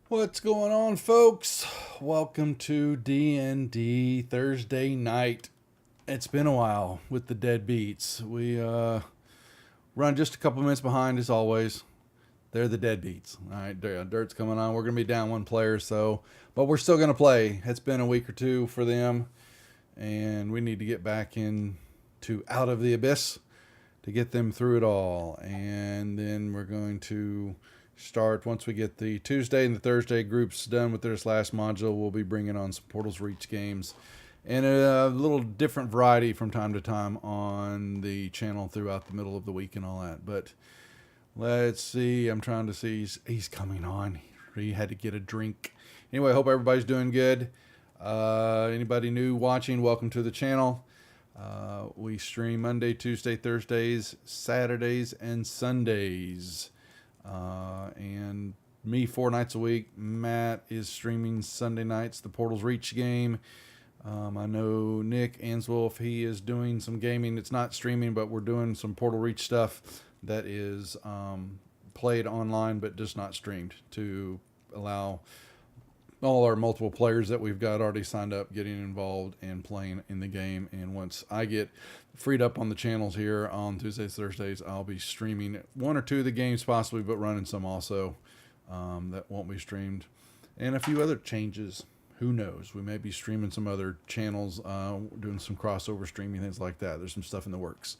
What's going on, folks? Welcome to D&D Thursday night. It's been a while with the Deadbeats. We run just a couple minutes behind as always. They're the Deadbeats. All right, Dirt's coming on. We're going to be down one player, but we're still going to play. It's been a week or two for them, and we need to get back into Out of the Abyss to get them through it all. And then we're going to start once we get the Tuesday and the Thursday groups done with this last module. We'll be bringing on some Portals Reach games and a little different variety from time to time on the channel throughout the middle of the week and all that. But let's see. I'm trying to see. He's coming on. He had to get a drink. Anyway, I hope everybody's doing good. Anybody new watching, welcome to the channel. We stream Monday, Tuesday, Thursdays, Saturdays, and Sundays. And me 4 nights a week. Matt is streaming Sunday nights, the Portals Reach game. I know Nick Answolf, he is doing some gaming. It's not streaming, but we're doing some Portal Reach stuff that is played online, but just not streamed to allow all our multiple players that we've got already signed up getting involved and playing in the game. And once I get freed up on the channels here on Tuesdays, Thursdays, I'll be streaming 1 or 2 of the games possibly, but running some also that won't be streamed. And a few other changes. Who knows? We may be streaming some other channels, doing some crossover streaming, things like that. There's some stuff in the works.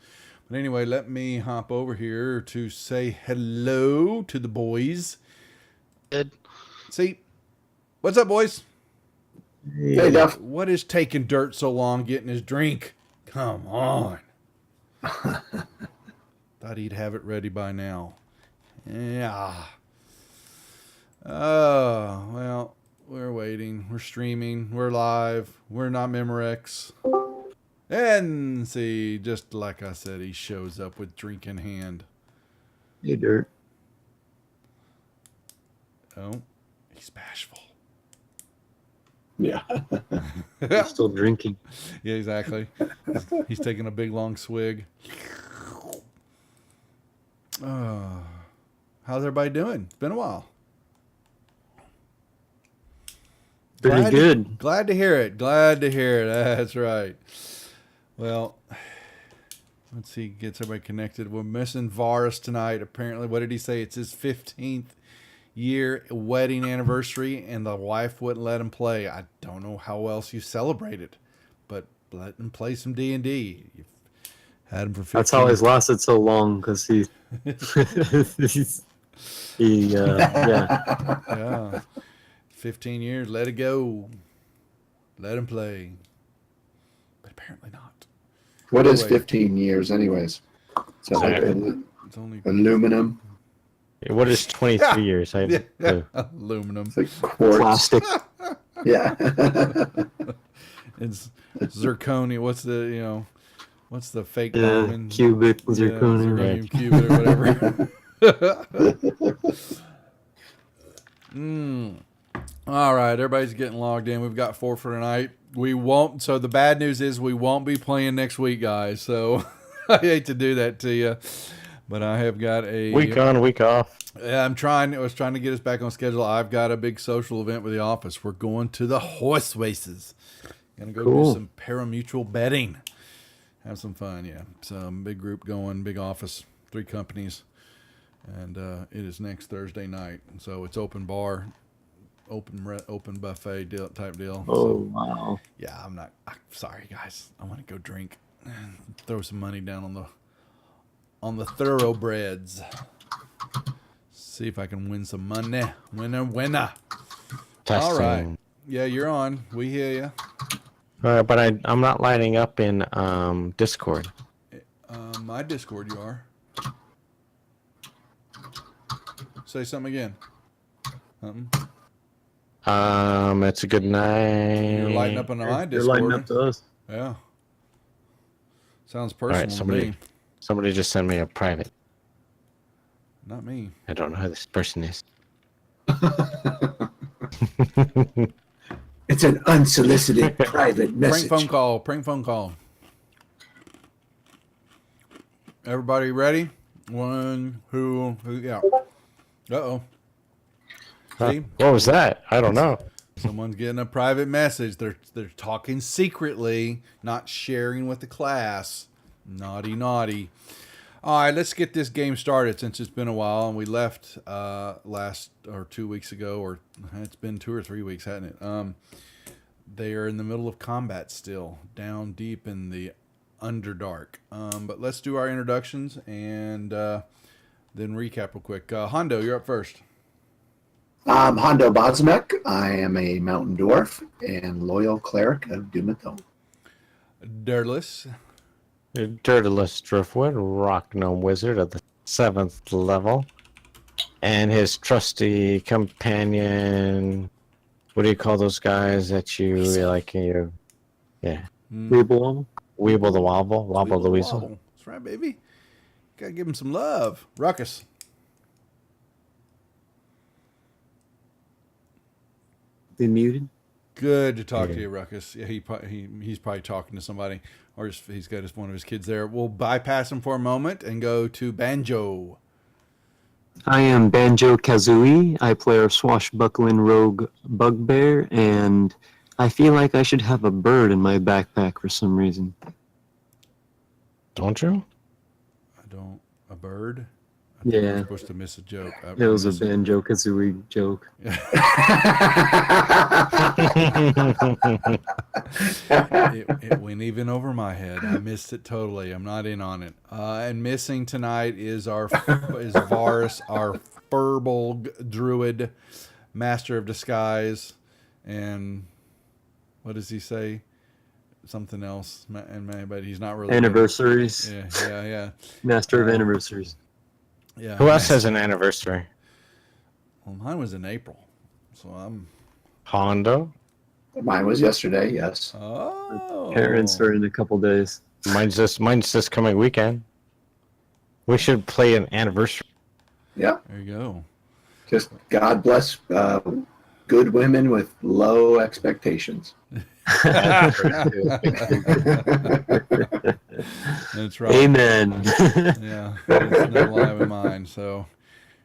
But anyway, let me hop over here to say hello to the boys. Good. See, what's up, boys? Hey, Duff. What is taking Dirt so long getting his drink? Come on. Thought he'd have it ready by now. Yeah. Oh, well, we're waiting. We're streaming. We're live. We're not Memorex. And see, just like I said, he shows up with drink in hand. Hey, Dirt. Oh, he's bashful. Yeah. He's still drinking. Yeah, exactly. He's taking a big long swig. How's everybody doing? It's been a while. Pretty good. Glad to hear it. Glad to hear it. That's right. Well, let's see. Gets everybody connected. We're missing Varus tonight. Apparently, what did he say? It's his 15th year wedding anniversary, and the wife wouldn't let him play. I don't know how else you celebrate it, but let him play some D&D. You've had him for 15. That's how he's lasted so long, because he, yeah. Yeah. 15 years, let it go. Let him play. But apparently not. What is 15 years, anyways? Is that like It's only aluminum? What is 23 years? aluminum. It's like quartz. Plastic. Yeah. It's zirconia. What's the fake diamond? Cubic zirconia. Zirconium cubit or whatever. All right, everybody's getting logged in. We've got 4 for tonight. So the bad news is we won't be playing next week, guys. So I hate to do that to you, but I have got a Week on, week off. Yeah, I was trying to get us back on schedule. I've got a big social event with the office. We're going to the horse races. Gonna go do some parimutuel betting. Have some fun, yeah. Some big group going, big office, 3 companies, and it is next Thursday night. So it's open bar, open buffet type deal. Oh, so, wow. yeah, I'm sorry, guys. I want to go drink and throw some money down on the thoroughbreds. See if I can win some money. Winner. Testing. All right. Yeah, you're on. We hear you. But I'm not lining up in Discord. My Discord, you are. Say something again. Something. It's a good night. You're lighting up on my Discord. You're lighting up to us. Yeah. Sounds All personal right, to me. somebody just send me a private. Not me. I don't know who this person is. It's an unsolicited private message. Prank phone call. Everybody ready? 1, 2, yeah. Uh-oh. See, What was that? I don't know. someone's getting a private message. They're talking secretly, not sharing with the class. Naughty, naughty. All right, let's get this game started since it's been a while and we left last or 2 weeks ago, or it's been 2 or 3 weeks, hasn't it? They are in the middle of combat still, down deep in the Underdark. But let's do our introductions and then recap real quick. Hondo, you're up first. I'm Hondo Bosmek. I am a mountain dwarf and loyal cleric of Dumathone. Dirtless. Dirtless Driftwood, Rock Gnome Wizard of the 7th level. And his trusty companion. What do you call those guys that you like? Yeah. Weeble. Weeble the Wobble. Wobble the Weasel. Wobble. That's right, baby. Gotta give him some love. Ruckus. Been muted. Good to talk to you, Ruckus. Yeah, he's probably talking to somebody, or he's got one of his kids there. We'll bypass him for a moment and go to Banjo. I am Banjo Kazooie. I play a swashbuckling rogue bugbear, and I feel like I should have a bird in my backpack for some reason. Don't you? I don't. A bird? I Yeah. think I'm supposed to miss a joke. It was a Banjo Kazooie joke. It went even over my head. I missed it totally. I'm not in on it. And missing tonight is Varus, our Furbolg druid, master of disguise, and what does he say? Something else, but he's not really Anniversaries. Yeah. Master of anniversaries. Yeah. Who else has an anniversary? Well, mine was in April, so I'm. Hondo. Mine was yesterday, yes. Oh. Parents are in a couple days. Mine's this coming weekend. We should play an anniversary. Yep. There you go. Just God bless good women with low expectations. That's right. Amen. Yeah, it's no lie with mine. So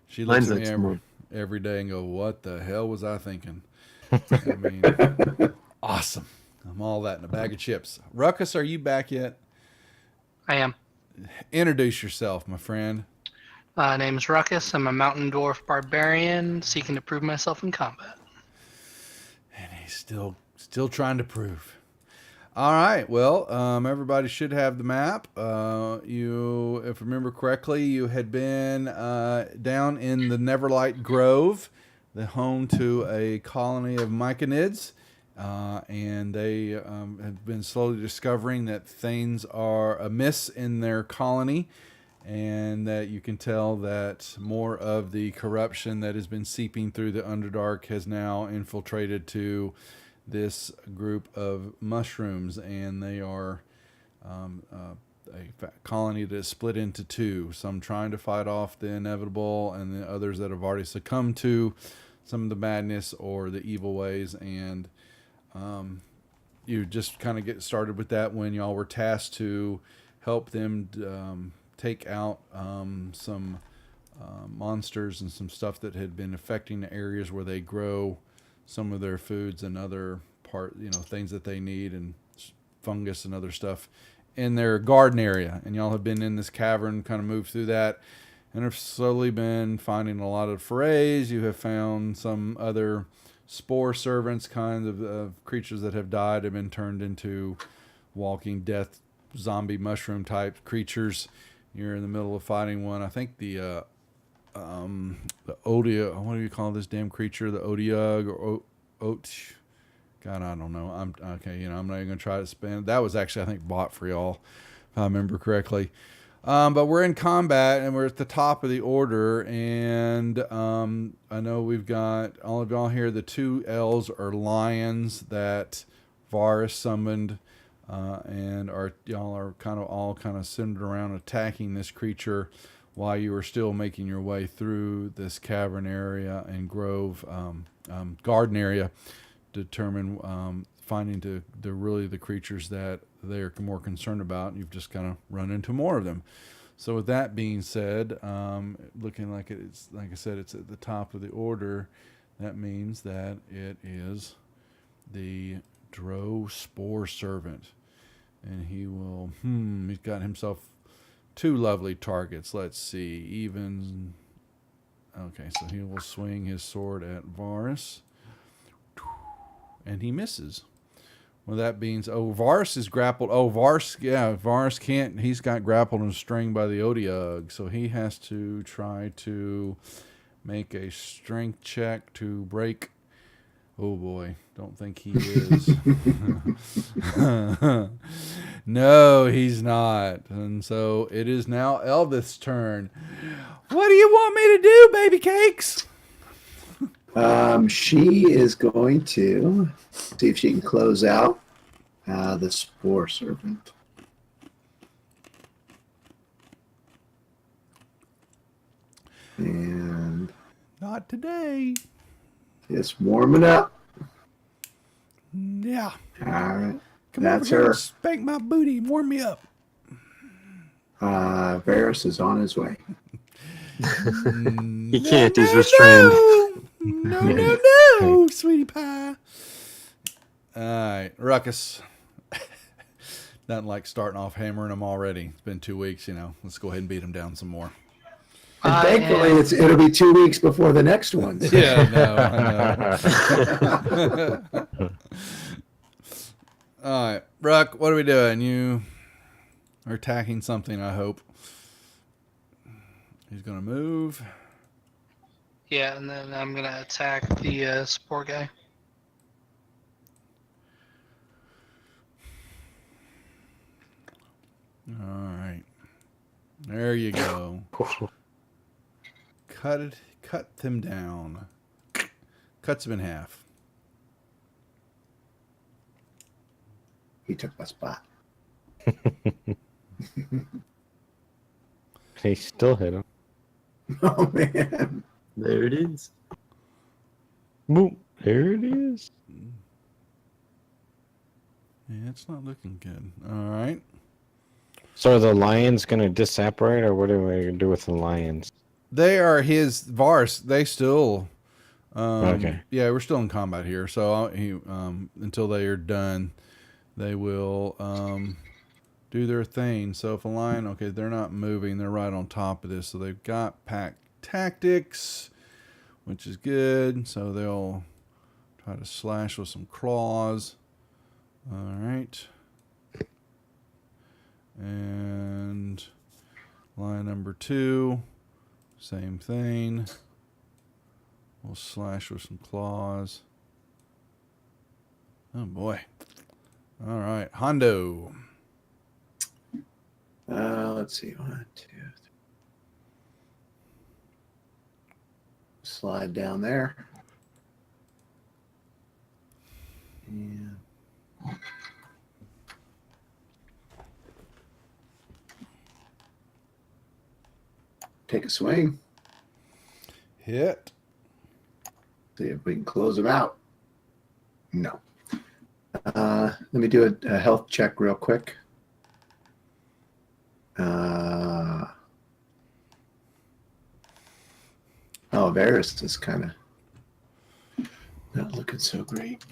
she looks Mine's at me every day and go, "What the hell was I thinking?" I mean, awesome. I'm all that in a bag of chips. Ruckus, are you back yet? I am. Introduce yourself, my friend. Name is Ruckus. I'm a mountain dwarf barbarian seeking to prove myself in combat. And he's still trying to prove. All right. Well, everybody should have the map. You, if I remember correctly, you had been down in the Neverlight Grove, the home to a colony of myconids, and they have been slowly discovering that things are amiss in their colony, and that you can tell that more of the corruption that has been seeping through the Underdark has now infiltrated to this group of mushrooms, and they are a colony that is split into two, some trying to fight off the inevitable and the others that have already succumbed to some of the madness or the evil ways. And you just kind of get started with that when y'all were tasked to help them take out some monsters and some stuff that had been affecting the areas where they grow some of their foods and other things that they need, and fungus and other stuff in their garden area. And y'all have been in this cavern, kind of moved through that, and have slowly been finding a lot of forays. You have found some other spore servants, kind of creatures that have died, have been turned into walking death zombie mushroom type creatures. You're in the middle of fighting one. I think the Odia, what do you call this damn creature? The Odiug or Oat. God, I don't know. I'm okay. I'm not even gonna try to spin. That was actually, I think, bought for y'all, if I remember correctly. But we're in combat and we're at the top of the order. And I know we've got all of y'all here. The two L's are lions that Varus summoned, and y'all are all kind of centered around attacking this creature while you are still making your way through this cavern area and grove garden area, finding the creatures that they're more concerned about. And you've just kind of run into more of them. So with that being said, looking like it's, like I said, it's at the top of the order. That means that it is the Drow Spore Servant. And he will, he's got himself 2 lovely targets. Let's see, even. Okay, so he will swing his sword at Varus. And he misses. Well, that means, Varus is grappled. Varus can't, he's got grappled and string by the Odiug. So he has to try to make a strength check to break. Oh boy, don't think he is. No, he's not. And so it is now Elvith's turn. What do you want me to do, baby cakes? She is going to see if she can close out the Spore Servant. And Not today. just warming up. Yeah. All right. Come That's over here her. and spank my booty and warm me up. Varus is on his way. He can't. He's restrained. No, sweetie pie. All right, Ruckus. Nothing like starting off hammering them already. It's been 2 weeks, Let's go ahead and beat them down some more. And thankfully, it'll be 2 weeks before the next one. Yeah, I know. All right, Ruck, what are we doing? You are attacking something, I hope. He's going to move. Yeah, and then I'm going to attack the spore guy. All right. There you go. Cut them down. Cuts them in half. He took my spot. He still hit him. Oh, man. There it is. Boom. There it is. Yeah, it's not looking good. All right. So are the lions going to disapparate, or what are we going to do with the lions? They are his Vars. They still. Okay. Yeah, we're still in combat here. So until they are done, they will do their thing. So if a lion, okay, they're not moving. They're right on top of this. So they've got pack tactics, which is good. So they'll try to slash with some claws. All right. And line number 2, same thing. We'll slash with some claws. Oh boy. All right, Hondo. Let's see. 1, 2, 3. Slide down there. And take a swing. Hit. See if we can close them out. No. Let me do a health check real quick. Varus is kind of not looking so great.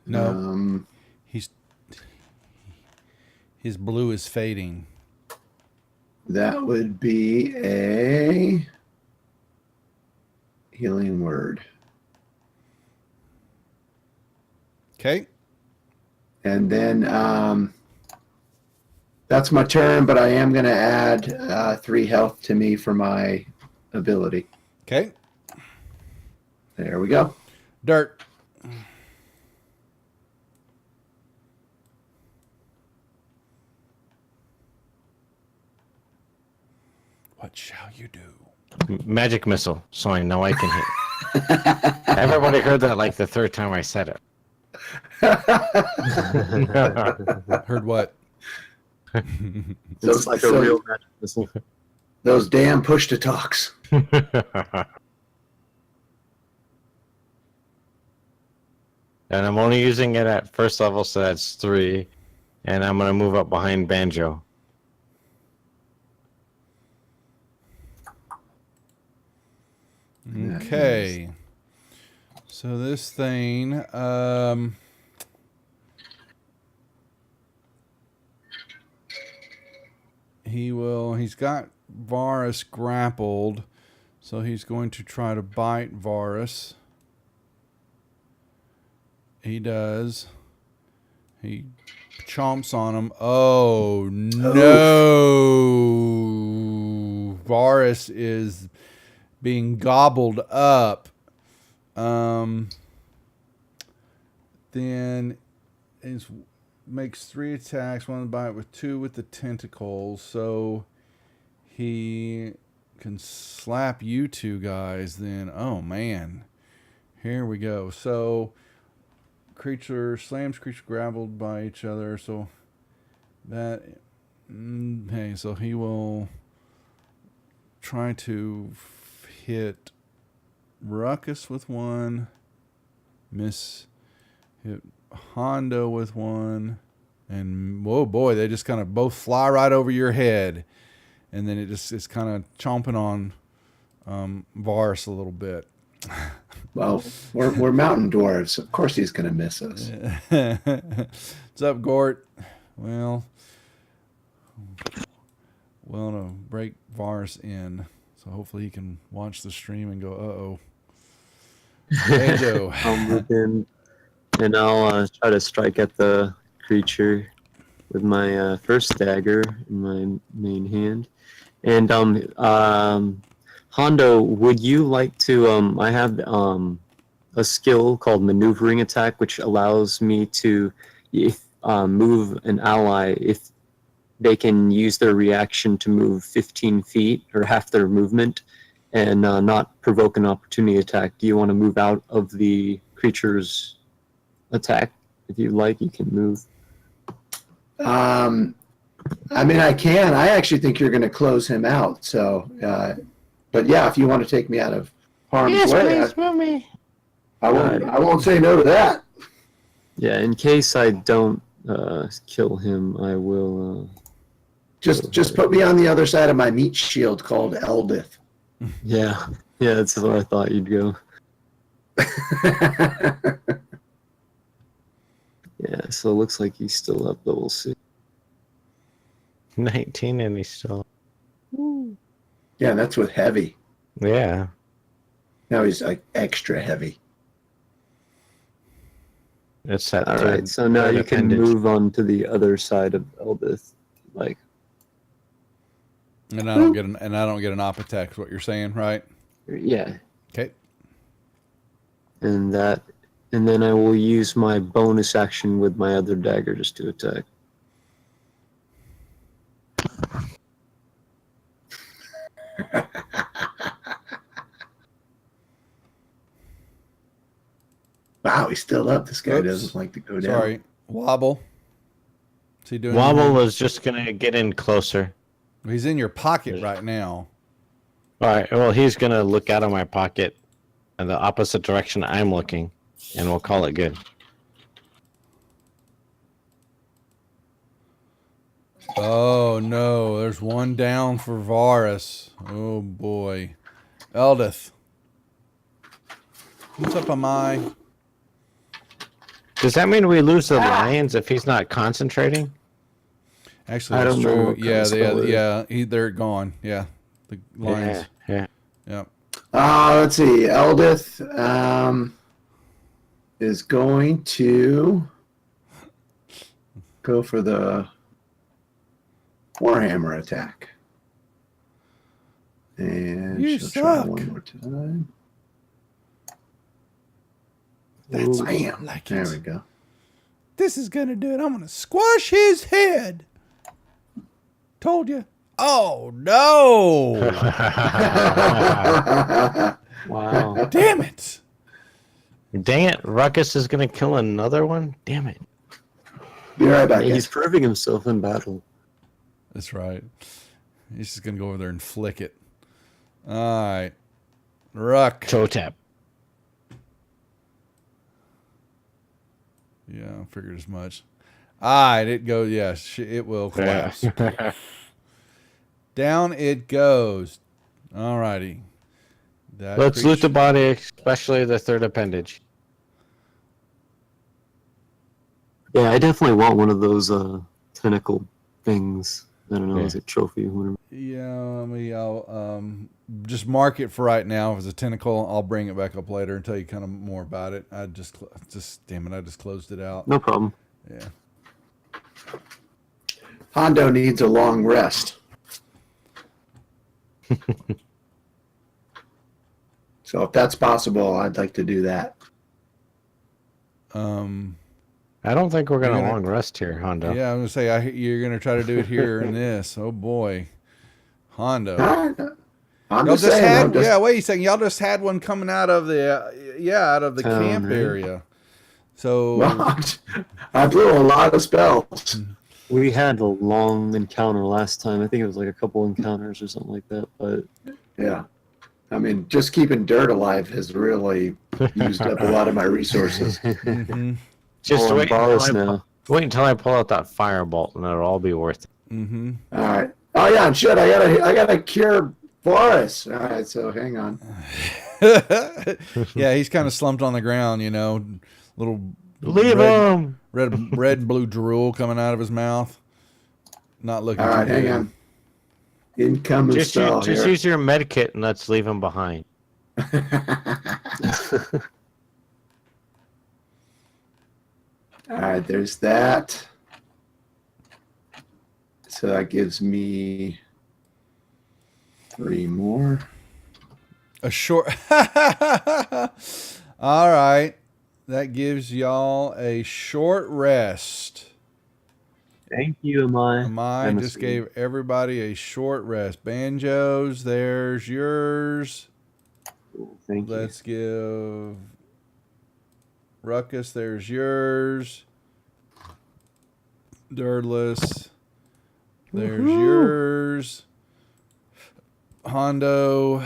No. His blue is fading. That would be a healing word. Okay. And then that's my turn, but I am going to add 3 health to me for my ability. Okay. There we go. Dirt. What shall you do? Magic missile. So I know I can hit. Everybody heard that like the 3rd time I said it. Heard what? It's like a real magic missile. Those damn push-to-talks. And I'm only using it at 1st level, so that's 3. And I'm going to move up behind Banjo. Okay. So this thing, he's got Varus grappled, so he's going to try to bite Varus. He does. He chomps on him. Oh, no. Varus is being gobbled up. Then it makes 3 attacks, 1 bite with 2 with the tentacles. So he can slap you 2 guys then. Oh, man. Here we go. So creature grappled by each other. So that, hey, so he will try to hit Ruckus with 1, hit Hondo with 1, and whoa boy, they just kind of both fly right over your head, and then it's kind of chomping on Varus a little bit. Well, we're mountain dwarves. Of course he's going to miss us. What's up, Gort? Well, to break Varus in, so hopefully he can watch the stream and go, uh-oh. Banjo. I'll move in, and I'll try to strike at the creature with my first dagger in my main hand. And Hondo, would you like to? I have a skill called Maneuvering Attack, which allows me to move an ally if they can use their reaction to move 15 feet or half their movement and not provoke an opportunity attack. Do you want to move out of the creature's attack? If you like, you can move. I mean, I can. I actually think you're going to close him out. So, but yeah, if you want to take me out of harm's way, I won't say no to that. Yeah, in case I don't kill him, I will. Just put me on the other side of my meat shield called Eldith. Yeah, that's where I thought you'd go. Yeah, so it looks like he's still up level 6. 19 and he's still. Yeah, that's with heavy. Yeah. Now he's like extra heavy. It's that All third- right, so now third you can appendage. move on to the other side of Eldith. Like, And I don't get an op attack, is what you're saying, right? yeah, Okay. and then I will use my bonus action with my other dagger just to attack. Wow, he's still up. This guy Oops. doesn't like to go down. Sorry. Wobble. Is he doing Wobble anything? is just gonna get in closer. He's in your pocket right now. All right. Well, he's gonna look out of my pocket in the opposite direction I'm looking, and we'll call it good. Oh no, there's one down for Varus. Oh boy. Eldith. What's up, Amai? Does that mean we lose the lions if he's not concentrating? Actually, I that's don't know true. what kind Yeah, of spell it is. they're gone. Yeah, the lions. Yeah. Yeah. Let's see. Eldith is going to go for the Warhammer attack. And You she'll try suck. one more time. That's Bam. like There it. we go. This is gonna do it. I'm gonna squash his head. Told you. Oh no! Wow. Damn it! Dang it! Ruckus is gonna kill another one. Damn it! Be right back, He's guys. proving himself in battle. That's right. He's just gonna go over there and flick it. All right, Ruck. Toe tap. Yeah, I figured as much. All right, it goes. Yeah, it will collapse. Down it goes. All righty. Let's loot the body, especially the third appendage. Yeah, I definitely want one of those tentacle things. I don't know, Yeah. as a trophy or whatever. Yeah, I'll just mark it for right now as a tentacle. I'll bring it back up later and tell you kind of more about it. I just damn it, I just closed it out. No problem. Yeah. Hondo needs a long rest. So if that's possible, I'd like to do that. I don't think we're You're gonna gonna- long rest here, Hondo. Yeah, I'm gonna say you're gonna try to do it here in this. Oh boy, Hondo. I'm Y'all just just saying. had I'm just, yeah. Wait a second. Y'all just had one coming out of the out of the Town, camp right? area. So well, I blew a lot of spells. We had a long encounter last time. I think it was like a couple encounters or something like that. But Yeah. I mean, just keeping dirt alive has really used up a lot of my resources. mhm, Just oh, wait Boris until, now. wait until I pull out that firebolt, and it'll all be worth it. mhm. All right. Oh yeah, and shit, I gotta cure Boris. All right, so hang on. Yeah, he's kind of slumped on the ground. Little Leave red, him. red blue drool coming out of his mouth. Not looking All too right, good. hang on. Incoming Just spell use here. your med kit, and let's leave him behind. All right, there's that. So that gives me 3 more. A short. All right, that gives y'all a short rest. Thank you, Amai. I just gave everybody a short rest. Banjos, there's yours. Thank you. Let's give Ruckus, there's yours. Durdless, there's yours. Hondo,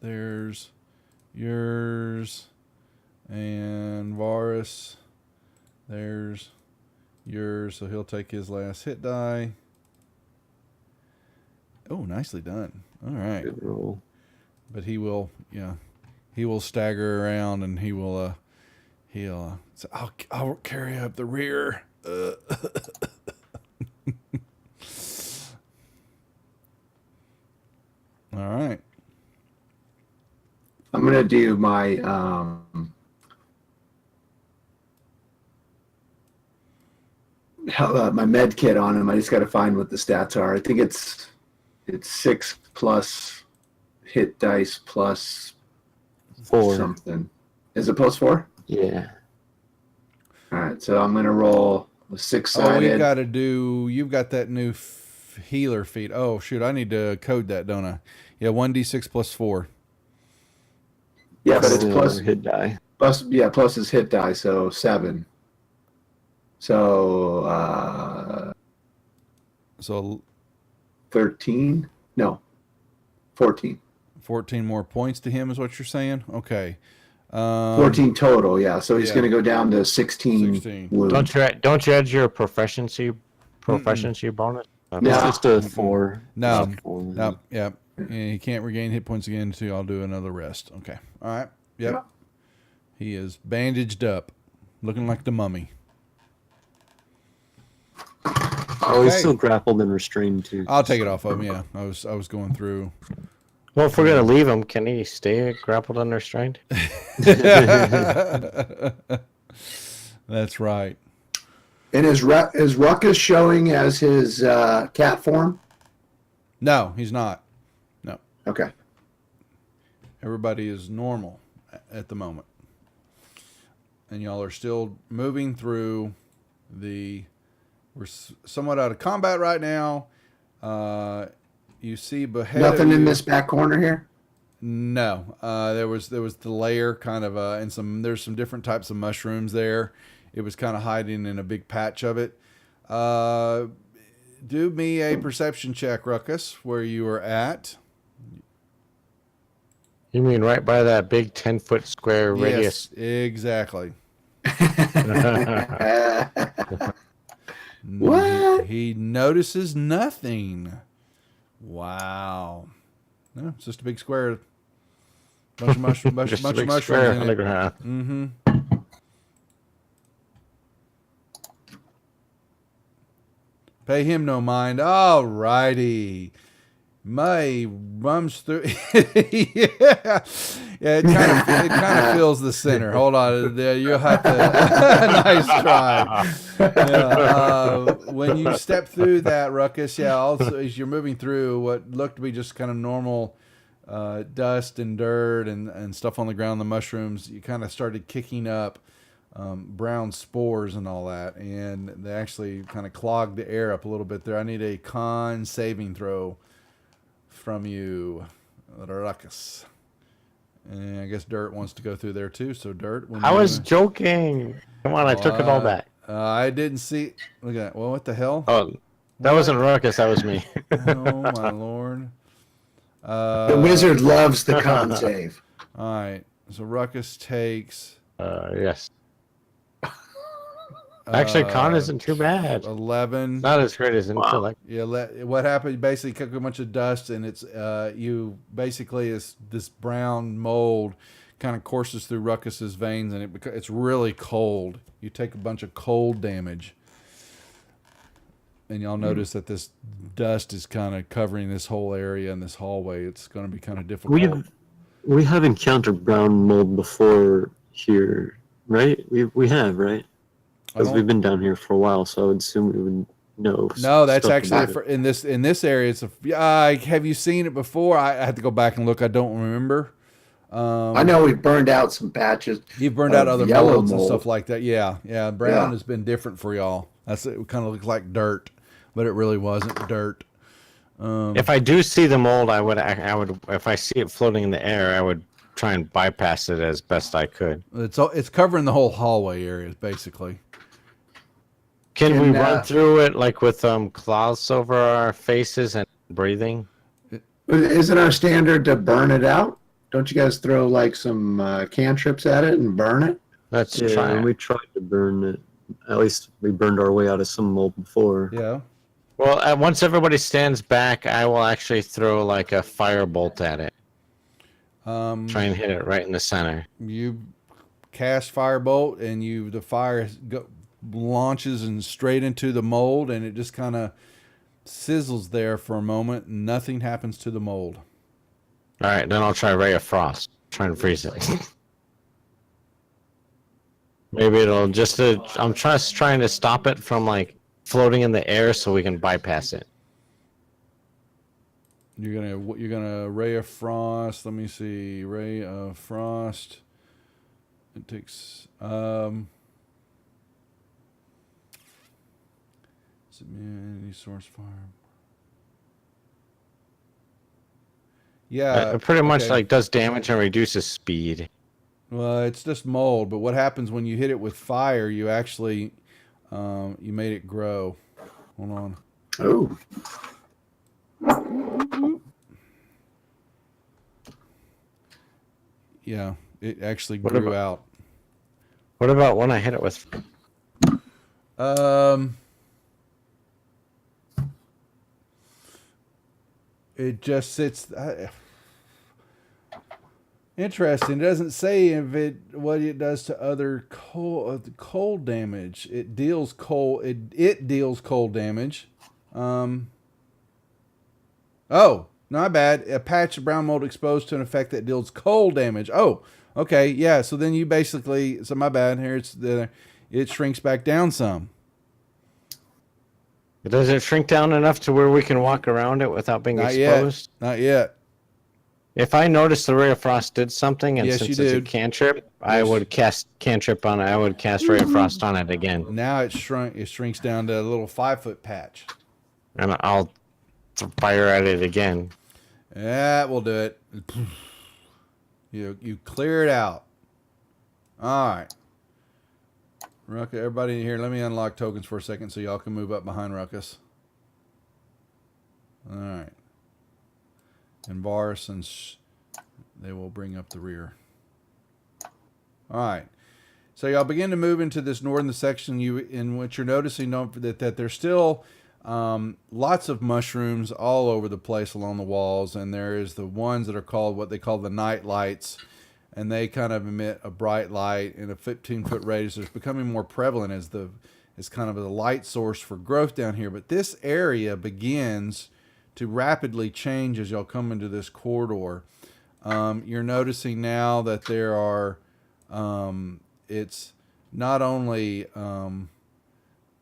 there's yours. And Varus, there's yours. So he'll take his last hit die. Oh, nicely done. All right. Good roll. But he will, he will stagger around and he'll say, I'll carry up the rear. All right. I'm gonna do my my med kit on him. I just got to find what the stats are. I think it's 6 plus hit dice plus 4. something. Is it plus 4? Yeah. All right, so I'm gonna roll a 6-sided. You've got that new healer feat. Oh, shoot. I need to code that, don't I? Yeah, 1d6 plus 4. Yeah, but it's plus hit die. plus his hit die, so 7. So So 13? No, 14. 14 more points to him is what you're saying? Okay. 14 total, yeah. So he's yeah. going to go down to 16, 16. wounds. Don't you add your proficiency bonus? No. It's just a 4. No. Just a 4. Nope. Yep. And he can't regain hit points again until I'll do another rest. Okay. All right. Yep. Yeah. He is bandaged up, looking like the mummy. Oh, he's Okay. still grappled and restrained too. I'll take it off of him. Yeah, I was going through. Well, if we're gonna leave him, can he stay grappled and restrained? That's right. And is Ruckus showing as his cat form? No, he's not. No, Okay. everybody is normal at the moment, and y'all are still moving through the. We're somewhat out of combat right now. You see behead. Nothing in this back corner here? No, there was the layer kind of and there's some different types of mushrooms there. It was kind of hiding in a big patch of it. Do me a perception check, Ruckus, where you are at. You mean right by that big 10-foot square radius? Yes, exactly. What? He notices nothing. Wow. No, it's just a big square. Bunch of mushroom, bunch, Just bunch a of big square mushrooms on in the it. ground. Mm-hmm. Pay him no mind. All righty. My runs through. Yeah, it kind of fills the center. Hold on, you'll have to. Nice try. Yeah. When you step through that ruckus, yeah. Also, as you're moving through what looked to be just kind of normal dust and dirt and stuff on the ground, the mushrooms, you kind of started kicking up brown spores and all that, and they actually kind of clogged the air up a little bit there. I need a con saving throw from you, ruckus. And I guess Dirt wants to go through there too. So Dirt, when I you, was joking. Come on, I took it all back. I didn't see. Look at that. Well, what the hell? Oh, that What? wasn't Ruckus. That was me. Oh my lord. The wizard loves the con save. All right. So Ruckus takes. Yes. Actually, con uh, isn't too bad. 11. Not as great as intellect. Yeah, what happened? You basically cook a bunch of dust, and it's you basically is this brown mold kind of courses through Ruckus's veins, and it's really cold. You take a bunch of cold damage, and y'all notice that this dust is kind of covering this whole area in this hallway. It's going to be kind of difficult. We have encountered brown mold before here, right? We have, right? Because we've been down here for a while, so I would assume we would know. No, that's stuff actually about it. in this area. It's have you seen it before? I had to go back and look. I don't remember. I know we burned out some patches. You've burned out other yellow molds and mold. stuff like that. Yeah. Brown Yeah. has been different for y'all. It kind of looks like dirt, but it really wasn't dirt. If I do see the mold, I would. If I see it floating in the air, I would try and bypass it as best I could. It's covering the whole hallway area basically. Can we And, run through it like with cloths over our faces and breathing? Isn't our standard to burn it out? Don't you guys throw like some cantrips at it and burn it? Let's Yeah, try. and we tried to burn it. At least we burned our way out of some mold before. Yeah. Well, once everybody stands back, I will actually throw like a firebolt at it. Try and hit it right in the center. You cast firebolt, and the fire launches and straight into the mold, and it just kind of sizzles there for a moment, and nothing happens to the mold. All right, then I'll try Ray of Frost. Try and freeze it. Maybe it'll just. I'm just trying to stop it from like floating in the air so we can bypass it. You're gonna Ray of Frost. Let me see. Ray of Frost. It takes any source fire. Yeah, It pretty much okay. like does damage and reduces speed. Well, it's just mold, but what happens when you hit it with fire? You actually you made it grow. Hold on. Oh. Yeah, it actually What grew about- out. What about when I hit it with? It just sits. Interesting. It doesn't say what it does to other cold damage. It deals cold. It deals cold damage. Oh, not bad. A patch of brown mold exposed to an effect that deals cold damage. Oh, okay, yeah. So then you basically. So my bad. Here it shrinks back down some. Does it shrink down enough to where we can walk around it without being Not exposed? yet. Not yet. If I noticed the Ray of Frost did something, and Yes, since you it's a did. cantrip, I Yes. would cast cantrip on it. I would cast Ray of Frost on it again, Now it shrinks down to a little 5-foot patch. and I'll fire at it again. That will do it. You clear it out. All right. Ruckus, everybody in here, let me unlock tokens for a second so y'all can move up behind Ruckus. All right. And Varus they will bring up the rear. All right. So y'all begin to move into this northern section in which you're noticing that there's still Lots of mushrooms all over the place along the walls, and there is the ones that are called what they call the night lights, and they kind of emit a bright light in a 15-foot radius. It's becoming more prevalent as kind of a light source for growth down here. But this area begins to rapidly change as y'all come into this corridor. You're noticing now that there are, it's not only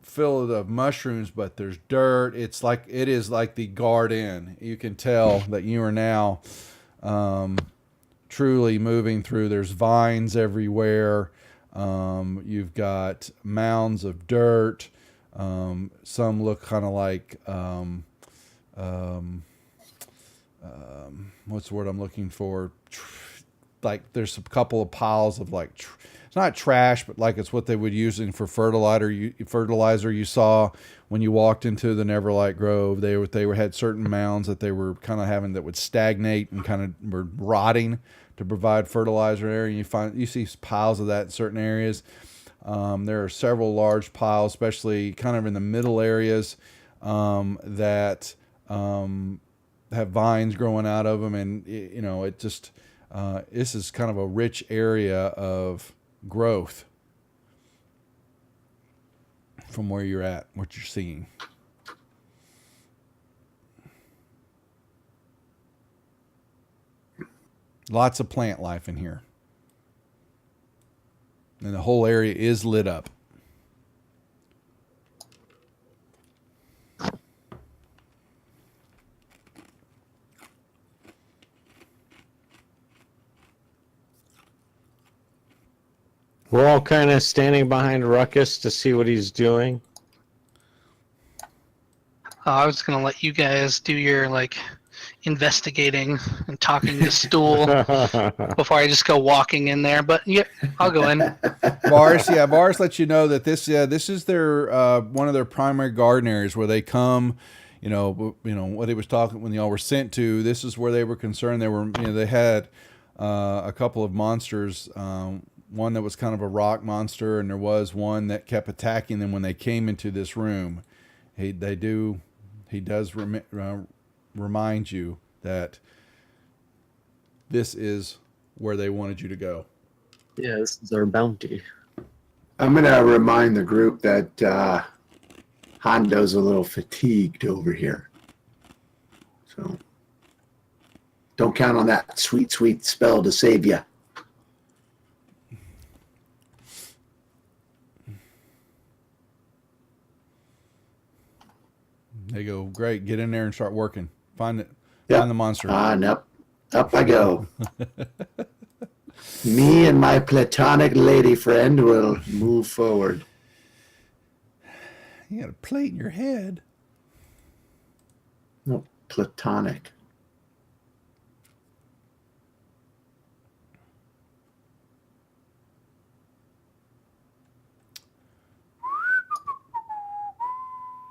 filled of mushrooms, but there's dirt. It is like the garden. You can tell that you are now truly moving through. There's vines everywhere. You've got mounds of dirt. Some look kind of like what's the word I'm looking for? Like there's a couple of piles of like it's not trash, but like it's what they would use for fertilizer. You saw when you walked into the Neverlight Grove, they had certain mounds that they were kind of having that would stagnate and kind of were rotting to provide fertilizer there. And you see piles of that in certain areas. There are several large piles, especially kind of in the middle areas that have vines growing out of them, and it just this is kind of a rich area of growth from where you're at, what you're seeing. Lots of plant life in here. And the whole area is lit up. We're all kind of standing behind Ruckus to see what he's doing. I was gonna let you guys do your investigating and talking to Stool before I just go walking in there. But yeah, I'll go in. Bars lets you know that this is their one of their primary garden areas where they come. What he was talking when y'all were sent to. This is where they were concerned. They had a couple of monsters. One that was kind of a rock monster, and there was one that kept attacking them when they came into this room. He does remind you that this is where they wanted you to go. Yeah, this is our bounty. I'm going to remind the group that Hondo's a little fatigued over here. So don't count on that sweet, sweet spell to save you. They go, great, get in there and start working. Find Yep. the monster. Up I go. Me and my platonic lady friend will move forward. You got a plate in your head. No, platonic.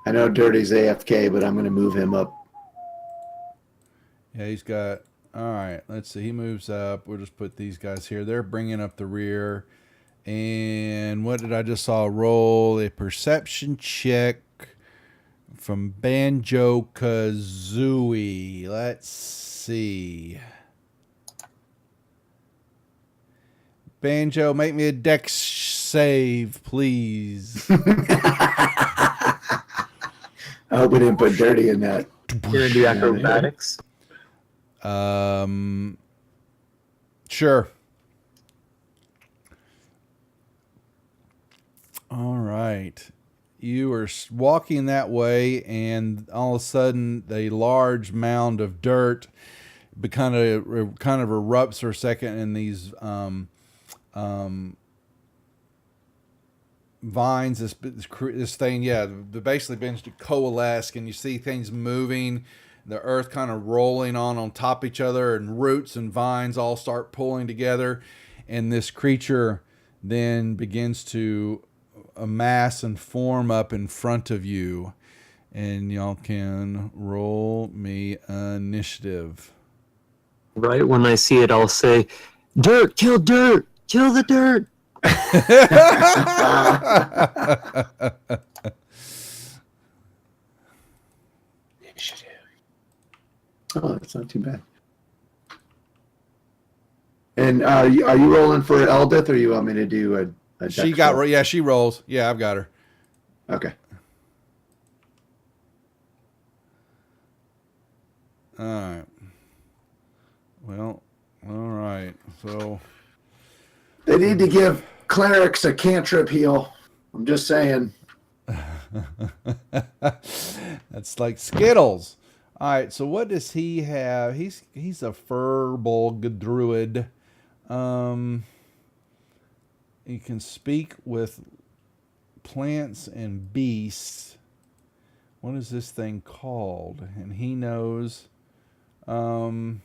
I know Dirty's AFK, but I'm going to move him up. Yeah, he's got. All right, let's see. He moves up. We'll just put these guys here. They're bringing up the rear. And what did I just saw? Roll a perception check from Banjo Kazooie. Let's see. Banjo, make me a dex save, please. I hope we didn't put Dirty in that. You're gonna do acrobatics? Sure. All right. You are walking that way, and all of a sudden, a large mound of dirt kind of erupts for a second, and these vines, this thing, basically begins to coalesce, and you see things moving, the earth kind of rolling on top of each other, and roots and vines all start pulling together, and this creature then begins to amass and form up in front of you, and y'all can roll me initiative. Right when I see it, I'll say, "Dirt, kill the dirt." too bad. And are you rolling for Eldith, or you want me to do a She dex got roll? yeah, she rolls. Yeah, I've got her. Okay. All right. Well, all right. So They need to give clerics a cantrip heal. I'm just saying. that's like Skittles. All right. So what does he have? He's a Furbolg druid. He can speak with plants and beasts. What is this thing called? And he knows. They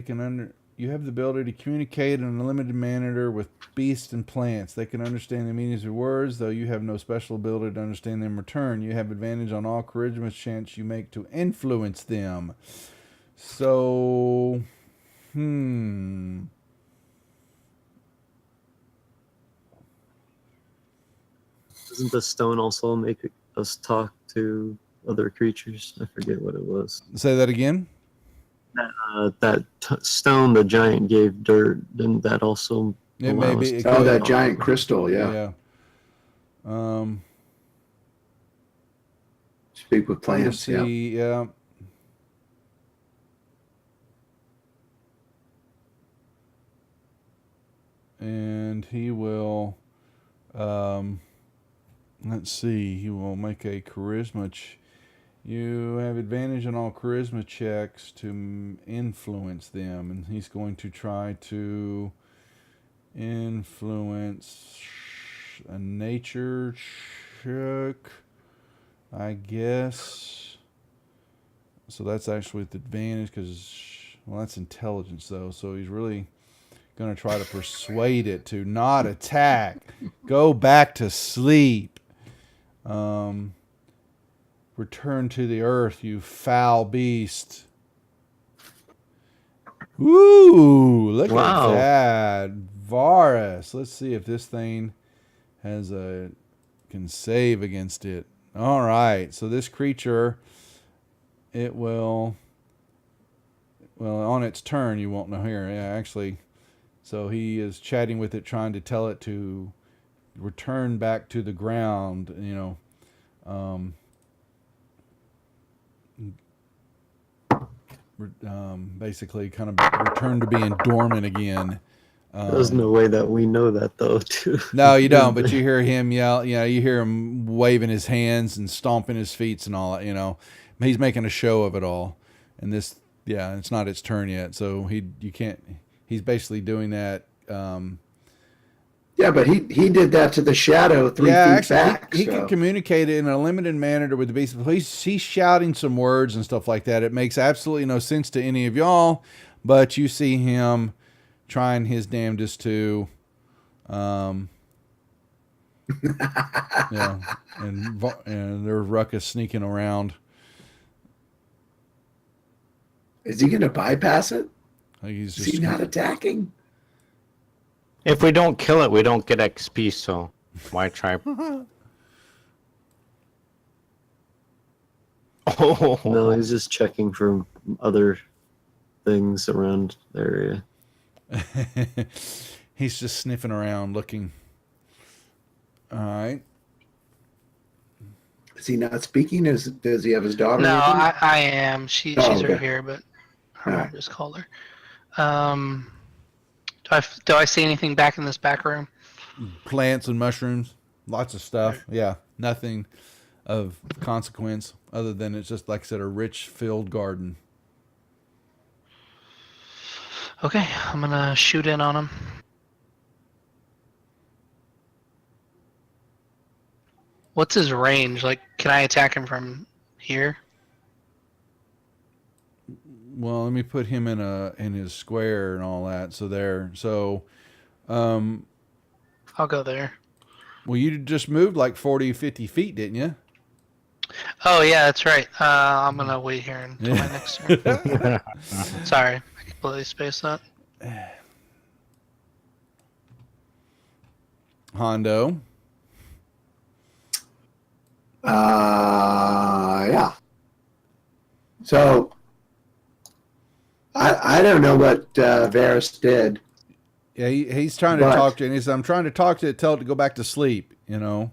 can You have the ability to communicate in a limited manner with beasts and plants. They can understand the meanings of words, though you have no special ability to understand them in return. You have advantage on all charisma chance you make to influence them. So, Doesn't the stone also make us talk to other creatures? I forget what it was. Say that again. That stone the giant gave Dirt, didn't that also It allow may us be. to- Oh, that giant crystal, yeah. Speak with plants, yeah. Yeah. And he will, let's see, he will make a charisma. You have advantage on all charisma checks to influence them, and he's going to try to influence a nature check, I guess. So that's actually with advantage because, well, that's intelligence though. So he's really going to try to persuade it to not attack. Go back to sleep. Return to the earth, you foul beast. Woo! Look Wow. at that. Varus. Let's see if this thing can save against it. All right. So this creature, it will, well, on its turn, you won't know here. Yeah, actually. So he is chatting with it, trying to tell it to return back to the ground, basically kind of return to being dormant again. There's no way that we know that though, too. No, you don't. But you hear him yell. You hear him waving his hands and stomping his feet and all that. He's making a show of it all. And this, yeah, it's not its turn yet. So you can't. He's basically doing that. Yeah, but he did that to the shadow 3 feet actually, back. he so. can communicate it in a limited manner with the beast. He's shouting some words and stuff like that. It makes absolutely no sense to any of y'all, but you see him trying his damnedest to, and there's Ruckus sneaking around. Is he going to bypass it? He's Is just he not attacking? If we don't kill it, we don't get XP, so why try? Oh. No, he's just checking for other things around the area. He's just sniffing around, looking. All right. Is he not speaking? Does he have his daughter? No, with him? I am. She's okay. right here, but I don't know All what right. I just called her. Do I see anything back in this back room? Plants and mushrooms, lots of stuff. Yeah, nothing of consequence other than it's just, like I said, a rich filled garden. Okay, I'm gonna shoot in on him. What's his range? Like, can I attack him from here? Well, let me put him in his square and all that. I'll go there. Well, you just moved like 40, 50 feet, didn't you? Oh yeah, that's right. I'm gonna wait here until my next turn. Sorry, I completely spaced that. Hondo. Yeah. So I don't know what Varys did. Yeah, he's trying to talk to you, and he says, I'm trying to talk to it, tell it to go back to sleep, to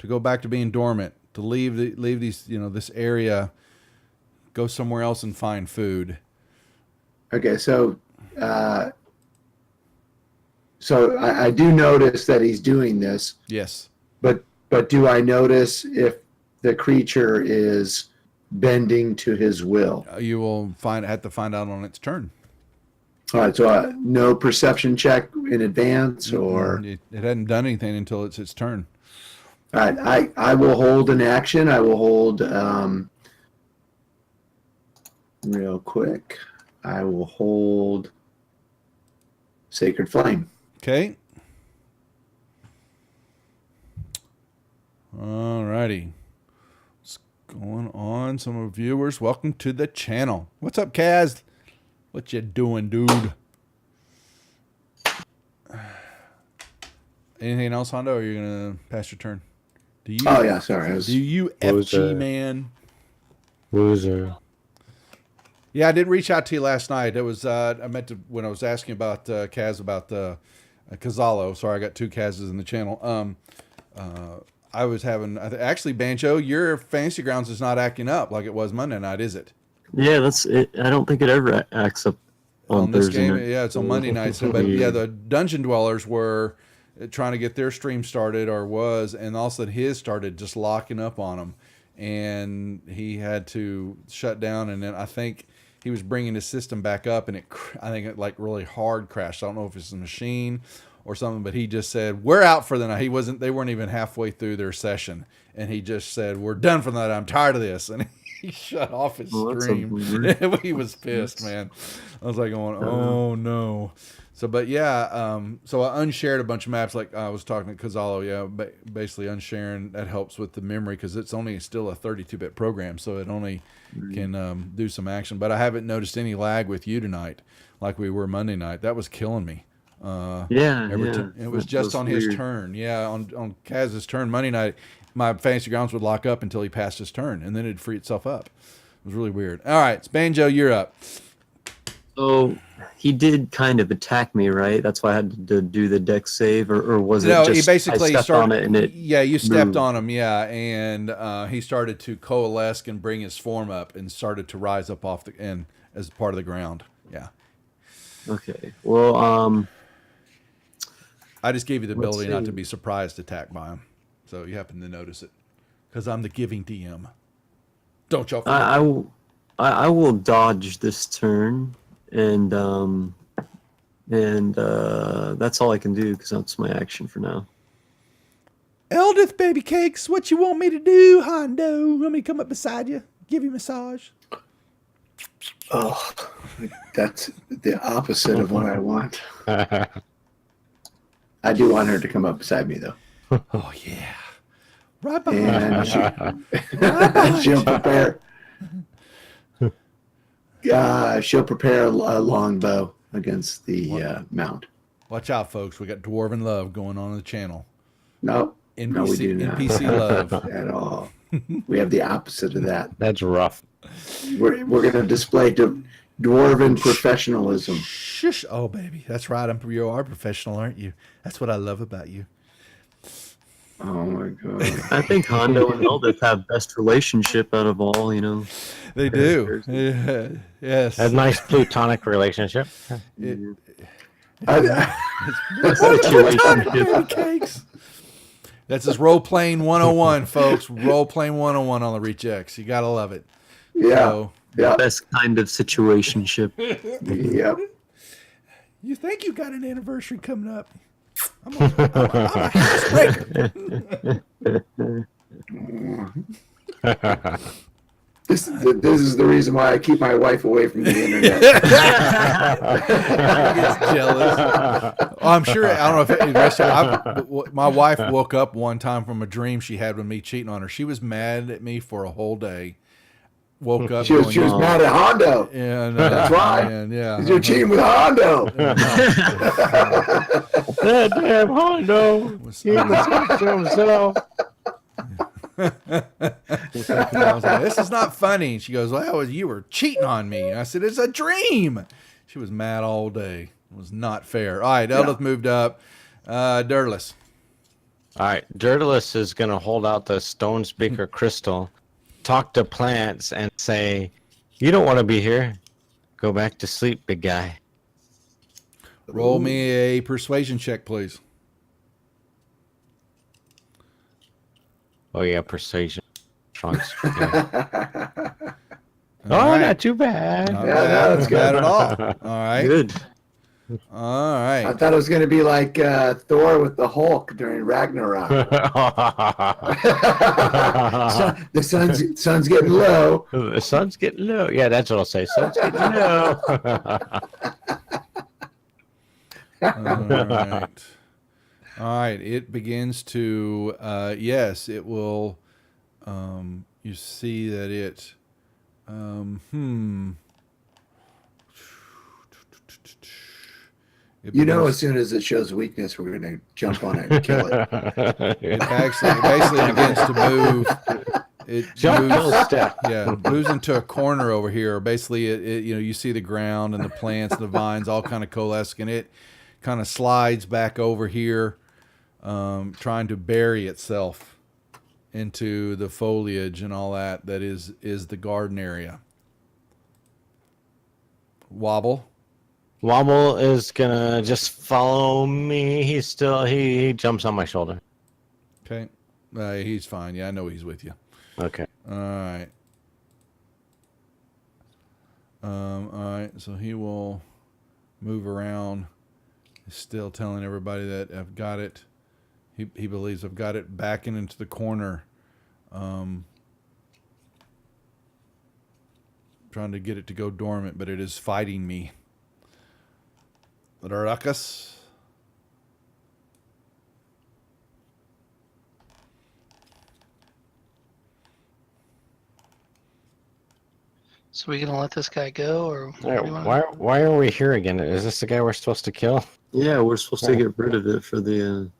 go back to being dormant, to leave these, this area, go somewhere else and find food. Okay, so I do notice that he's doing this. Yes. But do I notice if the creature is bending to his will? You will have to find out on its turn. All right, so no perception check in advance, or it hadn't done anything until it's its turn. all right, I will hold an action. I will hold real quick. I will hold Sacred Flame. Okay. All righty. What's going on? Some of our viewers, welcome to the channel. What's up, Kaz? What you doing, dude? Anything else, Hondo, or are you going to pass your turn? Oh, yeah, sorry. Do you FG, man? Loser. Yeah, I did reach out to you last night. It was I meant to when I was asking about Kaz about Kazalo. Sorry, I got two Kazes in the channel. I was having actually, Banjo, your Fantasy Grounds is not acting up like it was Monday night, is it? Yeah, that's it. I don't think it ever acts up on this Thursday game. night. Yeah, it's on Monday nights. But yeah, the Dungeon Dwellers were trying to get their stream started, and all of a sudden his started just locking up on him, and he had to shut down. And then I think he was bringing his system back up, and I think it like really hard crashed. I don't know if it's a machine or something, but he just said, "We're out for the night." They weren't even halfway through their session, and he just said, "We're done for the night. I'm tired of this." And he shut off his stream. He was pissed, man. I was like going, "Oh no." So, but yeah, so I unshared a bunch of maps, like I was talking to Kazalo. Yeah, basically unsharing that helps with the memory because it's only still a 32-bit program, so it only can do some action. But I haven't noticed any lag with you tonight, like we were Monday night. That was killing me. It was just on his turn. Yeah, on Kaz's turn Monday night, my Fantasy Grounds would lock up until he passed his turn, and then it'd free itself up. It was really weird. All right, Banjo, you're up. So he did kind of attack me, right? That's why I had to do the deck save, or was it just he basically I stepped on it and it you stepped moved. on him, yeah, and he started to coalesce and bring his form up and started to rise up off the end as part of the ground. Yeah. Okay. Well, I just gave you the Let's ability not see. to be surprised attacked by him, so you happen to notice it because I'm the giving DM. Don't y'all forget. I will dodge this turn, and that's all I can do because that's my action for now. Eldith baby cakes, what you want me to do, Hondo? Want me to come up beside you, give you a massage? Oh, that's the opposite of what I want. I do want her to come up beside me, though. Oh yeah, right behind. And she'll prepare. She'll prepare a longbow against the mount. Watch out, folks. We got Dwarven love going on the channel. No, no, we do not. NPC love at all. We have the opposite of that. That's rough. We're going to display dwarven professionalism. Shush! Oh, baby, that's right. You are professional, aren't you? That's what I love about you. Oh my god! I think Hondo and Eldith have best relationship out of all. They do. Yeah. Yes. A nice plutonic relationship. Cakes. That's his role playing 101, folks. Role playing 101 on the Reach X. You gotta love it. Yeah. So, Yeah. Best kind of situationship. Yep. you think you got an anniversary coming up? I'm a housebreaker. This is the reason why I keep my wife away from the internet. He gets jealous. I'm sure. I don't know if the rest of my wife woke up one time from a dream she had with me cheating on her. She was mad at me for a whole day. Woke up. She was mad at Hondo. And That's why. And, yeah, You're cheating with Hondo. That damn Hondo. He was to himself. I was like, this is not funny. And she goes, well, you were cheating on me. And I said, it's a dream. She was mad all day. It was not fair. All right, Eldith moved up. Dirtless. All right, Dirtless is going to hold out the stone speaker crystal, talk to plants, and say, "You don't want to be here. Go back to sleep, big guy." Roll me a persuasion check, please. Oh yeah, persuasion. Trunks. All Oh, right. not too bad. Not Yeah, bad. no, that's Not bad good. at all. All right. Good. All I right. thought it was going to be like Thor with the Hulk during Ragnarok. The sun's getting low. The sun's getting low. Yeah, that's what I'll say. Sun's getting low. All right. All right. It begins to, yes, it will, you see that it, It You know, begins- as soon as it shows weakness, we're going to jump on it and kill it. it basically begins to move. It Jump, kill, moves, step. yeah, moves into a corner over here. Basically, it you see the ground and the plants and the vines all kind of coalesce, and it kind of slides back over here, trying to bury itself into the foliage and all that is the garden area. Wobble. Wobble is gonna just follow me. He jumps on my shoulder. Okay, he's fine. Yeah, I know he's with you. Okay. All right. All right. So he will move around. He's still telling everybody that I've got it. He believes I've got it backing into the corner. Trying to get it to go dormant, but it is fighting me. Ruckus. So we gonna let this guy go, or what do you wanna- Why are we here again? Is this the guy we're supposed to kill? Yeah, we're supposed to get rid of it for the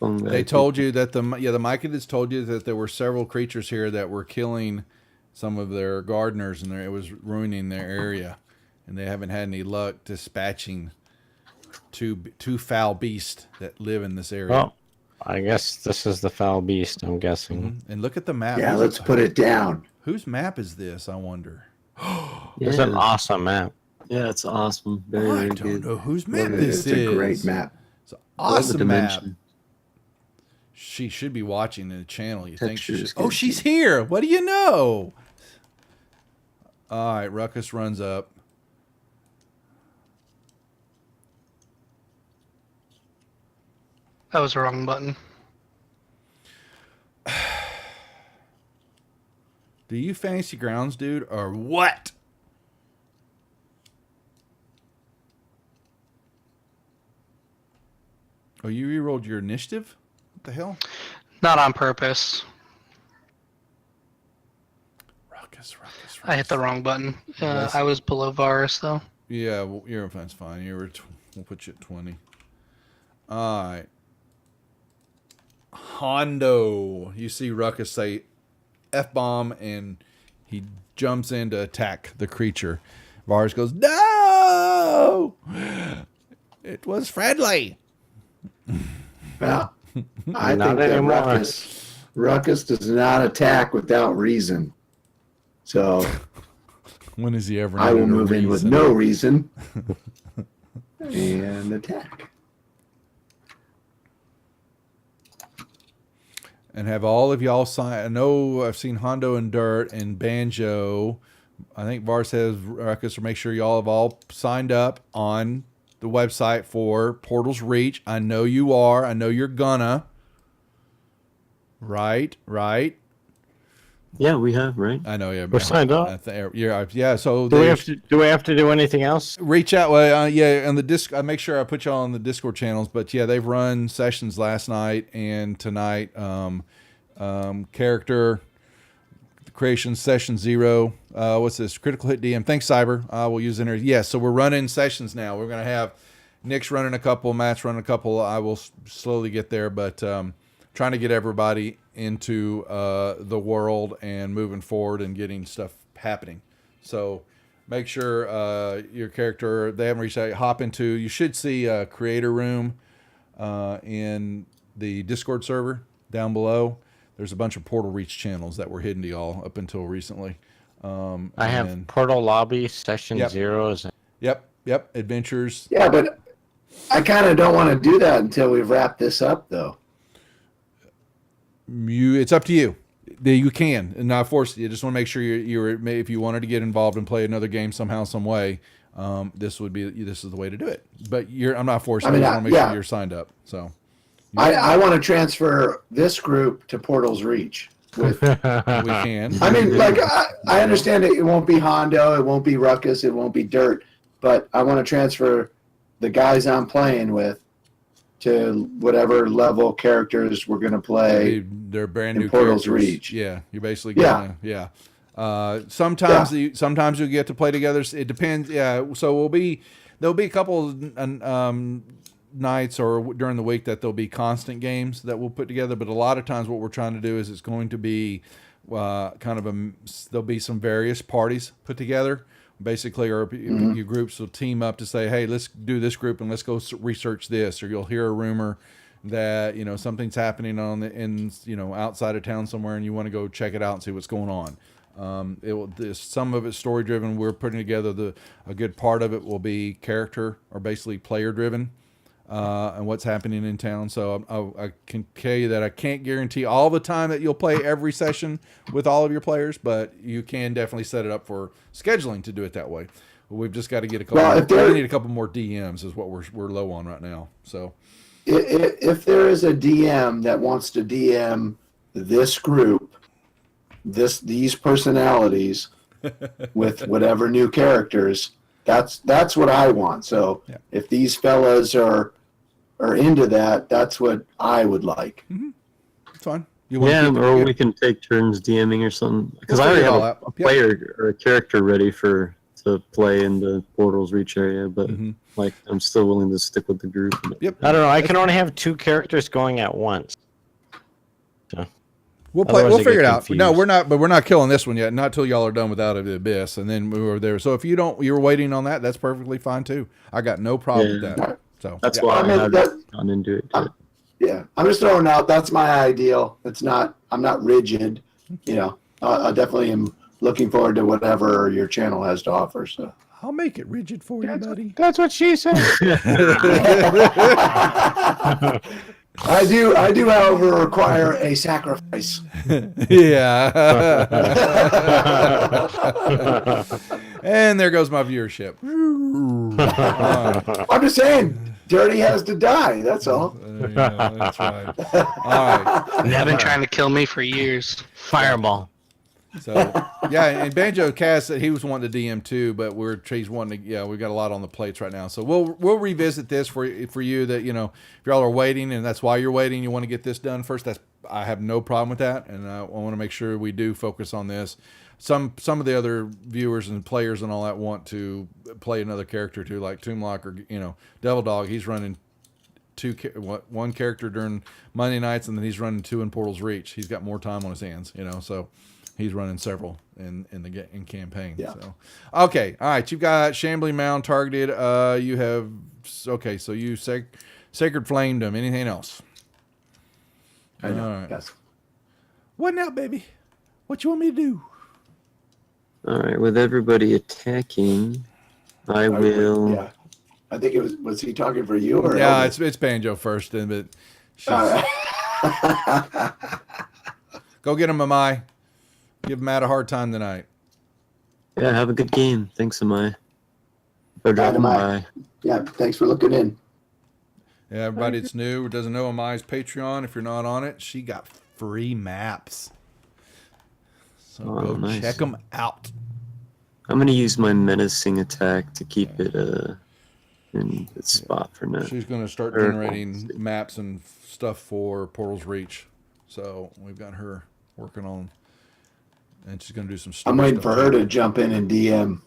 fungi. They told you that the Myconids told you that there were several creatures here that were killing some of their gardeners, and it was ruining their area, and they haven't had any luck dispatching two foul beasts that live in this area. Well, I guess this is the foul beast. I'm guessing. Mhm. And look at the map. Yeah, let's put it down. Whose map is this? I wonder. It's an awesome map. Yeah, it's awesome. Very, I very don't good. know whose map It's this is. a great map. It's an Love the awesome map. dimension. She should be watching the channel. You think she Texture is should? Oh, good. she's here. What do you know? All right, Ruckus runs up. That was the wrong button. Do you fantasy grounds, dude, or what? Oh, you rerolled your initiative? What the hell? Not on purpose. Ruckus. I hit the wrong button. I was below Varus though. Yeah, well, that's fine. We'll put you at 20. All right. Hondo. You see Ruckus say F-bomb, and he jumps in to attack the creature. Varus goes, no! It was friendly. Well, I Not think that anymore. Ruckus does not attack without reason. So When is he ever? I will needed a move in with reason? no reason and attack. And have all of y'all sign? I know I've seen Hondo and Dirt and Banjo. I think Var says Ruckus, make sure y'all have all signed up on the website for Portal's Reach. I know you are. I know you're gonna. Right. Yeah, we have, right? I know. Yeah, We're signed up. Yeah. So Do we have to do anything else? reach out. Well, yeah, on the disc. I make sure I put y'all on the Discord channels. But yeah, they've run sessions last night and tonight. Character creation session 0. What's this? Critical hit DM. Thanks, Cyber. We'll use it. Yeah. So we're running sessions now. We're gonna have Nick's running a couple, Matt's running a couple. I will slowly get there, but trying to get everybody into the world and moving forward and getting stuff happening. So make sure your character, they haven't reached out, hop into, you should see a creator room in the Discord server down below. There's a bunch of Portal Reach channels that were hidden to y'all up until recently. I have Portal Lobby, Session Zeros. Yep, adventures. Yeah, but I kind of don't want to do that until we've wrapped this up, though. It's up to you. You can, and not force you. Just want to make sure you're if you wanted to get involved and play another game somehow, some way. This is the way to do it. But I'm not forcing. I just want to make sure you're signed up. So. I want to transfer this group to Portal's Reach. We can. I mean, like, I understand it won't be Hondo, it won't be Ruckus, it won't be Dirt, but I want to transfer the guys I'm playing with to whatever level characters we're going to play. They're brand new Portal's characters. Reach. Yeah, you're basically gonna, sometimes you get to play together. It depends. Yeah, so there'll be a couple nights or during the week that there'll be constant games that we'll put together, but a lot of times what we're trying to do is it's going to be there'll be some various parties put together basically, or your groups will team up to say, hey, let's do this group and let's go research this, or you'll hear a rumor that something's happening outside of town somewhere and you want to go check it out and see what's going on. Some of it's story driven. We're putting together a good part of it will be character or basically player driven. And what's happening in town. So I can tell you that I can't guarantee all the time that you'll play every session with all of your players, but you can definitely set it up for scheduling to do it that way. We've just got to get a couple. We need a couple more DMs is what we're low on right now. So if there is a DM that wants to DM this group, these personalities with whatever new characters. That's what I want. So if these fellas are into that, that's what I would like. Mm-hmm. It's fine. Or we can take turns DMing or something. Because I already have a player or a character ready to play in the Portal's Reach area, but I'm still willing to stick with the group. Yep. I don't know. I can only have 2 characters going at once. So. We'll figure it out. No, we're not. But we're not killing this one yet. Not till y'all are done with Out of the Abyss, and then we were there. So if you're waiting on that, that's perfectly fine too. I got no problem with that. So that's why I haven't gone into it. I'm just throwing out. That's my ideal. I'm not rigid. I definitely am looking forward to whatever your channel has to offer. So I'll make it rigid for you, buddy. That's what she said. I do, however, require a sacrifice. Yeah. And there goes my viewership. I'm just saying, Dirty has to die. That's all. Yeah, that's right. All right. They've been trying to kill me for years. Fireball. So and Banjo Cass said he was wanting to DM too, but he's wanting to. We've got a lot on the plates right now, so we'll revisit this for you. That if y'all are waiting and that's why you're waiting, you want to get this done first. I have no problem with that, and I want to make sure we do focus on this. Some of the other viewers and players and all that want to play another character too, like Toomlock or Devil Dog. He's running one character during Monday nights, and then he's running 2 in Portal's Reach. He's got more time on his hands, so. He's running several in campaign. Yeah. So, okay, all right. You've got Shambling Mound targeted. You have so you Sacred Flamed him. Anything else? I know. All right. Yes. What now, baby? What you want me to do? All right. With everybody attacking, I will. Yeah. I think it was he talking for you or? Yeah, it's Banjo first, but. Go get him, Amai. Give Matt a hard time tonight. Yeah, have a good game. Thanks, Amai. For dropping by. Yeah, thanks for looking in. Yeah, everybody that's new or doesn't know Amai's Patreon, if you're not on it, she got free maps. So go nice. check them out. I'm going to use my menacing attack to keep it in its spot for now. She's going to start generating maps and stuff for Portal's Reach. So we've got her working on, and she's going to do some stuff. I'm waiting for her to jump in and DM.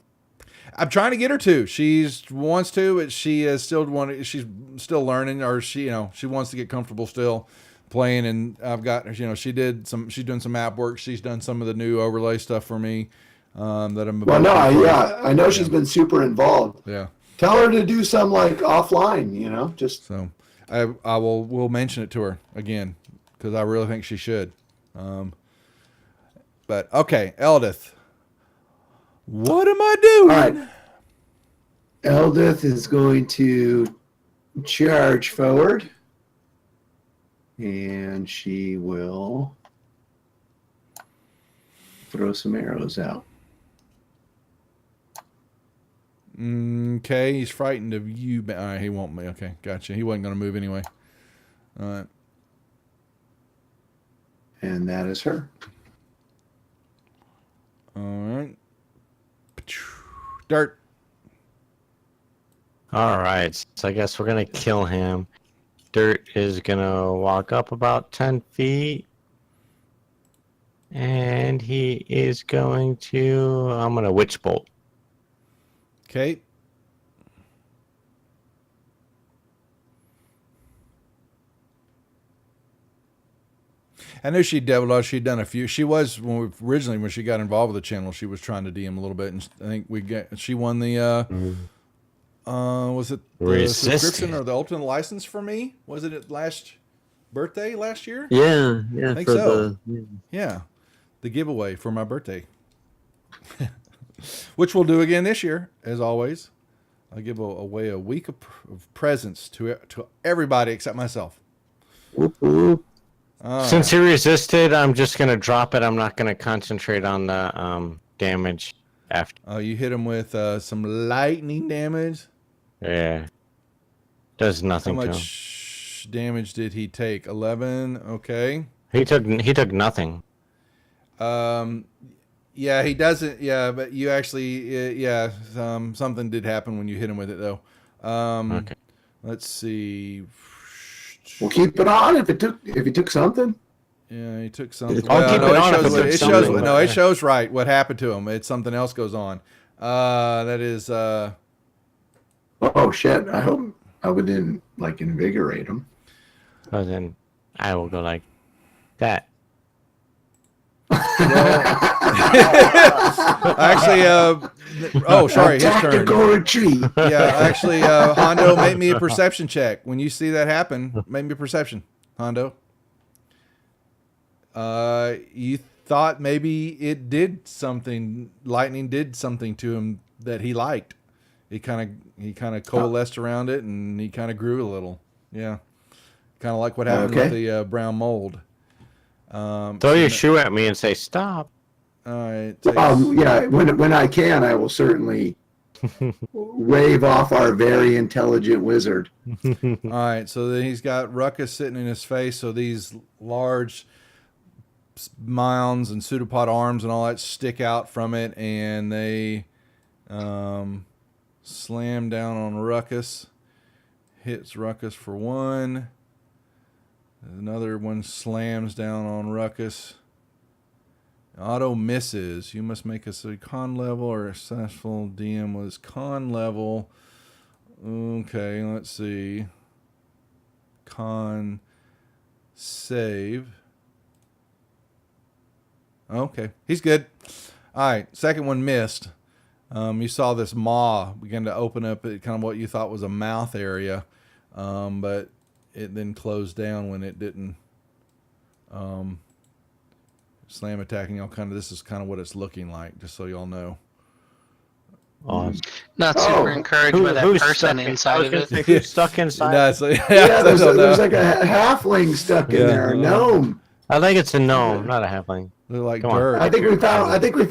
I'm trying to get her to. She wants to, but she is still she's still learning, or she wants to get comfortable still playing. And I've got she's doing some map work. She's done some of the new overlay stuff for me. that I'm. Well, no, I know she's been super involved. Yeah. Tell her to do some like offline, just. So we'll mention it to her again because I really think she should. But okay, Eldith, what am I doing? All right. Eldith is going to charge forward, and she will throw some arrows out. Okay, he's frightened of you. All right, he won't. Okay, gotcha. He wasn't going to move anyway. All right. And that is her. All right. Dirt. All right, so I guess we're gonna kill him. Dirt is gonna walk up about 10 feet, and he is going to. I'm gonna witch bolt. Okay. I knew she'd dabbled out. She'd done a few. She was when she got involved with the channel. She was trying to DM a little bit, and I think she won the. Was it the subscription or the ultimate license for me? Was it last year? Yeah, I think so. Yeah, the giveaway for my birthday, which we'll do again this year, as always. I'll give away a week of presents to everybody except myself. Whoop, whoop. Since he resisted, I'm just gonna drop it. I'm not gonna concentrate on the damage after. Oh, you hit him with some lightning damage. Yeah, does nothing. How to him. much damage did he take? 11. Okay. He took nothing. Yeah, he doesn't. Yeah, but you actually, something did happen when you hit him with it, though. Okay. Let's see. We'll keep it on if he took something. Yeah, he took something. I'll keep it on if it took something, No, it shows right what happened to him. It's something else goes on. That is. Oh shit! I hope I didn't like invigorate him. Oh, then I will go like that. Actually, oh, sorry, his turn. Tactical retreat. Yeah, actually, Hondo, make me a perception check. When you see that happen, make me a perception, Hondo. You thought maybe it did something. Lightning did something to him that he liked. He kind of coalesced around it, and he kind of grew a little. Yeah, kind of like what happened with the brown mold. Throw your shoe at me and say stop. All right. Yeah, when I can, I will certainly wave off our very intelligent wizard. All right, so then he's got Ruckus sitting in his face, so these large mounds and pseudopod arms and all that stick out from it, and they slam down on Ruckus. Hits Ruckus for 1. Another one slams down on Ruckus. Auto misses. You must make a con level or a successful DM was con level. Okay, let's see. Con save. Okay, he's good. All right, second one missed. You saw this maw begin to open up at kind of what you thought was a mouth area, but it then closed down when it didn't slam attacking y'all. This is kind of what it's looking like, just so y'all know. Awesome. Not super encouraged by that person inside of it. Who's stuck inside? There's like a halfling stuck in there, a gnome. I think it's a gnome, not a halfling. They're like Come on. dirt. I think we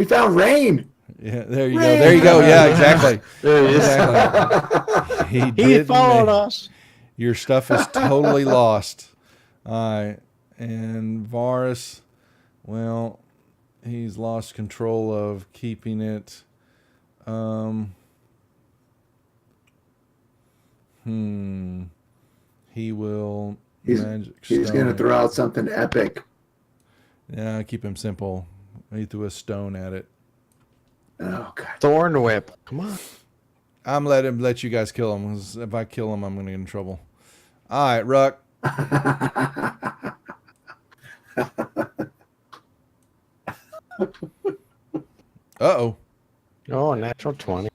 found rain. Yeah, there you go. There you go. Yeah, exactly. There he is. Exactly. He followed us. Your stuff is totally lost. All right. And Varus, well, he's lost control of keeping it. He will magic He's going to throw out something epic. Yeah, keep him simple. He threw a stone at it. Oh god. Thorn whip. Come on. I'm let you guys kill him. 'Cause if I kill him, I'm going to get in trouble. All right, Ruck. Uh-oh. Oh, a natural 20.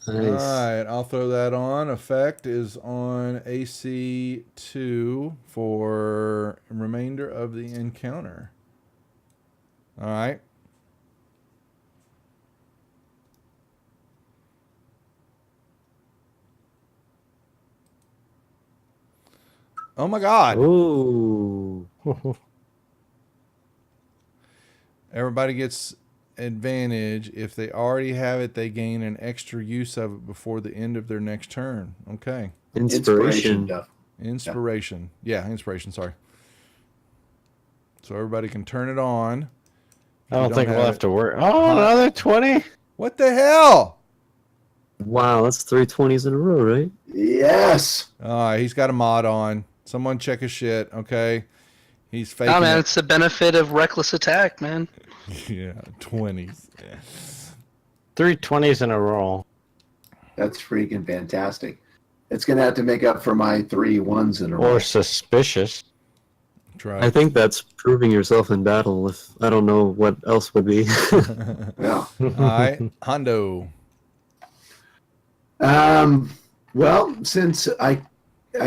All Nice. right, I'll throw that on. Effect is on AC 2 for remainder of the encounter. All right. Oh my God. Ooh. Everybody gets advantage. If they already have it, they gain an extra use of it before the end of their next turn. Okay. Inspiration. Duff. Inspiration. Yeah, inspiration, sorry. So everybody can turn it on. I don't think we'll have have it. to worry. Oh, another 20? What the hell? Wow, that's 3 20s in a row, right? Yes. All right, he's got a mod on. Someone check his shit, okay? He's faking Oh man, it. it's the benefit of reckless attack, man. Yeah, 20s. 3 20s in a row. That's freaking fantastic. It's going to have to make up for my 3 1s in a row. Or suspicious. Try. I think that's proving yourself in battle. If I don't know what else would be. Yeah. All right, Hondo. Well, since I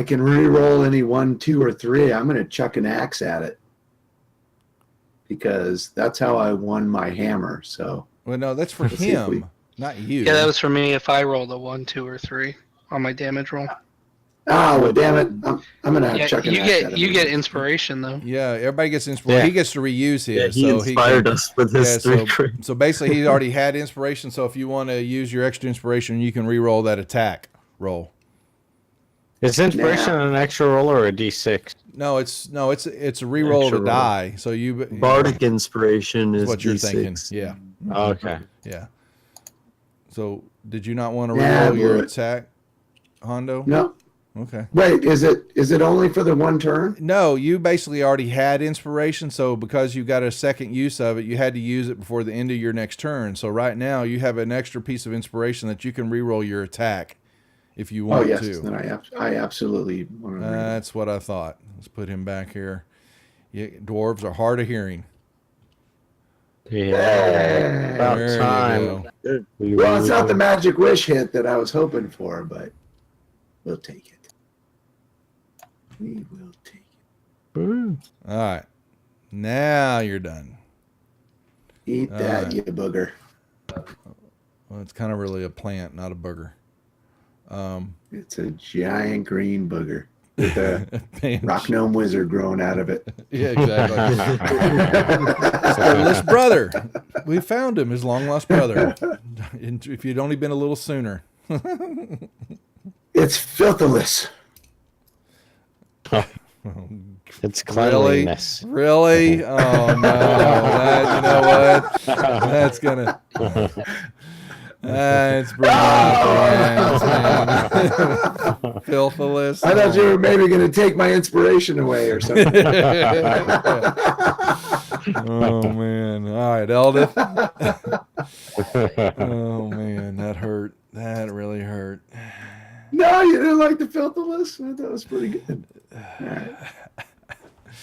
can re-roll any 1, 2, or 3, I'm going to chuck an axe at it because that's how I won my hammer. So Well, no, that's for Let's see if we- him, not you. Yeah, that was for me if I rolled a 1, 2, or 3 on my damage roll. well, damn it, I'm going to have Yeah, chuck an you axe at get it. you get inspiration though. Yeah, everybody gets inspiration. Yeah. He gets to reuse his. Yeah, he so inspired can, us with his yeah, 3 so, crit. so basically, he already had inspiration. So if you want to use your extra inspiration, you can re-roll that attack roll. Is inspiration an extra roll or a d6? No, it's a re-roll Extra to roll. die. So you Bardic inspiration is is what you're D6. thinking. Yeah, Okay. yeah. So did you not want to Nah, re-roll your blew it. attack, Hondo? No. Okay. Wait, is it only for the 1 turn? No, you basically already had inspiration, so because you got a second use of it, you had to use it before the end of your next turn. So right now, you have an extra piece of inspiration that you can re-roll your attack if you Oh want yes, to. then I absolutely want to. That's what I thought. Let's put him back here. Yeah, dwarves are hard of hearing. Yeah. About There you time. go. Well, it's not the magic wish hit that I was hoping for, but we'll take it. We will take it. Ooh. All right. Now you're done. Eat that, Alright. you booger. Well, it's kind of really a plant, not a booger. It's a giant green booger with a Bench. rock gnome wizard growing out of it. Yeah, exactly. It's their lost brother. We found him, his long lost brother. And if you'd only been a little sooner. It's filthiless. It's cleanliness. Really? Oh no! You know what? That's gonna. It's bringing out the ends, man. Filthiless. I thought you were maybe going to take my inspiration away or something. Oh man! All right, Eldith. Oh man, that hurt. That really hurt. No, you didn't like the filthiless? I thought it was pretty good. All right.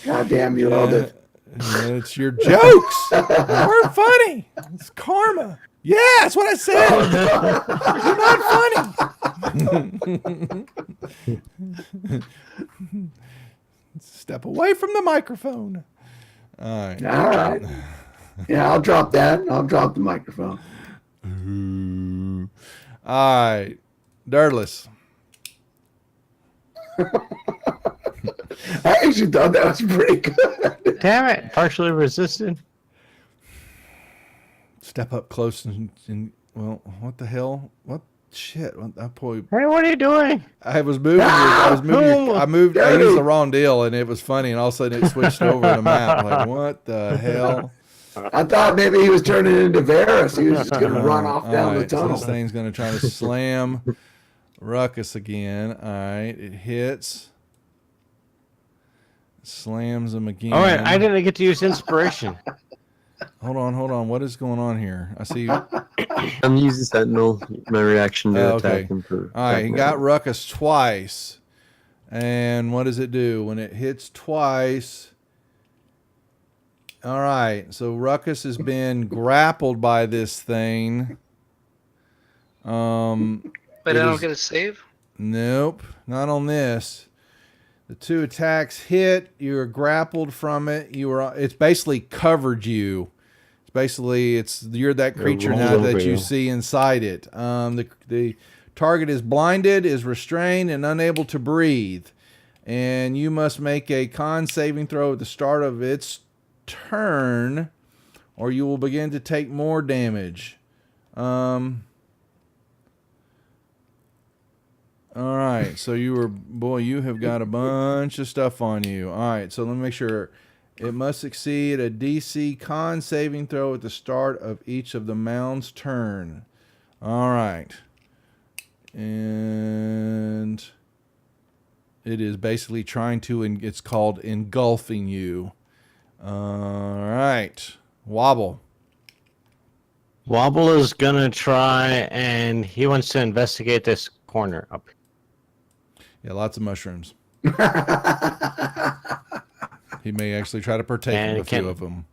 God damn you, Eldith. It's your jokes. They weren't funny. It's karma. Yeah, that's what I said. You're not funny. Step away from the microphone. All right. All right. Yeah, I'll drop that. I'll drop the microphone. Ooh. All right. Dirtless. I actually thought that was pretty good. Damn it. Partially resisted. Step up close and well, what the hell? What shit? I probably Hey, what are you doing? I was moving. I moved. I used the wrong deal, and it was funny. And all of a sudden, it switched over the map. Like, what the hell? I thought maybe he was turning into Varys. He was just going to run off down All the right, so tunnel. this thing's going to try to slam Ruckus again. All right, it hits. Slams him again. All right, I didn't get to use inspiration. Hold on. What is going on here? I see. I'm using Sentinel, my reaction to Oh, okay. attack him for. All right, he got Ruckus twice. And what does it do? When it hits twice, All right. So Ruckus has been grappled by this thing. But I don't get a save? Nope, not on this. The 2 attacks hit. You are grappled from it. It's basically covered you. You're that creature rolled now over that you you. see inside it. The target is blinded, is restrained, and unable to breathe. And you must make a con saving throw at the start of its turn, or you will begin to take more damage. All right, so you have got a bunch of stuff on you. All right, so let me make sure. It must succeed a DC con saving throw at the start of each of the mound's turn. All right. And it is basically trying to, it's called engulfing you. All right. Wobble. Wobble is gonna try, and he wants to investigate this corner up. Yeah, lots of mushrooms. He may actually try to partake And in a it can- few of them.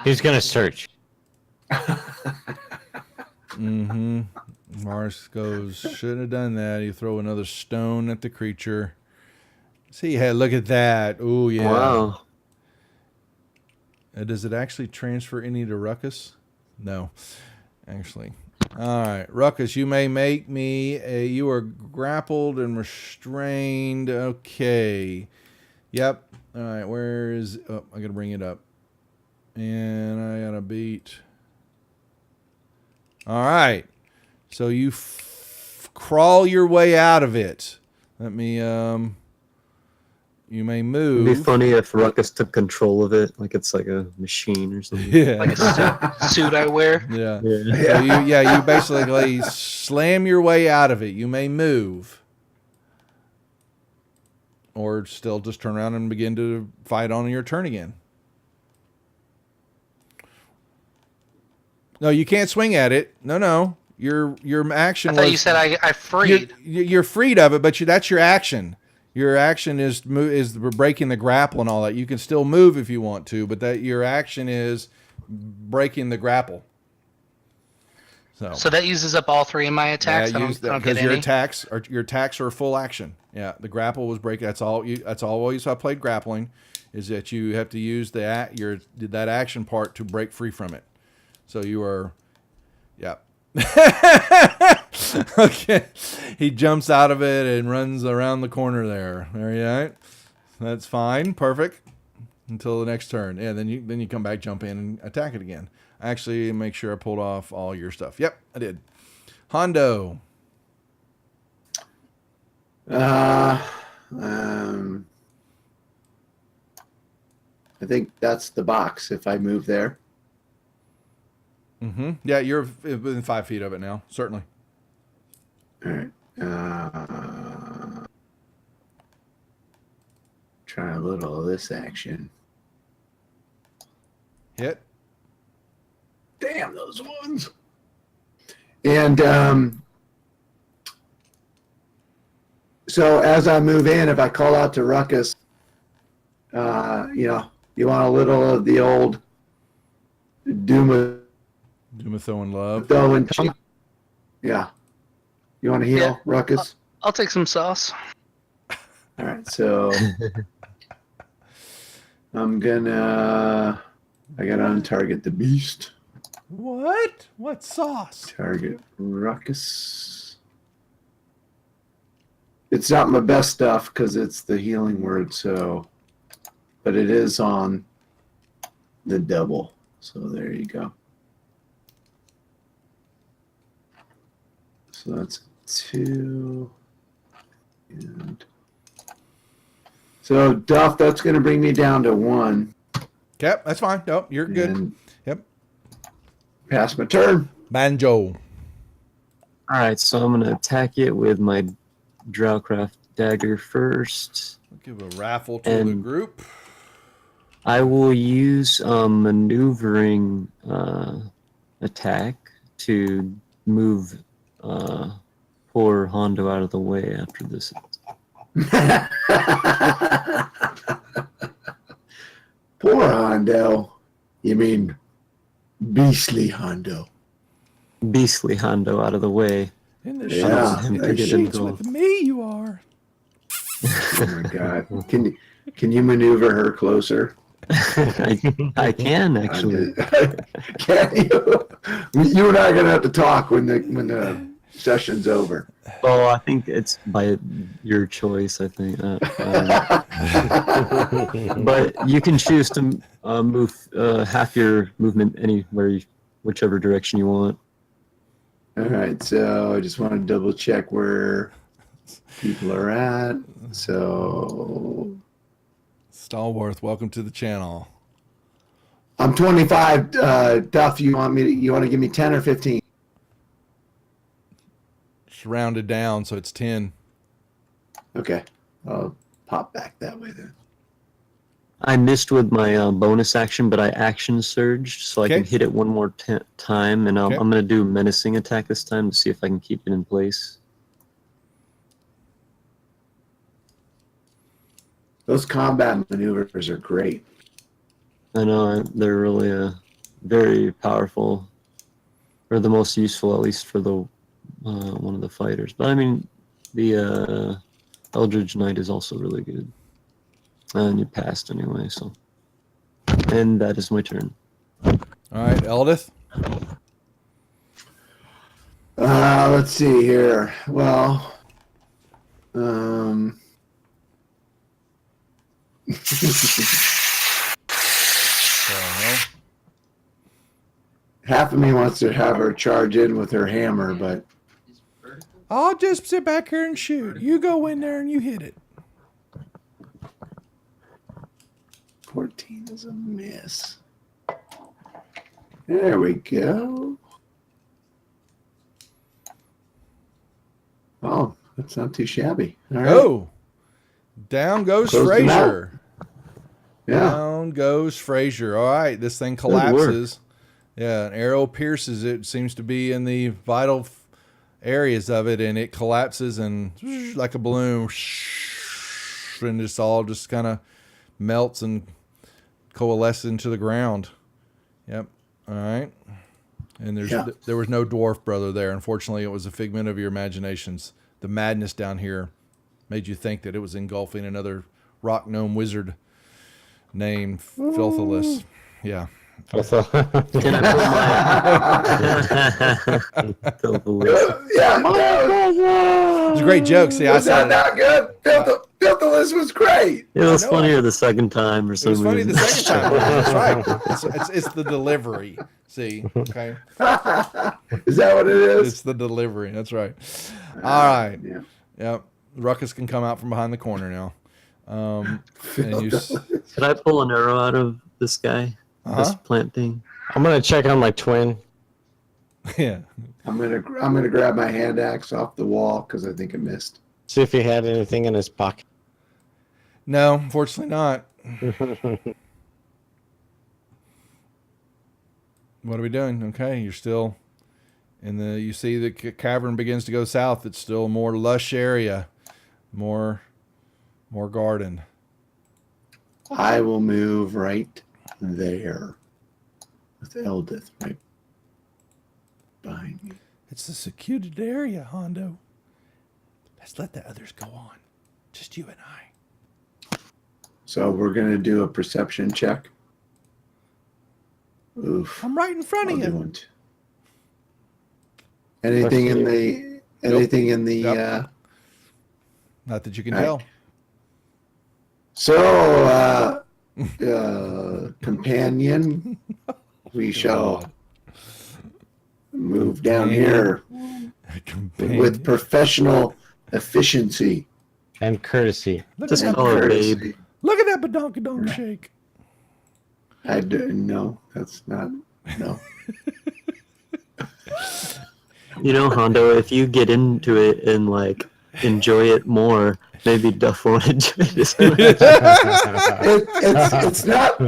He's gonna search. Mm-hmm. Mars goes, shouldn't have done that. You throw another stone at the creature. See, hey, look at that. Oh, yeah. Wow. Does it actually transfer any to Ruckus? No, actually. All right, Ruckus, you may make me you are grappled and restrained. Okay. Yep. All right, where is... Oh, I got to bring it up. And I got to beat... All right. So you crawl your way out of it. Let me... You may move. It'd be funny if Ruckus took control of it, like it's like a machine or something. Yeah. Like a suit I wear? Yeah. Yeah. So you basically slam your way out of it. You may move. Or still just turn around and begin to fight on your turn again. No, you can't swing at it. No. Your action I thought was... you said I freed. You're freed of it, but that's your action. Your action is breaking the grapple and all that. You can still move if you want to, but that your action is breaking the grapple. So that uses up all 3 of my attacks. Yeah, I use don't that get because any. your attacks are full action. Yeah, the grapple was breaking. That's always I played grappling, is that you have to use that action part to break free from it. So you are, yeah. Okay, he jumps out of it and runs around the corner there. All right, that's fine, perfect. Until the next turn. Yeah, then you come back, jump in, and attack it again. Actually, make sure I pulled off all your stuff. Yep, I did. Hondo. I think that's the box if I move there. Mm-hmm. Yeah, you're within 5 feet of it now. Certainly. All right. Try a little of this action. Hit. Damn those ones. And so as I move in, if I call out to Ruckus, you want a little of the old Dumatho and love. Yeah. You want to heal, Yeah. Ruckus? I'll take some sauce. All right, so I gotta untarget the beast. What? What sauce? Target Ruckus. It's not my best stuff because it's the healing word, but it is on the double. So there you go. So that's 2. And so Duff, that's going to bring me down to 1. Okay, that's fine. Nope, you're good. And Yep. pass my turn. Banjo. Alright, so I'm gonna attack it with my Drowcraft dagger first. I'll give a raffle to the And- group. I will use maneuvering attack to move poor Hondo out of the way after this. Poor Hondo. You mean beastly Hondo? Beastly Hondo out of the way. In the Yeah, I don't want him to the get sheets involved. with me, you are. Oh my God! Can you maneuver her closer? I can actually. Can you? You and I are gonna have to talk when the session's over. Well, I think it's by your choice. I think, but you can choose to move half your movement anywhere, whichever direction you want. All right, so I just want to double check where people are at. So Stallworth, welcome to the channel. I'm 25. Duff, you want to give me 10 or 15? It's rounded down, so it's 10. Okay, I'll pop back that way then. I missed with my bonus action, but I action surged, so I Okay. can hit it one more time, and Okay. I'm going to do a menacing attack this time to see if I can keep it in place. Those combat maneuvers are great. I know they're really very powerful, or the most useful, at least for the one of the fighters. But I mean, the Eldridge Knight is also really good, and you passed anyway. So, and that is my turn. All right, Eldith. Let's see here. Well, half of me wants to have her charge in with her hammer, but I'll just sit back here and shoot. You go in there and you hit it. 14 is a miss. There we go. Oh, that's not too shabby. All right. Oh, down goes Closed him out. Frazier. Yeah. Down goes Frazier. All right, this thing collapses. Yeah, an arrow pierces it. Seems to be in the vital areas of it, and it collapses and like a balloon, and it's all just kind of melts and coalesces into the ground. Yep. All right. And there was no dwarf brother there. Unfortunately, it was a figment of your imaginations. The madness down here made you think that it was engulfing another rock gnome wizard named Filthilus. Yeah. Can I put my Yeah. It's a great joke. See, I Was that said not good? Filthilus was great. It was I know. funnier the second time for it some was funny reason. the second time. That's right. It's the delivery. See, okay, Is that what it is? it's the delivery. That's right. All right. Yeah. Yep. Ruckus can come out from behind the corner now. And you, Could I pull an arrow out of this guy? This plant thing? I'm gonna check on my twin. yeah. I'm gonna grab my hand axe off the wall because I think it missed. See if he had anything in his pocket. No, unfortunately not. What are we doing? Okay, you're still in the. You see the cavern begins to go south. It's still a more lush area, more garden. I will move right there with Eldith right behind me. It's a secluded area, Hondo. Let's let the others go on. Just you and I. So we're gonna do a perception check. Oof. I'm right in front of I'll you. do it. Anything in the Yep. Not that you can All right. tell. So companion, we shall move down here with professional efficiency And courtesy. Just and call her courtesy. babe. Look at that badonkadonk shake. I do no, that's not no. You know, Hondo, if you get into it and like enjoy it more, maybe Duff won't enjoy it as much.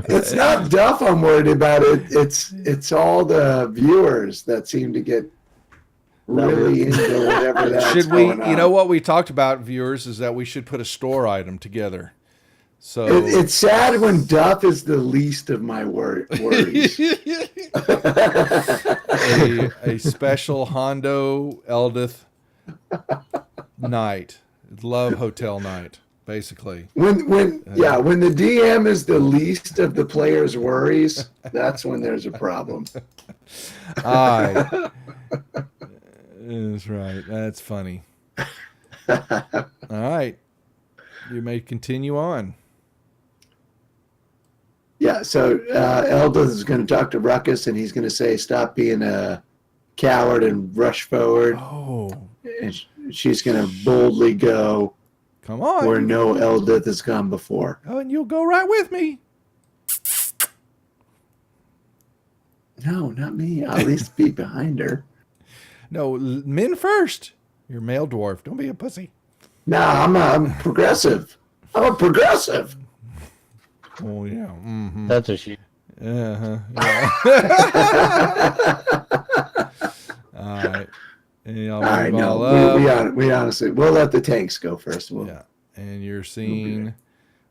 It's not Duff I'm worried about. It's all the viewers that seem to get really into whatever that's Should we? going on. You know what we talked about, viewers, is that we should put a store item together. So It's sad when Duff is the least of my worries. a special Hondo Eldith night, love hotel night, basically. When the DM is the least of the players' worries, that's when there's a problem. Aye, that's right. That's funny. All right, you may continue on. Yeah, so Eldith is going to talk to Ruckus, and he's going to say, "Stop being a coward and rush forward." Oh, And she's going to boldly go come on. where no Eldith has gone before. Oh, and you'll go right with me. No, not me. I'll at least be behind her. No, men first. You're a male dwarf. Don't be a pussy. Nah, I'm progressive. I'm a progressive. Oh yeah. Mm-hmm. That's a she. Yeah. All right. And y'all All right, move all no, up. we honestly, we'll let the tanks go first. Yeah. And you're seeing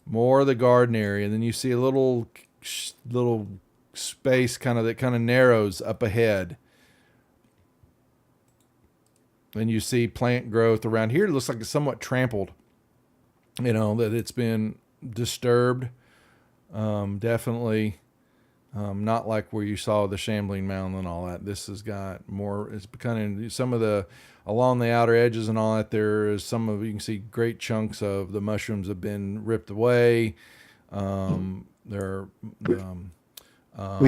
more of the garden area, and then you see a little space that kind of narrows up ahead. And you see plant growth around here. It looks like it's somewhat trampled. You know, that it's been disturbed. Definitely not like where you saw the shambling mound and all that. This has got more, it's kind of some of the, along the outer edges and all that, there is some of, you can see great chunks of the mushrooms have been ripped away. We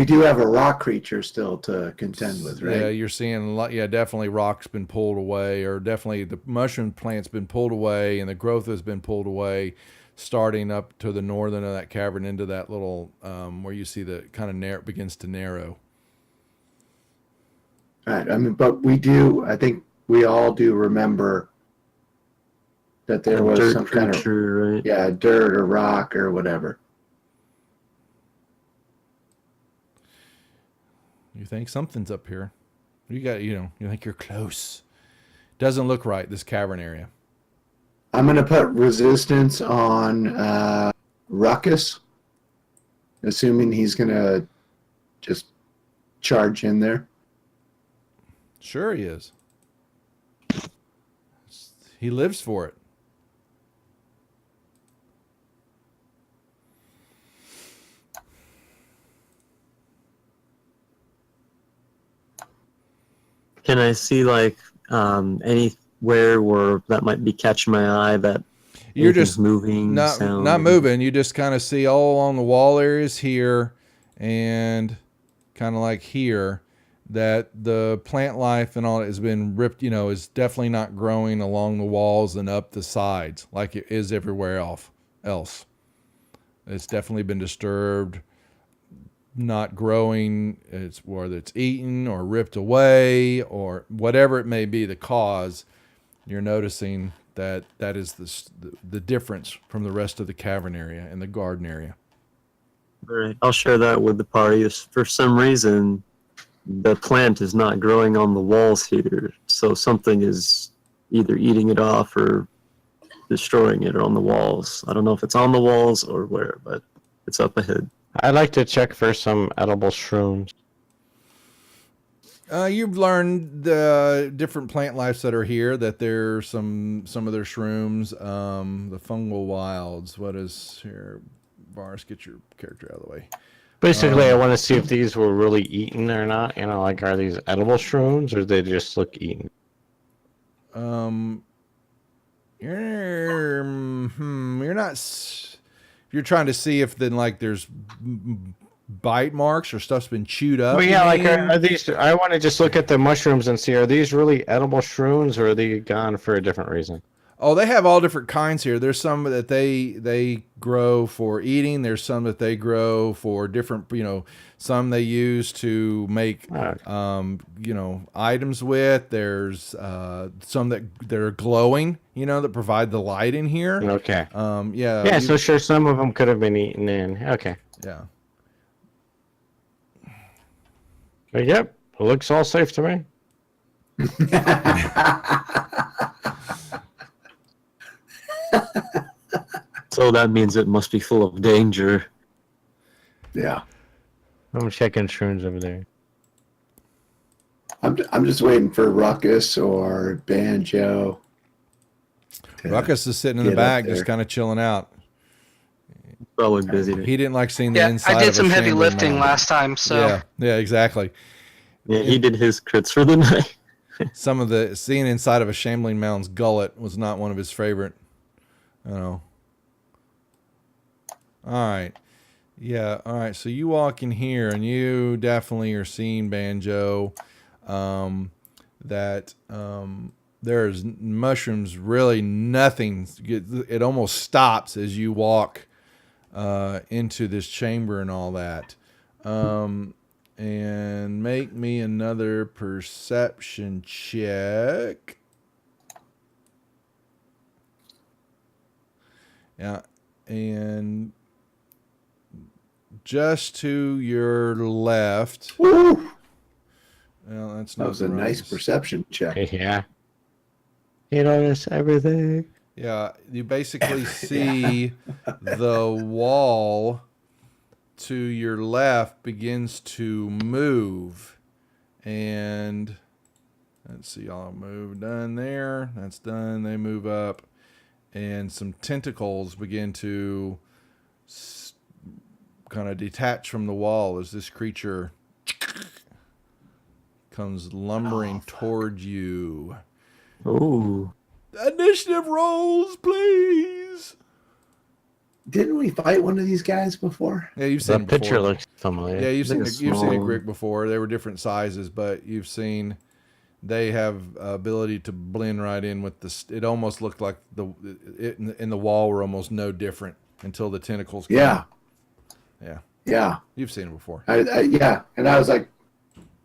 do have a rock creature still to contend with, right? Yeah, you're seeing a lot. Yeah, definitely rock's been pulled away, or definitely the mushroom plant's been pulled away, and the growth has been pulled away, starting up to the northern of that cavern into that little where you see the kind of begins to narrow. Right. I mean, but we do. I think we all do remember that there was dirt some kind of right? dirt or rock or whatever. You think something's up here. You think you're close. Doesn't look right, this cavern area. I'm going to put resistance on Ruckus, assuming he's going to just charge in there. Sure he is. He lives for it. Can I see anywhere where that might be catching my eye that You're just moving? not moving. You just kind of see all along the wall areas here and kind of like here that the plant life and all that has been ripped, is definitely not growing along the walls and up the sides like it is everywhere else. It's definitely been disturbed. Not growing, it's whether it's eaten or ripped away or whatever it may be the cause. You're noticing that is the difference from the rest of the cavern area and the garden area. All right, I'll share that with the party. For some reason, the plant is not growing on the walls here, so something is either eating it off or destroying it on the walls. I don't know if it's on the walls or where, but it's up ahead. I'd like to check for some edible shrooms. You've learned the different plant lives that are here, that there's some of their shrooms, the fungal wilds. What is here? Varus, get your character out of the way. Basically, I want to see if these were really eaten or not. Are these edible shrooms or they just look eaten? You're not. You're trying to see if then there's bite marks or stuff's been chewed up. Well, yeah, are these? I want to just look at the mushrooms and see, are these really edible shrooms or are they gone for a different reason? Oh, they have all different kinds here. There's some that they grow for eating. There's some that they grow for different, some they use to make, items with. There's some that are glowing, that provide the light in here. Okay. Yeah. Yeah, so sure, some of them could have been eaten in. Okay. Yeah. But yep, it looks all safe to me. So that means it must be full of danger. Yeah. I'm checking shrooms over there. I'm just waiting for Ruckus or Banjo. to Ruckus is sitting in the get up back, there. just kind of chilling out. Probably busy. He didn't like seeing the Yeah, inside I did of a some heavy shambling lifting mound. last time, so Yeah, exactly. Yeah, he did his crits for the night. Some of the seeing inside of a shambling mound's gullet was not one of his favorite. Oh. All right. Yeah, all right. So you walk in here and you definitely are seeing Banjo. There's mushrooms, really nothing. It almost stops as you walk into this chamber and all that. And make me another perception check. Yeah, and just to your left. Woo! Well, that's That not was a the nice right- perception check. Yeah. You notice everything. Yeah, you basically see the wall to your left begins to move. And let's see, I'll move done there. That's done. They move up. And some tentacles begin to kind of detach from the wall as this creature comes lumbering toward you. Ooh. Initiative rolls, please. Didn't we fight one of these guys before? Yeah, you've The seen it picture before. looks familiar. Yeah, you've seen Like a you've seen a small- Grick before. They were different sizes, but you've seen they have ability to blend right in with the. It almost looked like in the wall were almost no different until the tentacles. Came. Yeah. Yeah, Yeah. you've seen it before. Yeah. And I was like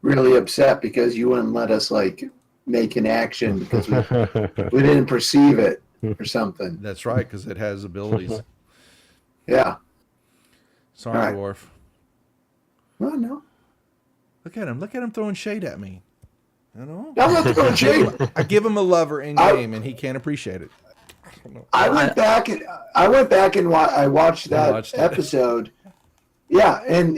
really upset because you wouldn't let us like make an action because we didn't perceive it or something. That's right, because it has abilities. Yeah. Sorry, All right. dwarf. Well, no. Look at him! Look at him throwing shade at me. I know. I'm not throwing shade. I give him a lover in game, and he can't appreciate it. I went back and I watched that watched it. episode. Yeah, and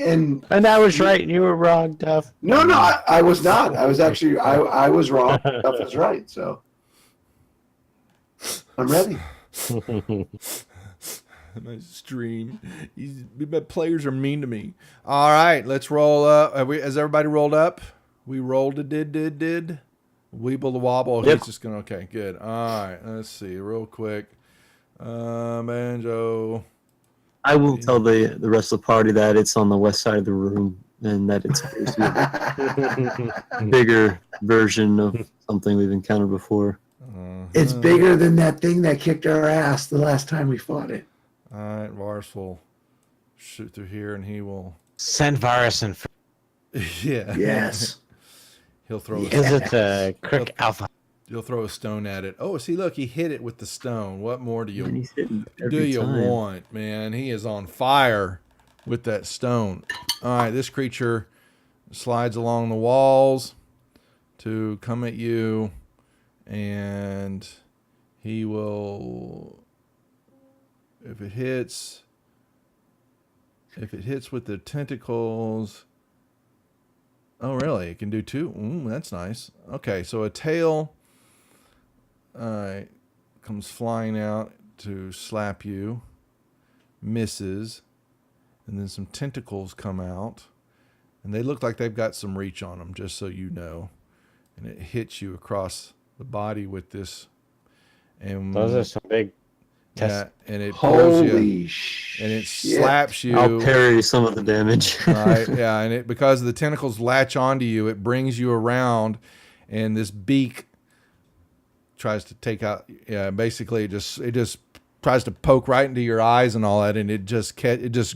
And I was right. You were wrong, Duff. no, I was not. I was actually I was wrong. Duff was right. So I'm ready. My stream. My players are mean to me. All right, let's roll up. Has everybody rolled up? We rolled a did. Weeble the wobble. Yep. He's just gonna. Okay, good. All right, let's see real quick. Banjo. I will tell the rest of the party that it's on the west side of the room and that it's a bigger version of something we've encountered before. It's bigger than that thing that kicked our ass the last time we fought it. All right, Vars will shoot through here, and he will. Send virus and Yeah. Yes. He'll throw. is it Crick Alpha? You'll throw a stone at it. Oh, see, look, he hit it with the stone. What more do And you he's hitting do every you time. want, man? He is on fire with that stone. All right, this creature slides along the walls to come at you, and he will, if it hits with the tentacles. Oh, really? It can do two? Ooh, that's nice. Okay, so a tail comes flying out to slap you, misses, and then some tentacles come out, and they look like they've got some reach on them, just so you know. And it hits you across the body with this. And Those are some big yeah, tests. and it pulls you, Holy shit. and it slaps you. I'll parry some of the damage. Right, yeah, and it because the tentacles latch onto you, it brings you around, and this beak tries to take out. Yeah, basically, it just tries to poke right into your eyes and all that, and it just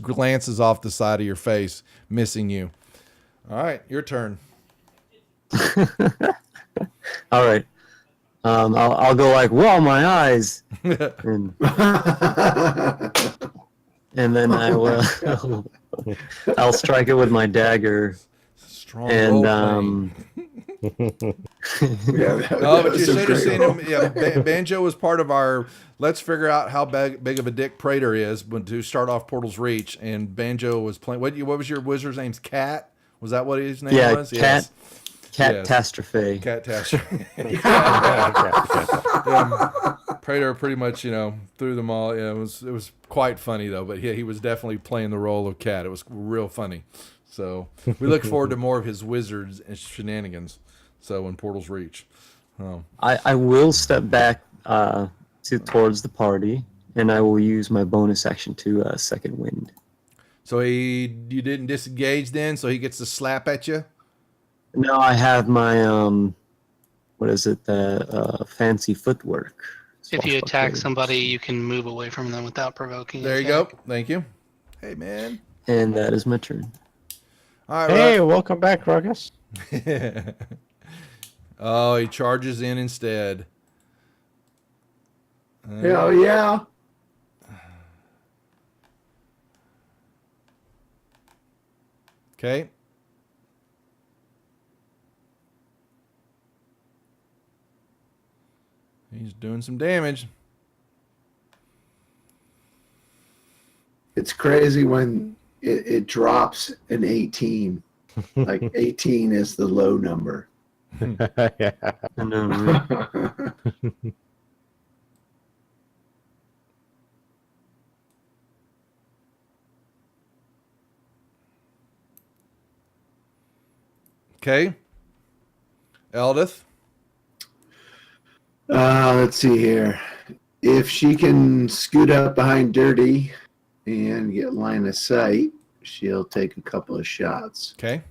glances off the side of your face, missing you. All right, your turn. All right. I'll go like, whoa, my eyes. And then I will I'll strike it with my dagger Strong and role playing. Oh, but you was a should have great seen roll. him. Yeah, Banjo was part of our. Let's figure out how big of a dick Prater is when to start off Portal's Reach, and Banjo was playing. What was your wizard's name's Cat? Was that what his name Yeah, was? Yes. Catastrophe. Cat Taster. Prater pretty much, threw them all. Yeah, it was quite funny though. But yeah, he was definitely playing the role of Cat. It was real funny. So we look forward to more of his wizards and shenanigans. So when Portal's Reach. I will step back towards the party, and I will use my bonus action to second wind. So you didn't disengage then, so he gets to slap at you. No, I have my what is it? The fancy footwork. If you attack Swashbuckler. somebody, you can move away from them without provoking. There you attack. go. Thank you. Hey man. And that is my turn. All right. Hey, welcome back, Ruckus. Oh, he charges in instead. Hell yeah. Okay. He's doing some damage. It's crazy when it drops an 18. Like 18 is the low number. Yeah. And then Okay. Eldith. Let's see here. If she can scoot up behind Dirty and get line of sight, she'll take a couple of shots. Okay.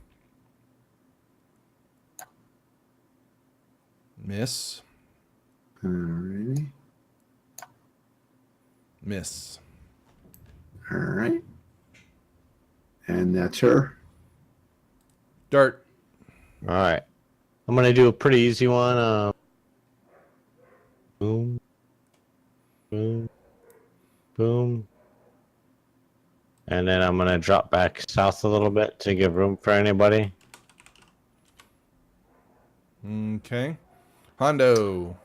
Miss. Alrighty. Miss. All right. And that's her. Dirt. All right. I'm going to do a pretty easy one. Boom. Boom. Boom. And then I'm going to drop back south a little bit to give room for anybody. Okay. Hondo.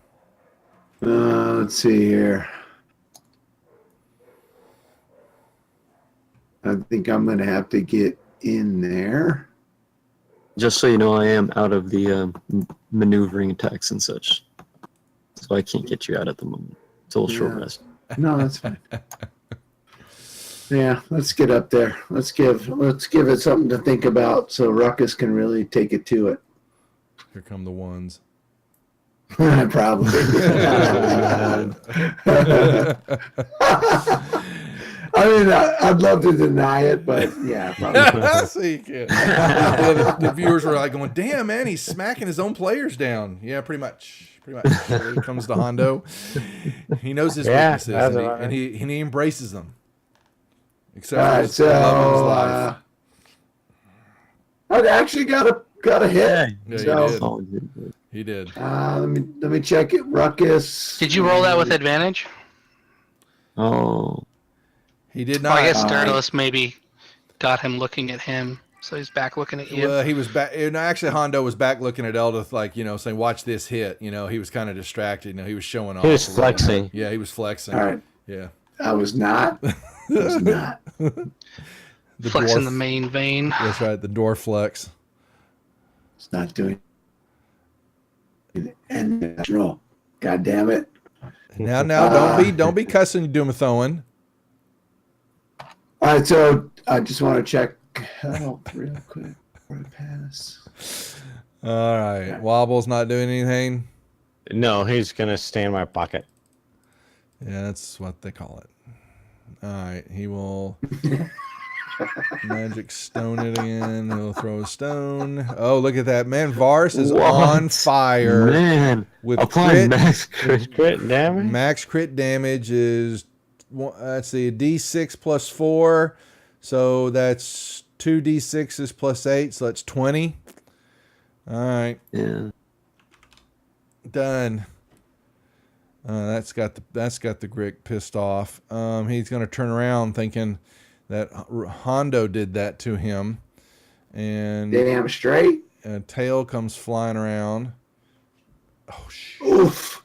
Let's see here. I think I'm going to have to get in there. just so you know, I am out of the maneuvering attacks and such, so I can't get you out at the moment. It's a short Yeah. rest. No, that's fine. Yeah, let's get up there. Let's give it something to think about so Ruckus can really take it to it. Here come the ones. Probably. I mean, I'd love to deny it, but yeah, probably. So you can. The viewers were like going, "Damn, man, he's smacking his own players down." Yeah, pretty much. Pretty much. Here it comes to Hondo. He knows his weaknesses, that's and all right. he embraces them. Except All for right, his love of his so life. I actually got a hit. Yeah, So- he did. Oh, good. He did. Let me check it. Ruckus. Did you roll that with advantage? Oh, He did Well, not. I guess All right. Daedalus maybe got him looking at him, so he's back looking at you. Well, he was back. No, actually, Hondo was back looking at Eldith, like, saying, "Watch this hit." He was kind of distracted. He was showing off. He was a little. flexing. Yeah, he was flexing. All right. Yeah. I was not. I was not. The Flexing dwarf. the main vein. That's right. The dwarf flex. It's not doing. And natural. God damn it. Now, don't be cussing Doomathoan. All right, so I just want to check health real quick before I pass. All right. Wobble's not doing anything. No, he's gonna stay in my pocket. Yeah, that's what they call it. All right. He will magic stone it again. He'll throw a stone. Oh, look at that. Man, Varus is What? on fire man! with Applying crit. max crit. Crit damage. Max crit damage is, let's see, a D6 plus 4. So that's 2D6s plus 8. So that's 20. All right. Yeah. Done. That's got the Grick pissed off. He's going to turn around thinking that Hondo did that to him. And Damn straight. tail comes flying around. Oh shit. Oof.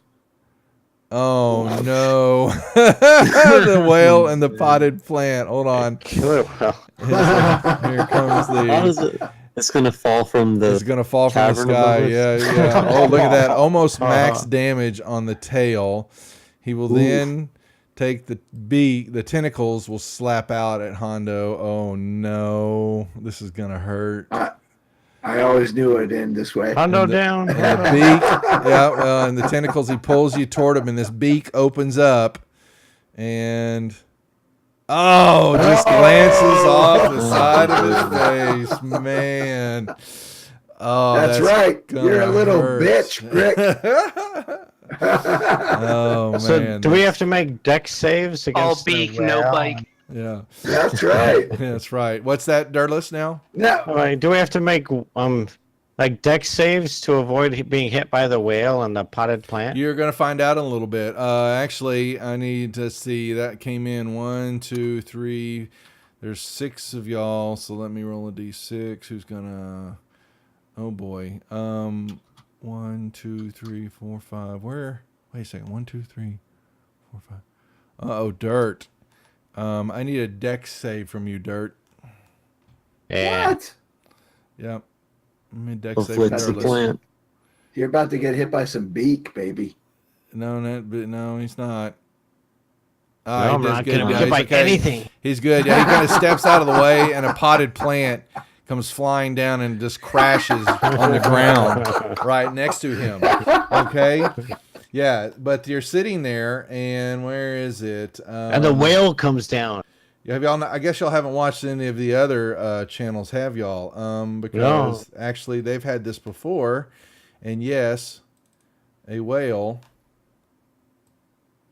Oh no. The whale and the potted plant. Hold on. Killer whale. Here comes How the. is it? It's gonna fall from It's the. gonna fall from the cavern sky. above us? Yeah. Oh, look at that! Almost max damage on the tail. He will then take the beak. The tentacles will slap out at Hondo. Oh no! This is gonna hurt. I always knew it'd end this way. Hondo And the- down. And the beak, yeah, well, and the tentacles, he pulls you toward him, and this beak opens up, and just glances off the side of his face, man. Oh, That's right. You're a gonna little hurt. bitch, Rick. Oh So man. do we have to make deck saves All against the beak, no whale? bike. Yeah, That's right. that's right. What's that, Dirtless? Now? No, Like, do we have to make like deck saves to avoid being hit by the whale and the potted plant? You're gonna find out in a little bit. Actually, I need to see that came in 1, 2, 3. There's 6 of y'all, so let me roll a d6. Who's gonna? Oh boy. 1, 2, 3, 4, 5. Where? Wait a second. 1, 2, 3, 4, 5. Oh, Dirt. I need a dex save from you, Dirt. Yeah. what? Yep. Let me dex save Hopefully it's the Dirtless. plant. You're about to get hit by some beak, baby. No, he's not. No, I'm he does not good. getting Yeah, hit he's by okay. anything. He's good. Yeah, he kind of steps out of the way, and a potted plant comes flying down and just crashes on the ground right next to him. Okay? Yeah, but you're sitting there, and where is it? And the whale comes down. Have y'all? I guess y'all haven't watched any of the other channels, have y'all? Because actually, they've had this before, and yes, a whale.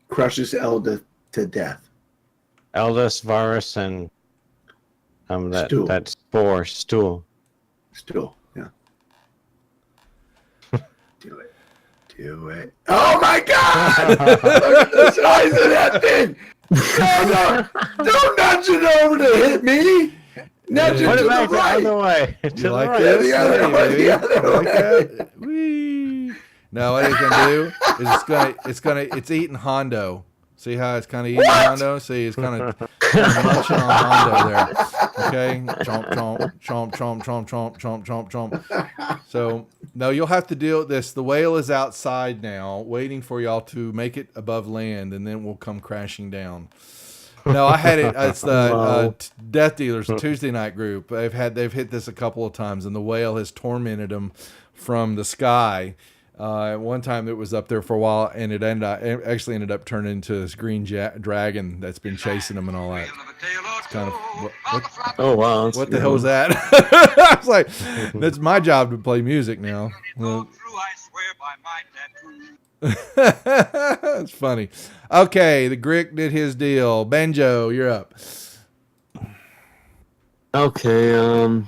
Crushes Elda to death. Eldest virus and Stool. that spore stool. Still, yeah. Do it. Do it. Oh my God! Look at the size of that thing! No, don't nudge it over to hit me! Nudge it Put to it back the the other right! way. To You the like right. this? The other Hey, way, baby. the other You like way. that? Whee! Now what it's gonna do is it's eating Hondo. See how it's kind of eating Hondo? See, it's kind of munching on Hondo there. Okay, chomp, chomp, chomp, chomp, chomp, chomp, chomp, chomp, chomp. So no, you'll have to deal with this. The whale is outside now, waiting for y'all to make it above land, and then we'll come crashing down. No, I had it. It's the Death Dealers Tuesday night group. They've hit this a couple of times, and the whale has tormented them from the sky. One time it was up there for a while, and it actually ended up turning into this green dragon that's been chasing them and all that. It's kind of Oh wow. what the hell was that? I was like, that's my job to play music now. Well, it's funny. Okay, the Grick did his deal. Benjo, you're up. Okay,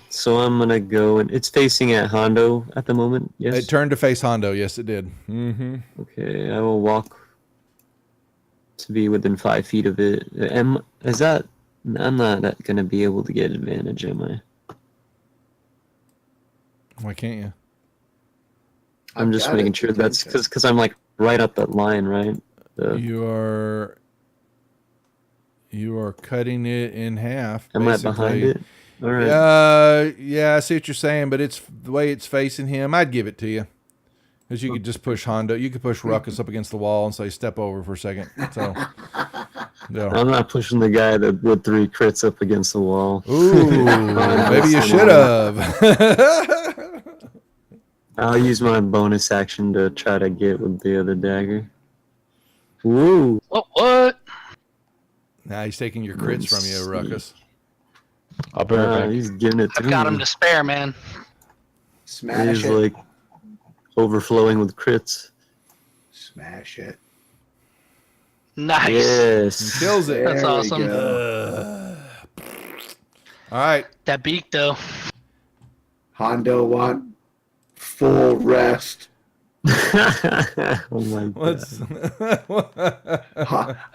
so I'm gonna go, and it's facing at Hondo at the moment. Yes. It turned to face Hondo. Yes, it did. Mm-hmm. Okay, I will walk to be within 5 feet of it. I'm not gonna be able to get advantage, am I? Why can't you? I'm just got making it, sure that's potential. because I'm like right up that line, right? You are cutting it in half. Am I behind basically. it? All right. Yeah, I see what you're saying, but it's the way it's facing him. I'd give it to you, because you could just push Hondo. You could push Ruckus up against the wall and say, "Step over for a second." So, yeah. I'm not pushing the guy that with 3 crits up against the wall. Ooh, maybe you should have. I'll use my bonus action to try to get with the other dagger. Woo! What? Now he's taking your crits from you, Ruckus. I'll be right back. He's giving it to I've got me. him to spare, man. Smash He's it. like overflowing with crits. Smash it. Nice. Yes. Kills it. That's There we awesome. go. All right. That beak, though. Hondo want full rest. Oh my god. What's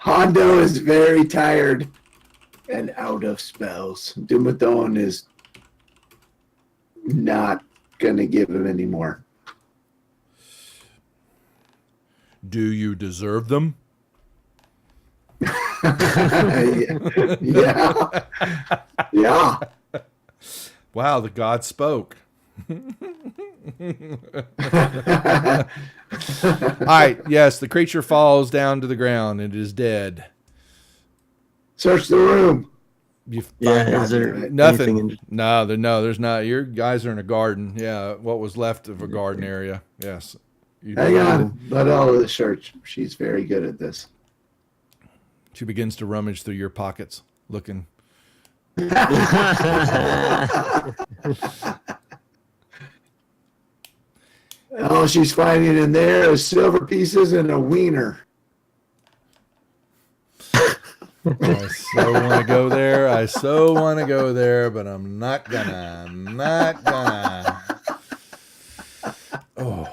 Hondo is very tired and out of spells. Dumathon is not going to give him any more. Do you deserve them? Yeah. Yeah. Wow, the god spoke. All right, yes, the creature falls down to the ground and is dead. Search the room. You Yeah, find is there nothing. anything No, there's not. Your guys are in a garden. Yeah, what was left of a garden area. Yes. Hang on. Let Elda search. She's very good at this. She begins to rummage through your pockets, looking. All she's finding in there is silver pieces and a wiener. I so want to go there. I so want to go there, but I'm not gonna. I'm not gonna. Oh.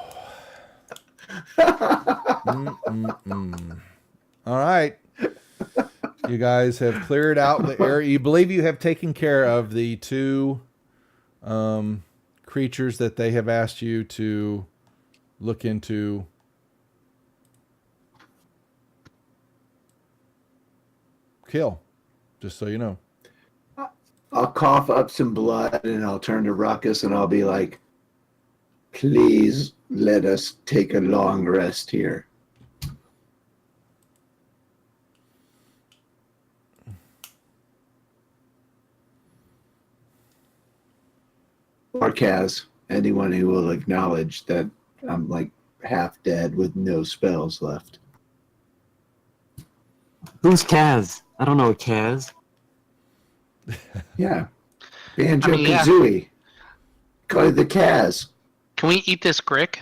All right. You guys have cleared out the area. You believe you have taken care of the two creatures that they have asked you to look into. Kill, just so you know. I'll cough up some blood and I'll turn to Ruckus and I'll be like, please let us take a long rest here. Or Kaz, anyone who will acknowledge that I'm like half dead with no spells left. Who's Kaz? I don't know Kaz. Yeah. Banjo yeah. Kazooie. Call it the Kaz. Can we eat this grick?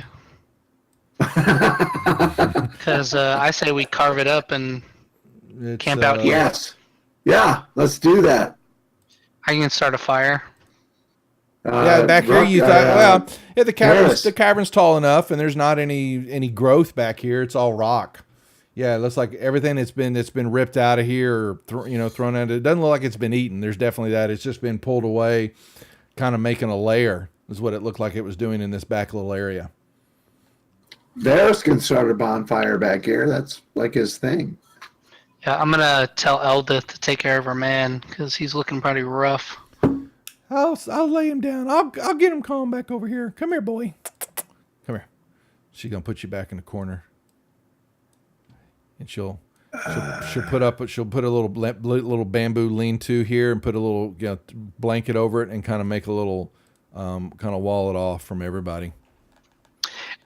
Because I say we carve it up and camp out here. Yes. Yeah, let's do that. I can start a fire. Yeah, back here you thought, yeah, the Harris. cavern's tall enough, and there's not any growth back here. It's all rock. Yeah, it looks like everything that's been ripped out of here, or thrown out. It doesn't look like it's been eaten. There's definitely that. It's just been pulled away, kind of making a lair. Is what it looked like it was doing in this back little area. Varus can start a bonfire back here. That's like his thing. Yeah, I'm gonna tell Eldith to take care of her man because he's looking pretty rough. I'll lay him down. I'll get him calm back over here. Come here, boy. Come here. She's gonna put you back in the corner, and she'll put a little bamboo lean-to here and put a little blanket over it and kind of make a little kind of wall it off from everybody.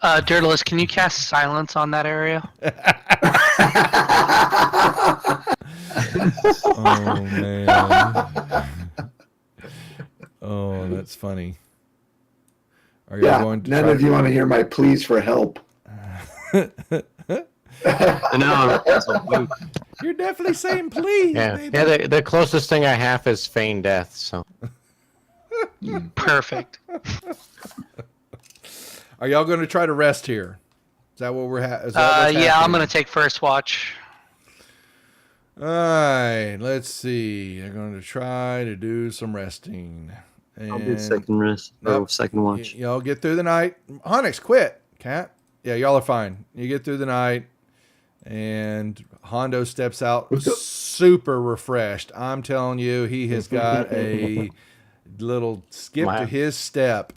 Daedalus, can you cast silence on that area? Oh man. Oh, that's funny. Are you going to none of you want to hear my pleas for help. No, You're definitely saying please. Yeah, baby. yeah. The closest thing I have is feign death. So Perfect. Are y'all going to try to rest here? Is that what we're Yeah, I'm gonna take first watch. All right, let's see. They're going to try to do some resting. And I'll do second rest. Nope. Or second watch. Y'all get through the night. Onyx, quit. Cat. Yeah, y'all are fine. You get through the night, and Hondo steps out super refreshed. I'm telling you, he has got a little skip to his step,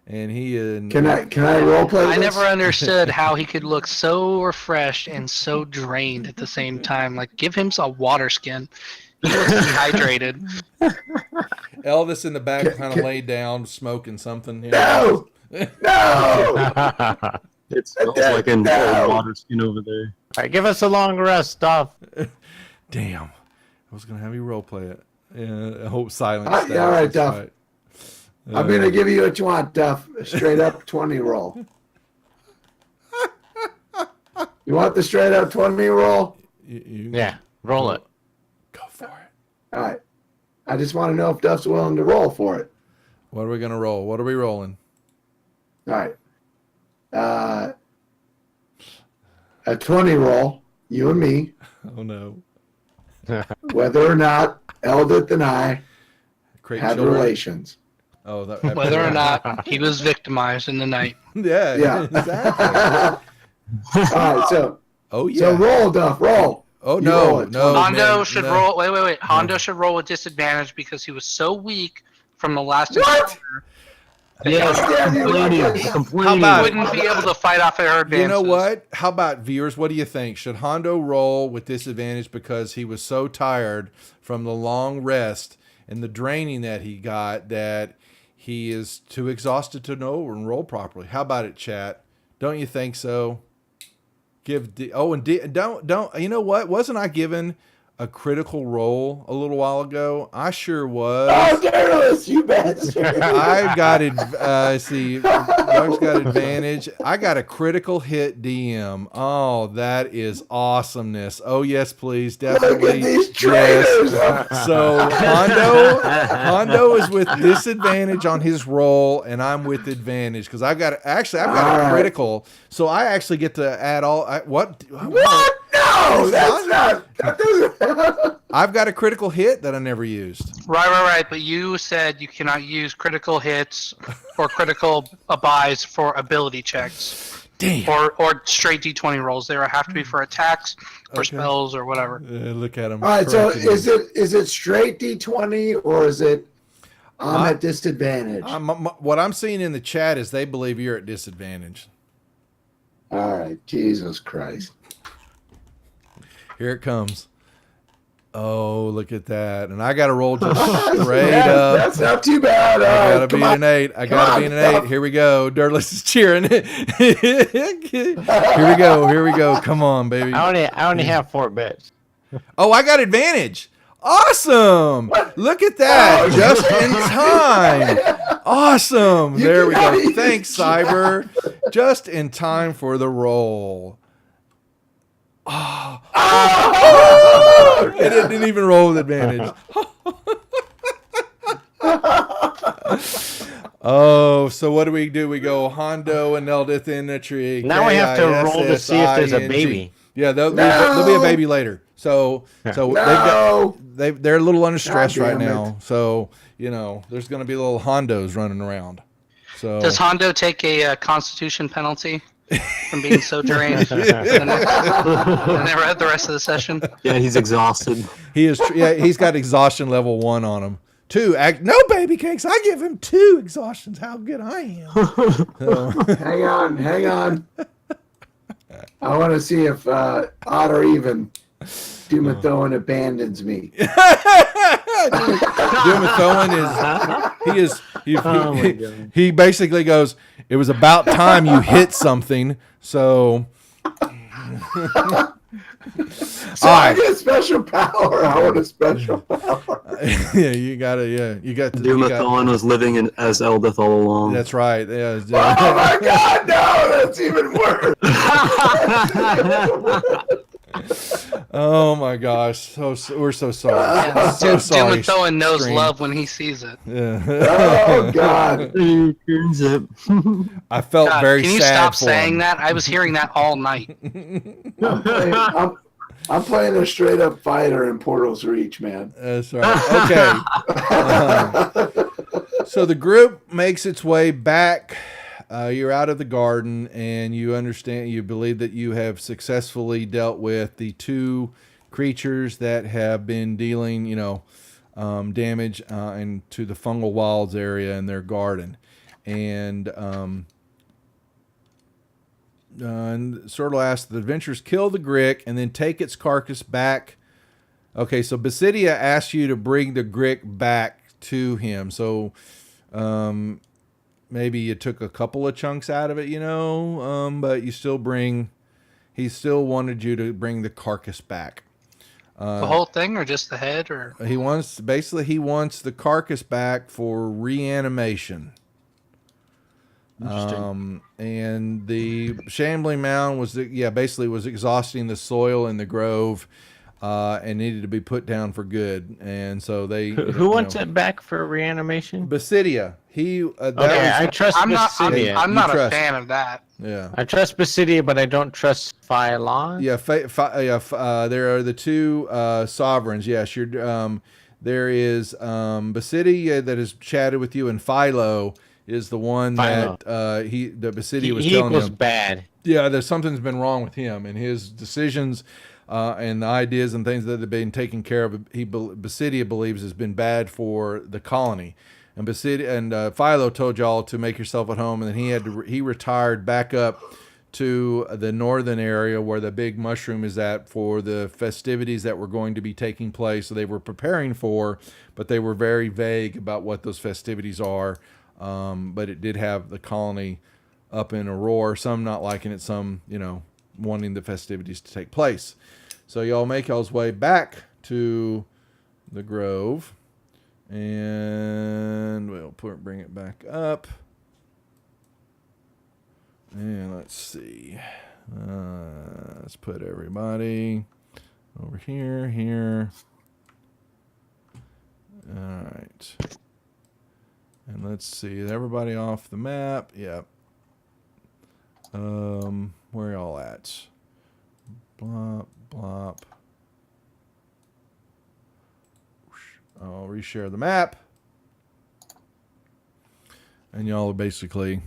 and he is. Can I role play? I never understood how he could look so refreshed and so drained at the same time. Like, give him a water skin. He looks dehydrated. Elvis in the back kind of laid down, smoking something. No! No! It smells like an old water skin over there. all right, give us a long rest, Duff. Damn. I was going to have you role play it. Yeah, I hope silence. All right, stays. Duff. Right. I'm going to give you what you want, Duff. A straight up 20 roll. You want the straight up 20 roll? Yeah, roll it. Go for it. All right. I just want to know if Duff's willing to roll for it. What are we going to roll? What are we rolling? All right. A 20 roll, you and me, Oh, no. whether or not Eldith and I Create have children. relations. Oh, that, Whether or not he was victimized in the night. Yeah. Yeah. Exactly. All right, so Oh yeah. so roll, Duff, roll. Oh You roll no, it, no. Hondo man, should no. roll. Wait. Hondo should roll with disadvantage because he was so weak from the last What? encounter that Yes, Damn you, Lucas. he complaining. about it? wouldn't be able to fight off her advances. You know what? How about viewers? What do you think? Should Hondo roll with disadvantage because he was so tired from the long rest and the draining that he got that he is too exhausted to know and roll properly? How about it, chat? Don't you think so? Don't. You know what? Wasn't I given a critical roll a little while ago? I sure was. Oh, Daedalus, you bastard. I got it. See, Doug's got advantage. I got a critical hit DM. Oh, that is awesomeness. Oh yes, please, definitely. Look at these traitors. Yes. So Hondo is with disadvantage on his roll, and I'm with advantage because I've got a critical. So I actually get to add all. What? No, that's not. That doesn't. I've got a critical hit that I never used. Right. But you said you cannot use critical hits or critical buys for ability checks. Damn. Or straight D20 rolls. They have to be for attacks or Okay. spells or whatever. Look at him. All right, so is it straight D20 or is it I'm at disadvantage? What I'm seeing in the chat is they believe you're at disadvantage. All right, Jesus Christ. Here it comes. Oh, look at that. And I got to roll just straight Yeah, up. that's not too bad. All I right, got to come be on. an 8. I got to be an 8. Here we go. Dirtless is cheering. Here we go. Come on, baby. I only have 4 bits. Oh, I got advantage. Awesome. Look at that. Oh, Just in time. Awesome. There we go. cannot Thanks, use Cyber. Just in time for the roll. Oh, It didn't even roll with advantage. Oh, so what do? We go Hondo and Eldith in the tree. Now we have to roll to see if there's a baby. Yeah, there'll be a baby later. So No. they're a little under stress right damn now. So there's going to be little Hondos running around. So Does Hondo take a Constitution penalty from being so drained for the rest of the session? Yeah, he's exhausted. he is. Yeah, he's got exhaustion level 1 on him. 2. No baby cakes. I give him 2 exhaustions. How good I am. So, hang on. I want to see if odd or even Dumathoan abandons me. Dumathoan he basically goes, it was about time you hit something. So So I get a special power. I want a special power. you got to Dumathoan was living as Eldith all along. That's right. Yeah. Oh my God, no, that's even worse. Oh my gosh. We're so sorry. So sorry. Dumathoan knows Scream. love when he sees it. Yeah. Oh God. I felt God, very can you sad stop for saying him. that? I was hearing that all night. I'm playing a straight up fighter in Portal's Reach, man. That's right. Okay. So the group makes its way back. You're out of the garden, and you believe that you have successfully dealt with the 2 creatures that have been dealing, damage into the fungal wilds area in their garden. And Sortle asks, the adventurers kill the Grick and then take its carcass back. Okay, so Basidia asks you to bring the Grick back to him. So maybe you took a couple of chunks out of it, but he still wanted you to bring the carcass back. The whole thing, or just the head, or He wants the carcass back for reanimation. And the shambling mound was exhausting the soil in the grove, and needed to be put down for good. And so they Who wants it back for reanimation? Basidia. I trust Basidia. I'm not a trust. fan of that. Yeah. I trust Basidia, but I don't trust Phylon. Yeah, there are the 2 sovereigns. Yes, there is Basidia that has chatted with you, and Philo is the one Philo. that the Basidia was He telling equals him. bad. Yeah, there's something's been wrong with him and his decisions and the ideas and things that have been taken care of. Basidia believes has been bad for the colony. And Basidia and Philo told y'all to make yourself at home, and then he retired back up to the northern area where the big mushroom is at for the festivities that were going to be taking place. So they were preparing for, but they were very vague about what those festivities are. But it did have the colony up in a roar, some not liking it, some, wanting the festivities to take place. So y'all make y'all's way back to the grove, and we'll bring it back up. And let's see. Let's put everybody over here. All right. And let's see. Everybody off the map. Yep. Where y'all at? Blop, blop. I'll reshare the map. And y'all are basically...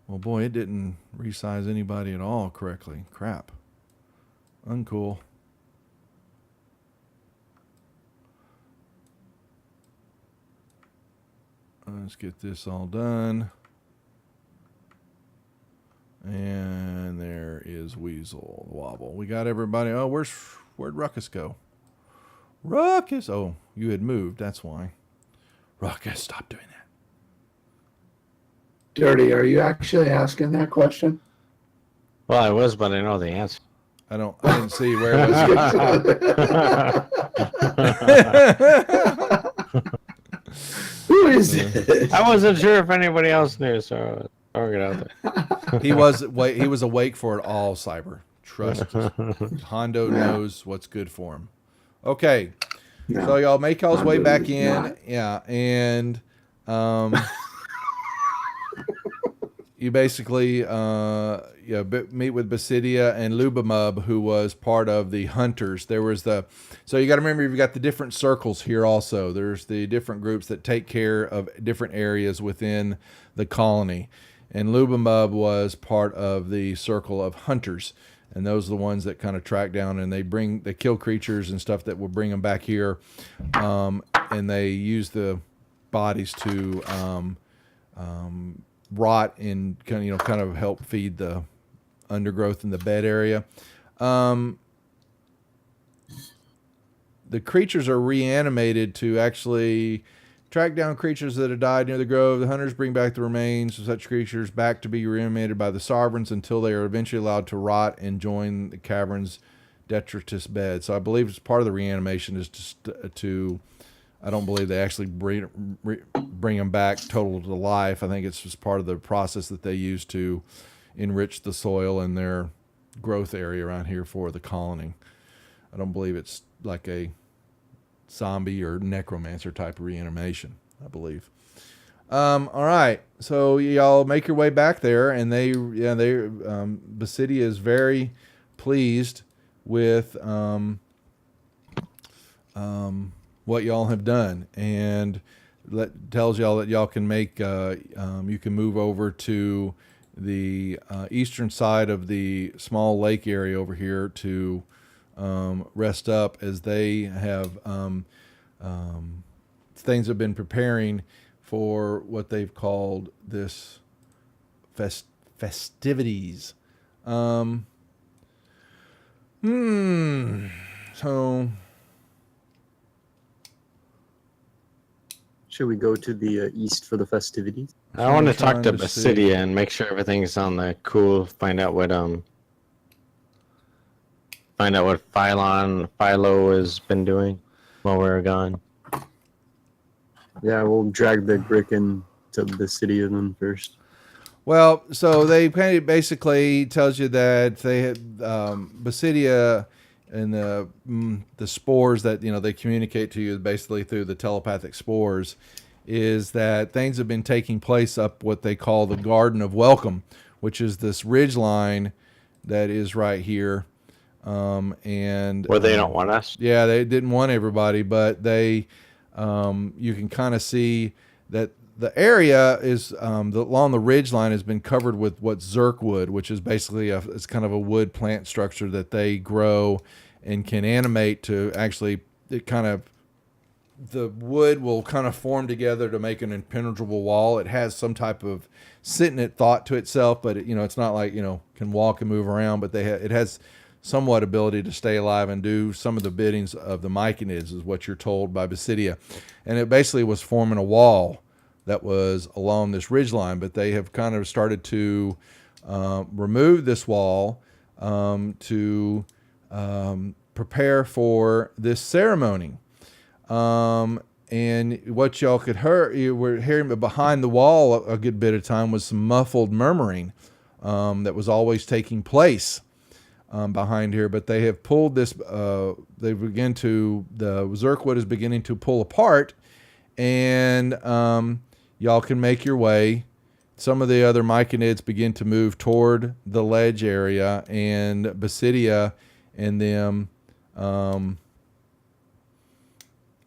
Well, boy, it didn't resize anybody at all correctly. Crap. Uncool. Let's get this all done. And there is Weasel, the Wobble. We got everybody. Oh, where'd Ruckus go? Ruckus! Oh, you had moved. That's why. Ruckus, stop doing that. Dirty, are you actually asking that question? Well, I was, but I know the answer. I didn't see where it was. Who is it? I wasn't sure if anybody else knew, so I'll get out there. He was awake for it all, Cyber. Trust us. Hondo knows what's good for him. Okay. No, So y'all make y'all's way Hondo back is in. not. Yeah. And you basically meet with Basidia and Lubamub, who was part of the hunters. There was so you got to remember, you've got the different circles here also. There's the different groups that take care of different areas within the colony. And Lubamub was part of the circle of hunters. And those are the ones that kind of track down, and they kill creatures and stuff that will bring them back here. And they use the bodies to rot and kind of help feed the undergrowth in the bed area. The creatures are reanimated to actually track down creatures that have died near the grove. The hunters bring back the remains of such creatures back to be reanimated by the sovereigns until they are eventually allowed to rot and join the cavern's detritus bed. So I believe it's part of the reanimation is to I don't believe they actually bring them back total to life. I think it's just part of the process that they use to enrich the soil and their growth area around here for the colony. I don't believe it's like a zombie or necromancer type of reanimation, I believe. All right, so y'all make your way back there, and Basidia is very pleased with what y'all have done, and tells y'all that y'all can make you can move over to the eastern side of the small lake area over here to rest up, as they have things have been preparing for what they've called this festivities. So Should we go to the east for the festivities? I want to trying talk to to see. Basidia and make sure everything's on the cool. Find out what Philo has been doing while we were gone. Yeah, we'll drag the Gricken to the city of them first. Well, so they basically tells you that they had Basidia and the spores that they communicate to you basically through the telepathic spores, is that things have been taking place up what they call the Garden of Welcome, which is this ridge line that is right here. And Where they don't want us. Yeah, they didn't want everybody, but they, you can kind of see that the area is along the ridge line has been covered with what's zerk wood, which is basically it's kind of a wood plant structure that they grow and can animate to actually the wood will kind of form together to make an impenetrable wall. It has some type of sentient thought to itself, but it's not like can walk and move around, but it has somewhat ability to stay alive and do some of the biddings of the myconids, is what you're told by Basidia. And it basically was forming a wall that was along this ridge line, but they have kind of started to remove this wall to prepare for this ceremony. And what y'all could hear, you were hearing behind the wall a good bit of time was some muffled murmuring that was always taking place behind here. But they have pulled this, the Zerkwood is beginning to pull apart, and y'all can make your way. Some of the other myconids begin to move toward the ledge area, and Basidia and them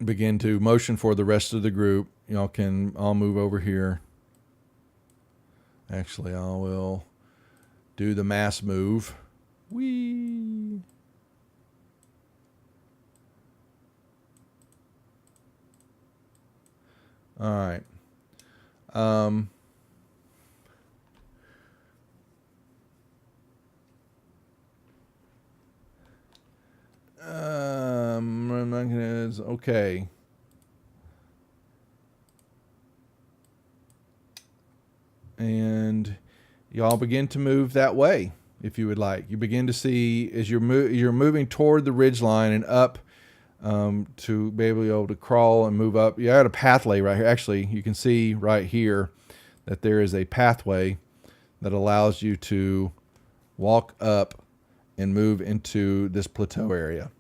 begin to motion for the rest of the group. Y'all can all move over here. Actually, I will do the mass move. Whee! All right. Okay. And y'all begin to move that way, if you would like. You begin to see as you're moving toward the ridge line and up to be able to crawl and move up. You got a pathway right here. Actually, you can see right here that there is a pathway that allows you to walk up and move into this plateau area.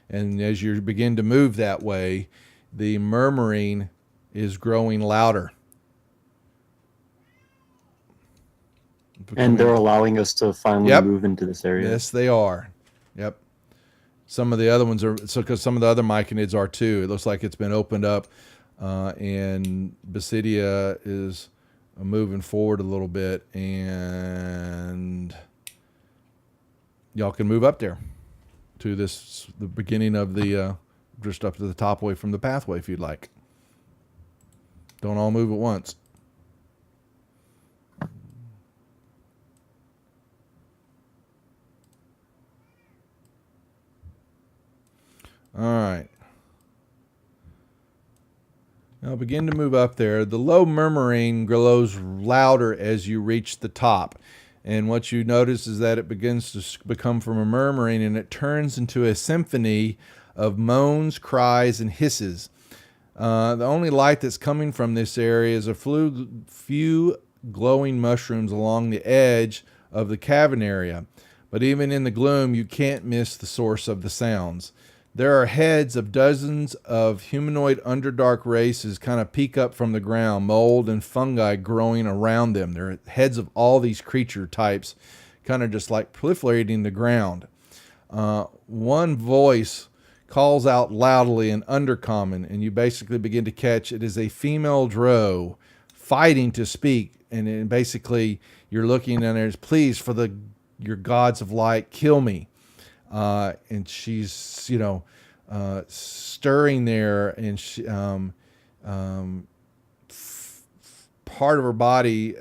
And as you begin to move that way, the murmuring is growing louder. And they're allowing us to finally move into this area. Yes, they are. Yep. Some of the other ones are, because some of the other myconids are too. It looks like it's been opened up, and Basidia is moving forward a little bit, and y'all can move up there to the beginning of the, just up to the top away from the pathway if you'd like. Don't all move at once. All right. Now begin to move up there. The low murmuring grows louder as you reach the top. And what you notice is that it begins to become from a murmuring, and it turns into a symphony of moans, cries, and hisses. The only light that's coming from this area is a few glowing mushrooms along the edge of the cavern area. But even in the gloom, you can't miss the source of the sounds. There are heads of dozens of humanoid underdark races kind of peek up from the ground, mold and fungi growing around them. There are heads of all these creature types kind of just like proliferating the ground. One voice calls out loudly in Undercommon, and you basically begin to catch it is a female drow fighting to speak. And basically you're looking and there's, please, for your gods of light, kill me. And she's, stirring there, and she, part of her body,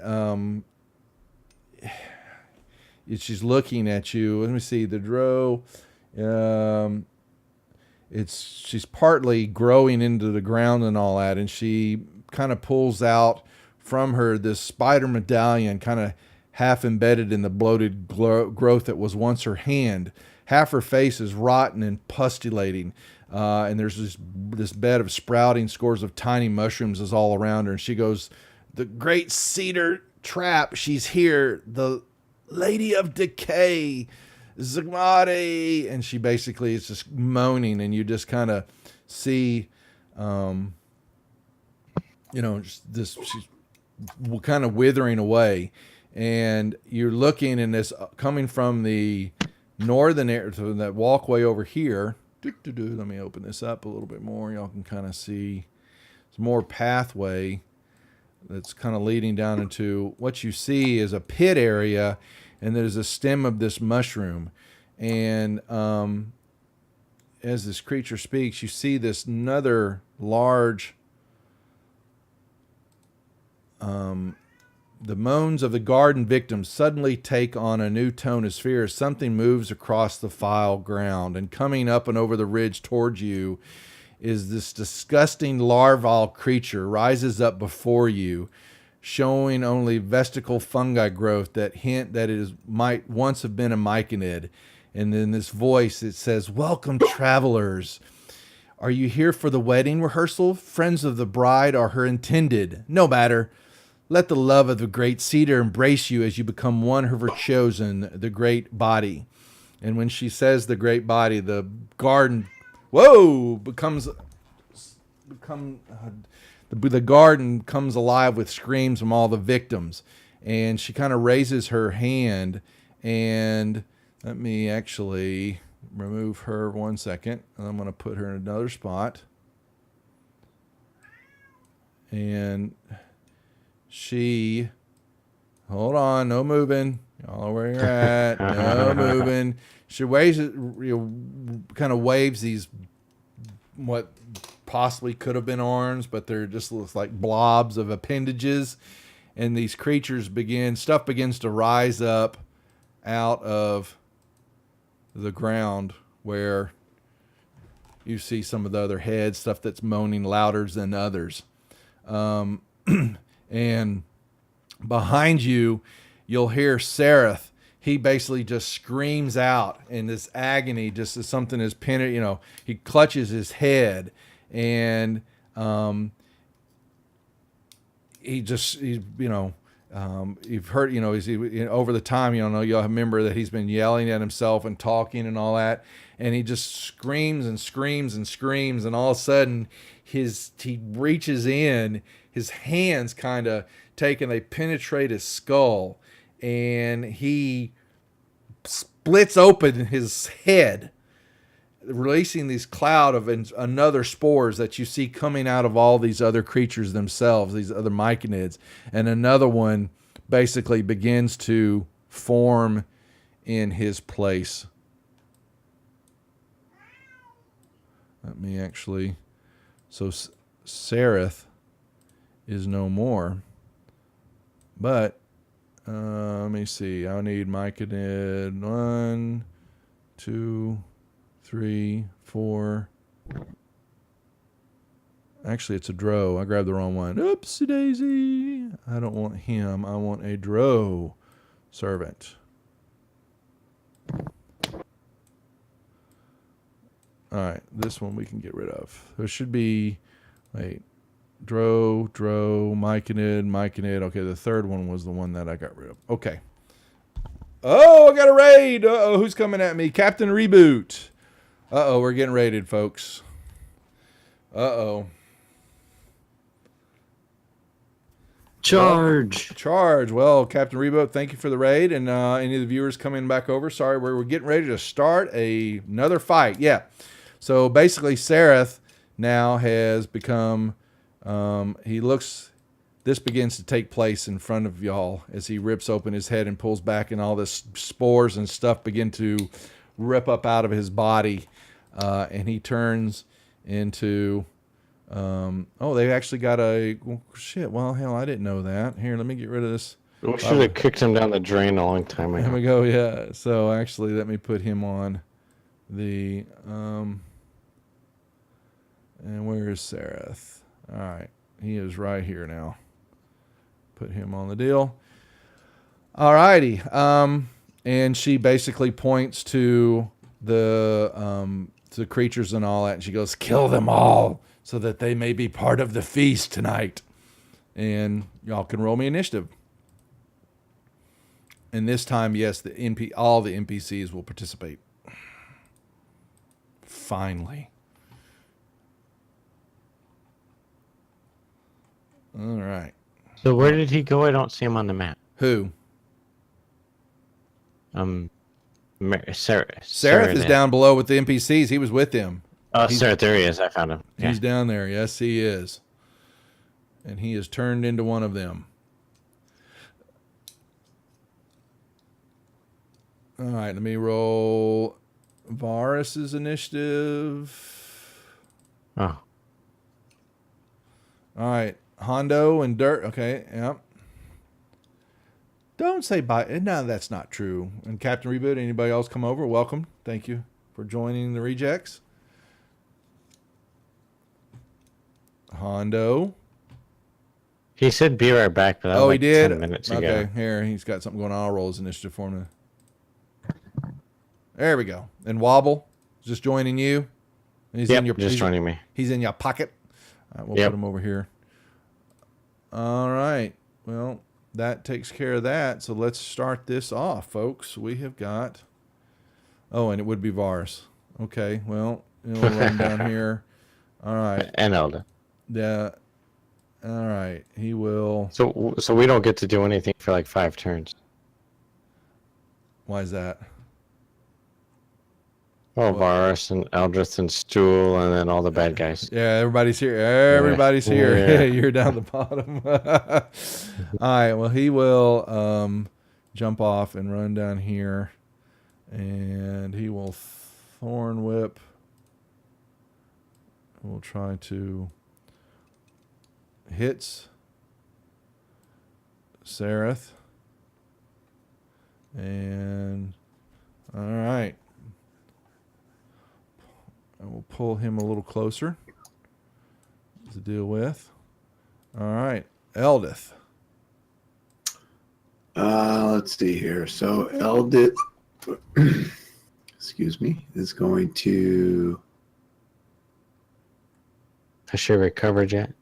she's looking at you. Let me see, the drow, she's partly growing into the ground and all that, and she kind of pulls out from her this spider medallion, kind of half embedded in the bloated growth that was once her hand. Half her face is rotten and pustulating, and there's this bed of sprouting scores of tiny mushrooms is all around her. And she goes, "The great cedar trap, she's here, the Lady of Decay, Zagmati," and she basically is just moaning, and you just kind of see, just this, she's kind of withering away, and you're looking, and this coming from the northern area, so that walkway over here. Let me open this up a little bit more. Y'all can kind of see some more pathway that's kind of leading down into what you see is a pit area, and there's a stem of this mushroom. And as this creature speaks, you see this another large the moans of the garden victims suddenly take on a new tone as fear as something moves across the foul ground, and coming up and over the ridge towards you is this disgusting larval creature rises up before you, showing only vesicle fungi growth that hint that it might once have been a myconid. And then this voice, it says, "Welcome, travelers. Are you here for the wedding rehearsal? Friends of the bride are her intended. No matter. Let the love of the great cedar embrace you as you become one of her chosen, the great body." And when she says the great body, the garden, the garden comes alive with screams from all the victims. And she kind of raises her hand, and let me actually remove her 1 second. I'm going to put her in another spot. And she, hold on, no moving. Y'all know where you're at. No moving. She waves, kind of waves these, what possibly could have been arms, but they're just looks like blobs of appendages. And these creatures begins to rise up out of the ground where you see some of the other heads, stuff that's moaning louder than others. And behind you, you'll hear Sereth. He basically just screams out in this agony, just as something is pinned. He clutches his head, and you've heard, over the time, you'll remember that he's been yelling at himself and talking and all that, and he just screams and screams and screams, and all of a sudden, he reaches in. His hands kind of take and they penetrate his skull, and he splits open his head, releasing these cloud of another spores that you see coming out of all these other creatures themselves, these other myconids. And another one basically begins to form in his place. Let me actually... So Sereth is no more. But let me see. I need myconid 1, 2, 3, 4. Actually, it's a drow. I grabbed the wrong one. Oopsie daisy. I don't want him. I want a drow servant. All right, this one we can get rid of. There should be, drow, myconid. Okay, the third one was the one that I got rid of. Okay. Oh, I got a raid. Uh-oh, who's coming at me? Captain Reboot. Uh-oh, we're getting raided, folks. Uh-oh. Charge. Well, Captain Reboot, thank you for the raid. And any of the viewers coming back over, sorry, we're getting ready to start another fight. Yeah. So basically, Sereth now has become, this begins to take place in front of y'all as he rips open his head and pulls back, and all this spores and stuff begin to rip up out of his body. And he turns into, they actually got shit. Well, hell, I didn't know that. Here, let me get rid of this. We should have kicked him down the drain a long time ago. There we go, yeah. So actually, let me put him on the, and where is Sereth? All right. He is right here now. Put him on the deal. All righty. And she basically points to the creatures and all that. And she goes, "Kill them all so that they may be part of the feast tonight." And y'all can roll me initiative. And this time, yes, all the NPCs will participate. Finally. All right. So where did he go? I don't see him on the map. Who? Sareth is down below with the NPCs. He was with them. Oh, Sareth, there he is. I found him. He's down there. Yes, he is. And he is turned into one of them. All right, let me roll Varus's initiative. Oh. All right, Hondo and Dirt. Okay, yep. Don't say bye. No, that's not true. And Captain Reboot, anybody else come over? Welcome. Thank you for joining the rejects. Hondo. He said be right back, but that was He like did? 10 minutes ago. Okay, here. He's got something going on. I'll roll his initiative for him. There we go. And Wobble is just joining you. He's joining me. He's in your pocket. All right, we'll put him over here. All right. Well, that takes care of that. So let's start this off, folks. We have got... Oh, and it would be Varus. Okay, well, we'll run down here. All right. And Elda. Yeah. All right. He will... So we don't get to do anything for like 5 turns. Why is that? Oh, Varus and Eldrith and Stool and then all the bad guys. Yeah, everybody's here. Everybody's here. Yeah. You're down the bottom. All right. Well, he will jump off and run down here. And he will Thorn Whip. We'll try to... Hits Sareth. And... All right. I will pull him a little closer to deal with. All right. Eldith. Let's see here. So Eldith, excuse me, is going to... Has she recovered yet?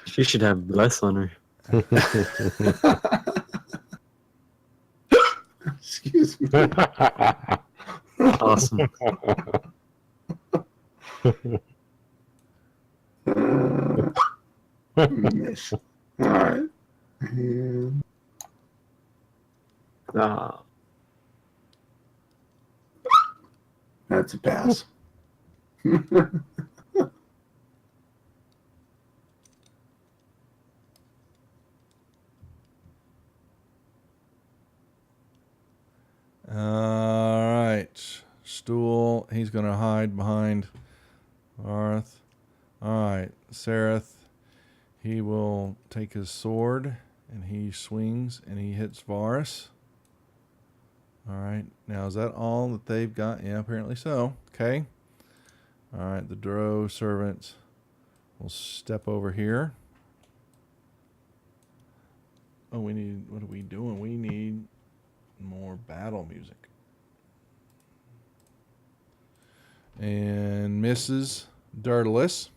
She should have bless on her. Excuse me. Awesome. Miss. All right. And that's a pass. All right. Stool. He's going to hide behind Arth. All right. Sareth. He will take his sword and he swings and he hits Varus. All right. Now, is that all that they've got? Yeah, apparently so. Okay. All right. The Drow servant will step over here. Oh, we need... What are we doing? We need more battle music. And Mrs. Dirtless.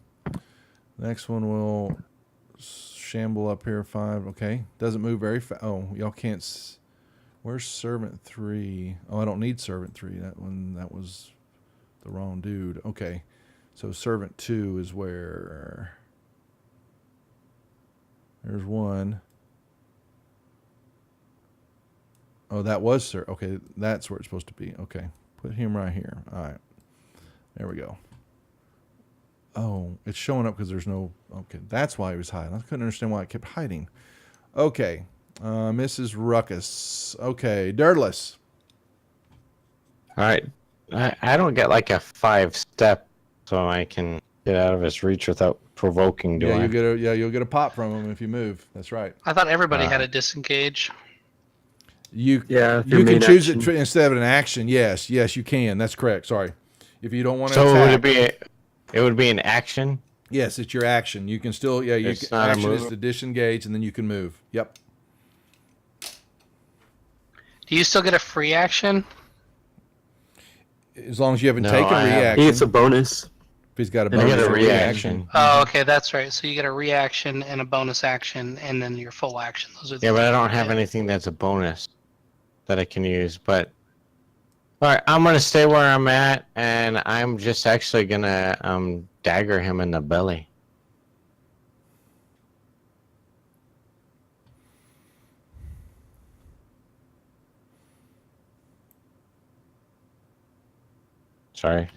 Next one will shamble up here. 5. Okay. Doesn't move very fast. Oh, y'all can't... Where's Servant 3? Oh, I don't need Servant 3. That was the wrong dude. Okay. So Servant 2 is where... There's one. Oh, that was Sir. Okay, that's where it's supposed to be. Okay. Put him right here. All right. There we go. Oh, it's showing up because there's no... Okay, that's why he was hiding. I couldn't understand why it kept hiding. Okay. Mrs. Ruckus. Okay, Dirtless. All right. I don't get like a 5-step so I can get out of his reach without provoking, do I? You'll get a pop from him if you move. That's right. I thought everybody had a disengage. You Yeah, you can choose it instead of an action. Yes, you can. That's correct. Sorry. If you don't want to attack. It would be an action? Yes, it's your action. You can still It's not a action is move? to disengage and then you can move. Yep. Do you still get a free action? As long as you haven't No, taken a I haven't. reaction. It's a bonus. If he's got a I bonus get a or reaction. Oh, okay, that's right. So you get a reaction and a bonus action, and then your full action. Those are the Yeah, but I don't have anything that's a bonus that I can use. But all right, I'm gonna stay where I'm at, and I'm just actually gonna dagger him in the belly. Sorry.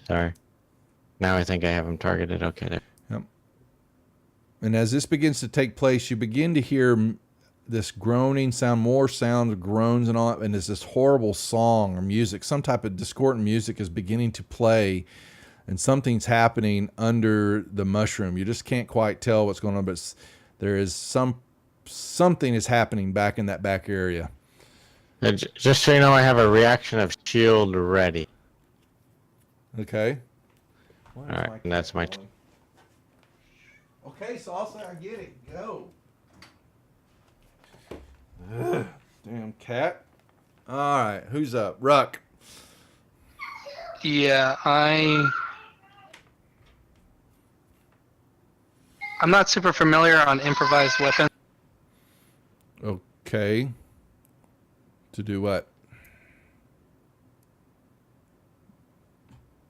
Now I think I have him targeted. Okay, there. Yep. And as this begins to take place, you begin to hear this groaning sound, more sound, groans and all, and there's this horrible song or music, some type of discordant music is beginning to play, and something's happening under the mushroom. You just can't quite tell what's going on, but there is something is happening back in that back area. Just so you know, I have a reaction of shield ready. Okay. All right, and that's my. Okay, Salsa, I get it. Go. Ugh, damn cat. All right, who's up? Ruck. Yeah, I'm not super familiar on improvised weapons. Okay. To do what?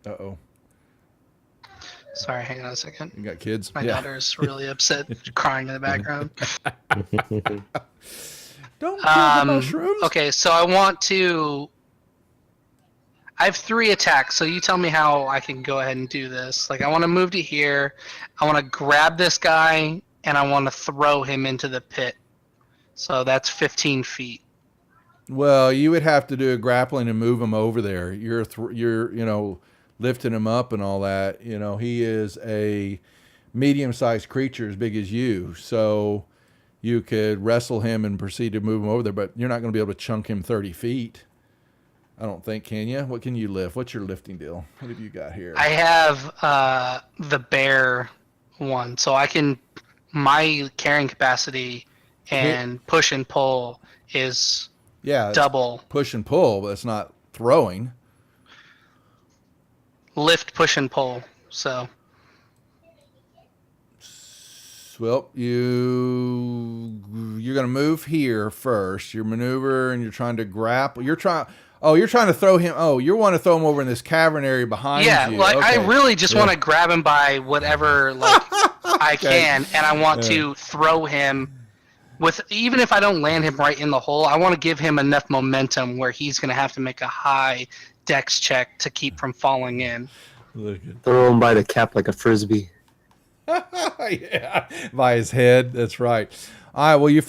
Uh-oh. Sorry, hang on a second. You got kids? My daughter's really upset, crying in the background. Don't kill the mushrooms. Okay, so I have 3 attacks, so you tell me how I can go ahead and do this. Like, I want to move to here, I want to grab this guy, and I want to throw him into the pit. So that's 15 feet. Well, you would have to do a grappling and move him over there. You're lifting him up and all that. He is a medium-sized creature as big as you. So you could wrestle him and proceed to move him over there, but you're not going to be able to chunk him 30 feet. I don't think, can you? What can you lift? What's your lifting deal? What have you got here? I have the bear one, so my carrying capacity and push and pull is double. Push and pull, but it's not throwing. Lift, push, and pull. So. Well, you're going to move here first. Your maneuver, and you're trying to grapple. You're trying to throw him. Oh, you want to throw him over in this cavern area behind you. Yeah, like okay. I really just want to grab him by whatever I can, and I want to throw him even if I don't land him right in the hole, I want to give him enough momentum where he's going to have to make a high dex check to keep from falling in. Throw him by the cap like a frisbee. Yeah, by his head. That's right. All right. Well, you've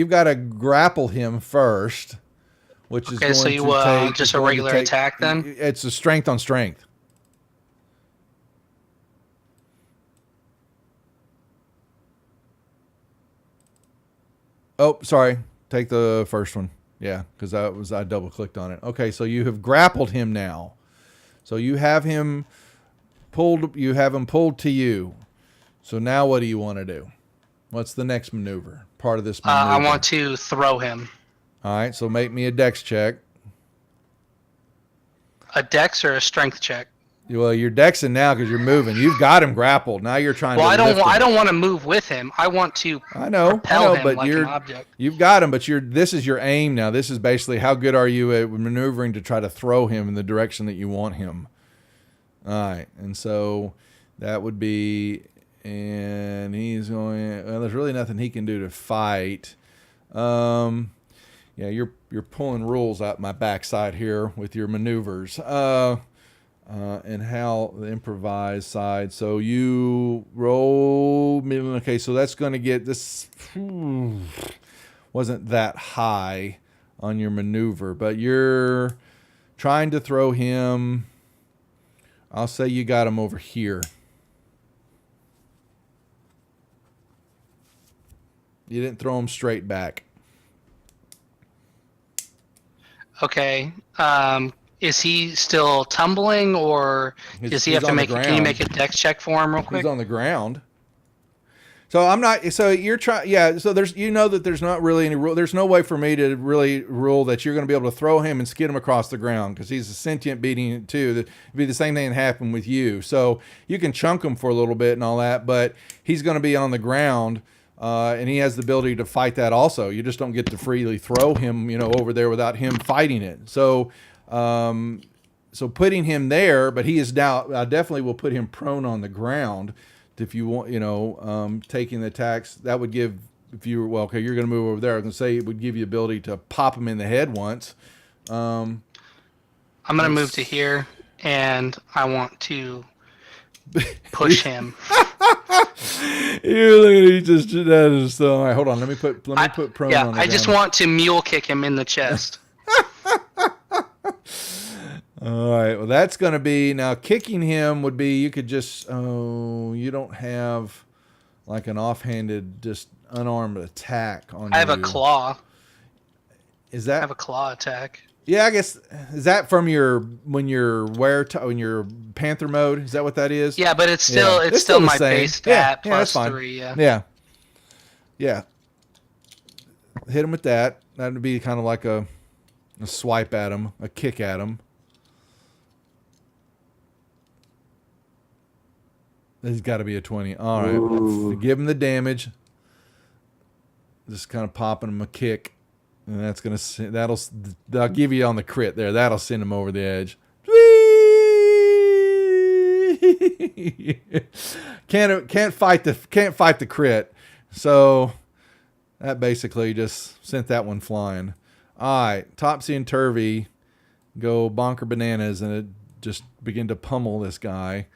gotta grapple him first, which is going so you to take just a regular attack then. It's a strength on strength. Oh, sorry. Take the first one. Yeah, because I double clicked on it. Okay, so you have grappled him now. So you have him pulled. You have him pulled to you. So now what do you want to do? What's the next maneuver? Part of this maneuver. I want to throw him. All right, so make me a dex check. A dex or a strength check? Well, you're dexing now because you're moving. You've got him grappled. Now you're trying to lift him. I don't want to move with him. I want to propel him but like an object. You've got him, but this is your aim now. This is basically how good are you at maneuvering to try to throw him in the direction that you want him. All right, and so that would be, and he's going, well, there's really nothing he can do to fight. Yeah, you're pulling rules out my backside here with your maneuvers. And how the improvised side. So you roll. Okay, so that's going to get this. Wasn't that high on your maneuver, but you're trying to throw him. I'll say you got him over here. You didn't throw him straight back. Okay. Is he still tumbling, or does he have to can you make a dex check for him real quick? He's on the ground. So I'm not, so you're trying, yeah, so there's, that there's not really any rule. There's no way for me to really rule that you're going to be able to throw him and skid him across the ground because he's a sentient being too. It'd be the same thing that happened with you. So you can chunk him for a little bit and all that, but he's going to be on the ground. And he has the ability to fight that also. You just don't get to freely throw him, over there without him fighting it. So putting him there, but he is now, I definitely will put him prone on the ground. If you want, taking the attacks, that would give, if you were, well, okay, you're going to move over there. I was going to say it would give you the ability to pop him in the head once. I'm going to move to here, and I want to push him. You look at he just that is so. All right, hold on. Let me put prone Yeah, on the I just ground. want to mule kick him in the chest. All right. Well, that's going to be now. Kicking him would be you could just. Oh, you don't have like an offhanded, just unarmed attack on you. I have a claw. Is I that? have a claw attack. Yeah, I guess is that from your when you're when you're Panther mode? Is that what that is? Yeah, but it's still Yeah. it's still the my same. base stat Yeah, that's plus fine. 3. Yeah. Yeah. Yeah. Hit him with that. That would be kind of like a swipe at him, a kick at him. There's got to be a 20. All right. Ooh. Give him the damage. Just kind of popping him a kick. And that's going to that'll give you on the crit there. That'll send him over the edge. Can't fight the crit. So that basically just sent that one flying. All right, Topsy and Turvy go bonker bananas and it just begin to pummel this guy.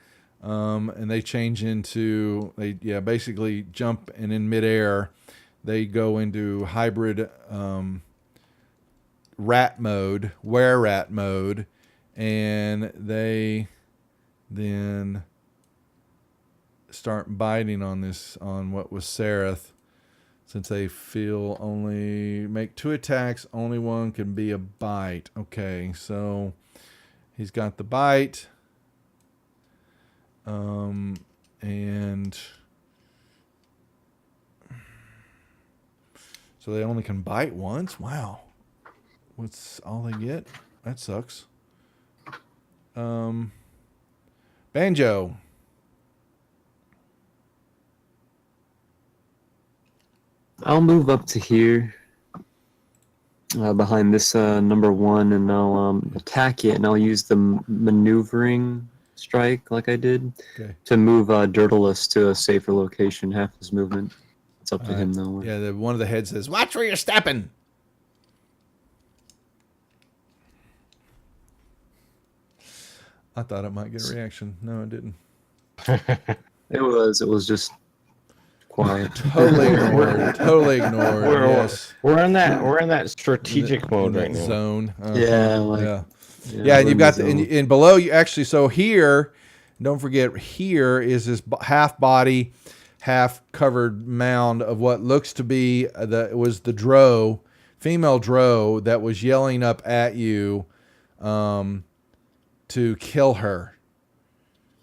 And they change into basically jump, and in midair they go into hybrid rat mode, were-rat mode, and they then start biting on what was Sereth. Since they feel only make 2 attacks, only one can be a bite. Okay, so he's got the bite. And so they only can bite once? Wow. What's all they get? That sucks. Banjo. I'll move up to here, behind this number 1, and I'll attack it, and I'll use the maneuvering strike like I did to move Dirtless to a safer location, half his movement. It's up to him though. Yeah, one of the heads says, "Watch where you're stepping." I thought it might get a reaction. No, it didn't. It was just quiet. Totally ignored. Totally ignored. Yes. We're in that strategic mode right now. Zone. Yeah, Yeah, and you've got and below you actually. So here, don't forget, here is this half body, half covered mound of what looks to be the drow, female drow that was yelling up at you, to kill her.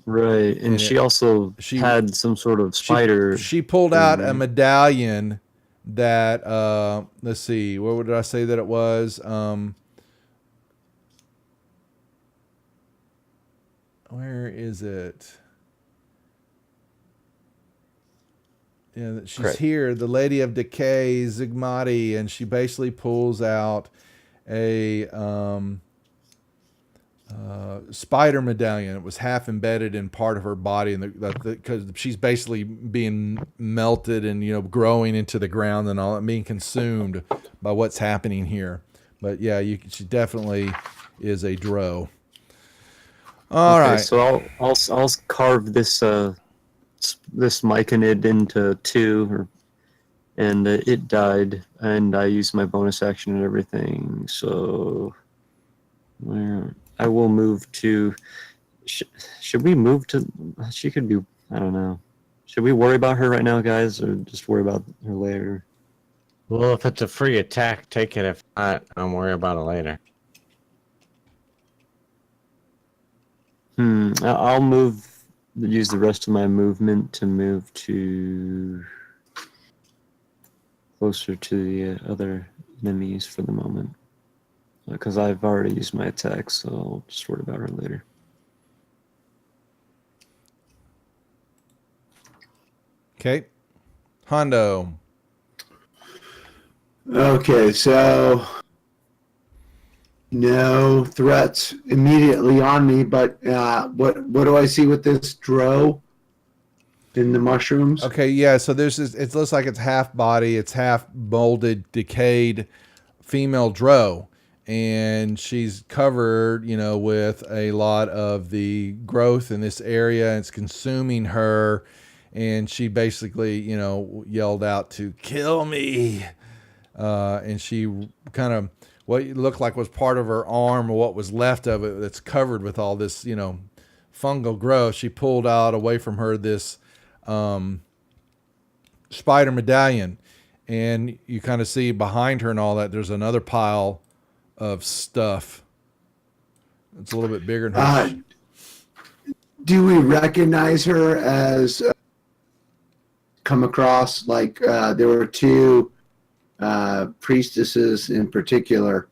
Right, and she also had some sort of spider. She pulled out a medallion that let's see, what did I say that it was? Where is it? Yeah, she's here, the Lady of Decay, Zigmati, and she basically pulls out a spider medallion. It was half embedded in part of her body, and because she's basically being melted and growing into the ground and all, being consumed by what's happening here. But yeah, she definitely is a drow. All right. So I'll carve this this myconid into 2, and it died, and I used my bonus action and everything. So I will move to. Should we move to? She could be. I don't know. Should we worry about her right now, guys, or just worry about her later? Well, if it's a free attack, take it. If not, I'll worry about it later. I'll use the rest of my movement to move to closer to the other enemies for the moment. Because I've already used my attack, so I'll just worry about her later. Okay. Hondo. Okay, so no threats immediately on me, but what do I see with this drow in the mushrooms? Okay, yeah, so there's this, it looks like it's half body, it's half molded, decayed female drow. and she's covered, with a lot of the growth in this area, and it's consuming her. And she basically, yelled out to kill me. And she kind of, what looked like was part of her arm, or what was left of it, that's covered with all this, fungal growth. She pulled out away from her this spider medallion. And you kind of see behind her and all that, there's another pile of stuff. It's a little bit bigger than her. Do we recognize her as come across like there were two priestesses in particular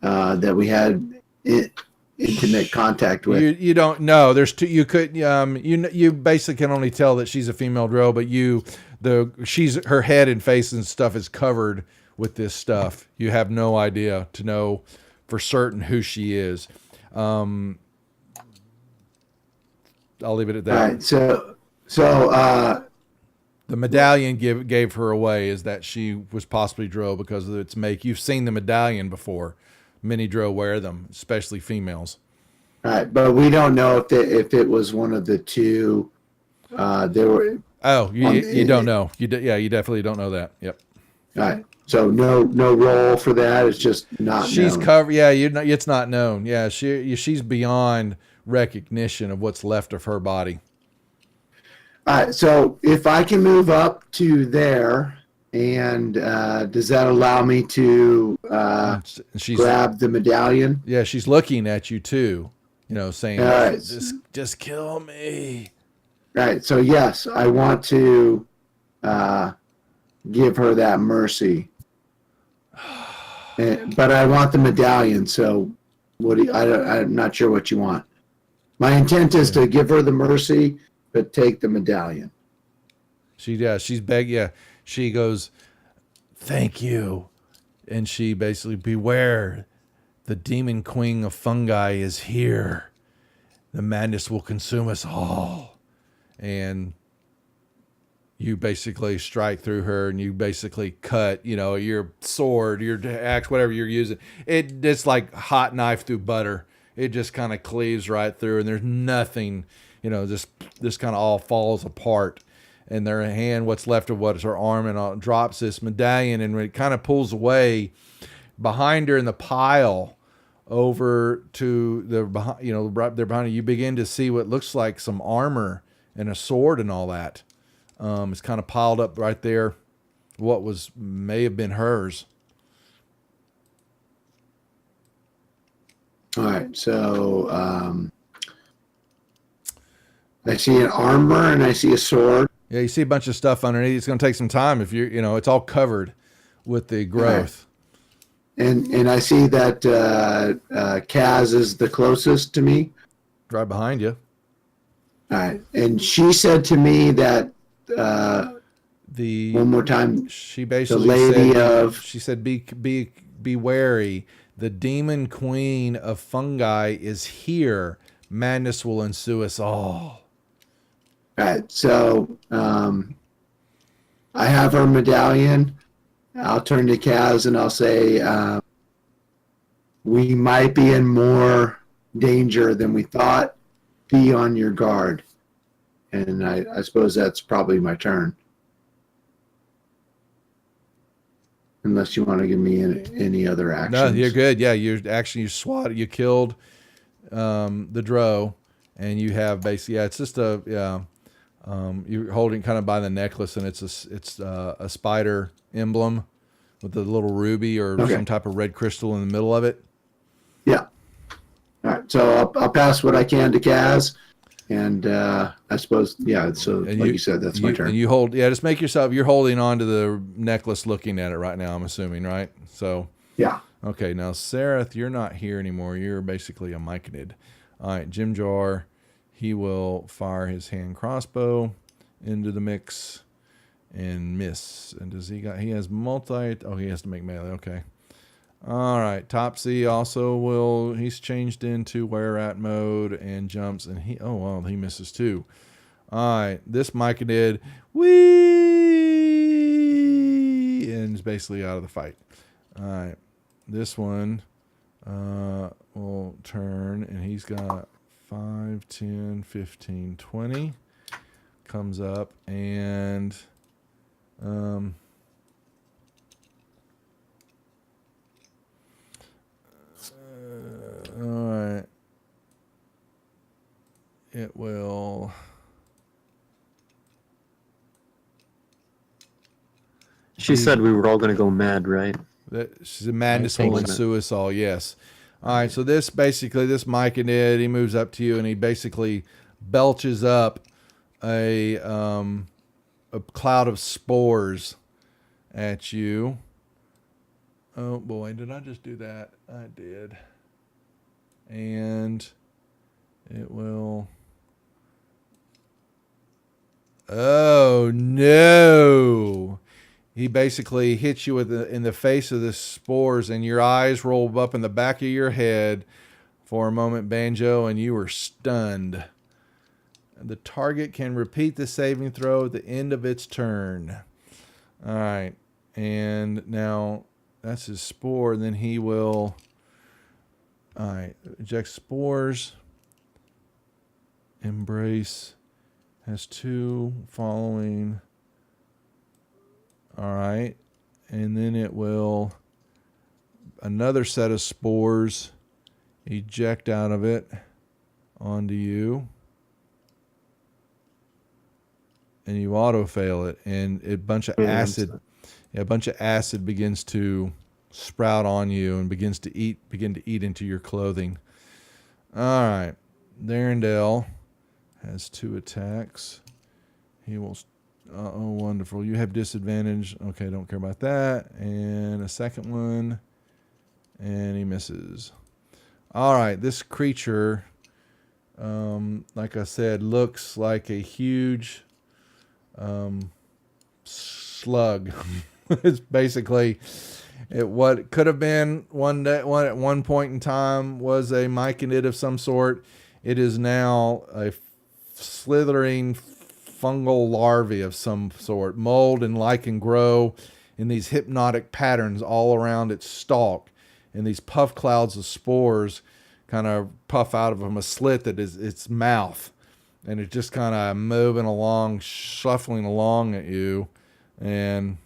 that we had intimate contact with? You don't know. There's two. You could you basically can only tell that she's a female drow, but her head and face and stuff is covered with this stuff. You have no idea to know for certain who she is. I'll leave it at that. All right. So the medallion gave her away, is that she was possibly drow because of its make. You've seen the medallion before. Many drow wear them, especially females. all right, but we don't know if it was one of the two. There were. Oh, you don't know. You definitely don't know that. Yep. All right. So no role for that. It's just not. She's known. covered. Yeah, it's not known. Yeah, she's beyond recognition of what's left of her body. All right. So if I can move up to there, and does that allow me to grab the medallion? Yeah, she's looking at you too. Saying, right. just kill me. Right. So yes, I want to give her that mercy, but I want the medallion. So I'm not sure what you want. My intent is to give her the mercy, but take the medallion. She's begging. Yeah, she goes, thank you, and she basically, beware, the demon queen of fungi is here. The madness will consume us all. And you basically strike through her, and you basically cut, your sword, your axe, whatever you're using. It's like hot knife through butter. It just kind of cleaves right through, and there's nothing, this kind of all falls apart. And their hand, what's left of what is her arm, and drops this medallion, and when it kind of pulls away behind her in the pile over to right there behind her, you begin to see what looks like some armor and a sword and all that. It's kind of piled up right there. What may have been hers. All right. So I see an armor and I see a sword. Yeah, you see a bunch of stuff underneath. It's going to take some time if it's all covered with the growth. Right. And I see that Kaz is the closest to me. Right behind you. All right. And she said to me that one more time. She basically she said, be wary. The demon queen of fungi is here. Madness will ensue us all. All right. So I have her medallion. I'll turn to Kaz and I'll say, we might be in more danger than we thought. Be on your guard. And I suppose that's probably my turn. Unless you want to give me any other actions. No, you're good. Yeah, you killed the drow, and you have basically, it's just you're holding kind of by the necklace, and it's a spider emblem with a little ruby or some type of red crystal in the middle of it. Yeah. All right. So I'll pass what I can to Kaz. And I suppose, yeah, so and like you said, that's my turn. And you hold, just make yourself, you're holding on to the necklace looking at it right now, I'm assuming, right? So, yeah. Okay, now, Sareth, you're not here anymore. You're basically a myconid. All right, Jim Jar, he will fire his hand crossbow into the mix and miss. And he has he has to make melee, okay. All right, Topsy also he's changed into where at mode and jumps, and he misses too. All right, this myconid, and is basically out of the fight. All right, this one will turn, and he's got 5, 10, 15, 20. Comes up, and all right. It will. She said we were all going to go mad, right? She's a madness think and so. suicide. Yes. All right. So this Mike and Ed, he moves up to you and he basically belches up a cloud of spores at you. Oh boy, did I just do that? I did. And it will. Oh no. He basically hits you in the face of the spores, and your eyes roll up in the back of your head for a moment, Banjo, and you are stunned. The target can repeat the saving throw at the end of its turn. All right. And now that's his spore. And then he will. All right. Eject spores. Embrace. Has 2 following. All right. And then it will. Another set of spores eject out of it onto you. And you auto fail it, and a bunch of acid begins to sprout on you and begin to eat into your clothing. All right, Darendale has 2 attacks. He will. Oh, wonderful! You have disadvantage. Okay, don't care about that. And a second one, and he misses. All right, this creature, like I said, looks like a huge slug. It's basically what could have been at one point in time was a myconid of some sort. It is now a slithering fungal larvae of some sort. Mold and lichen grow in these hypnotic patterns all around its stalk, and these puff clouds of spores kind of puff out of them a slit that is its mouth. And it's just kind of moving along, shuffling along at you. And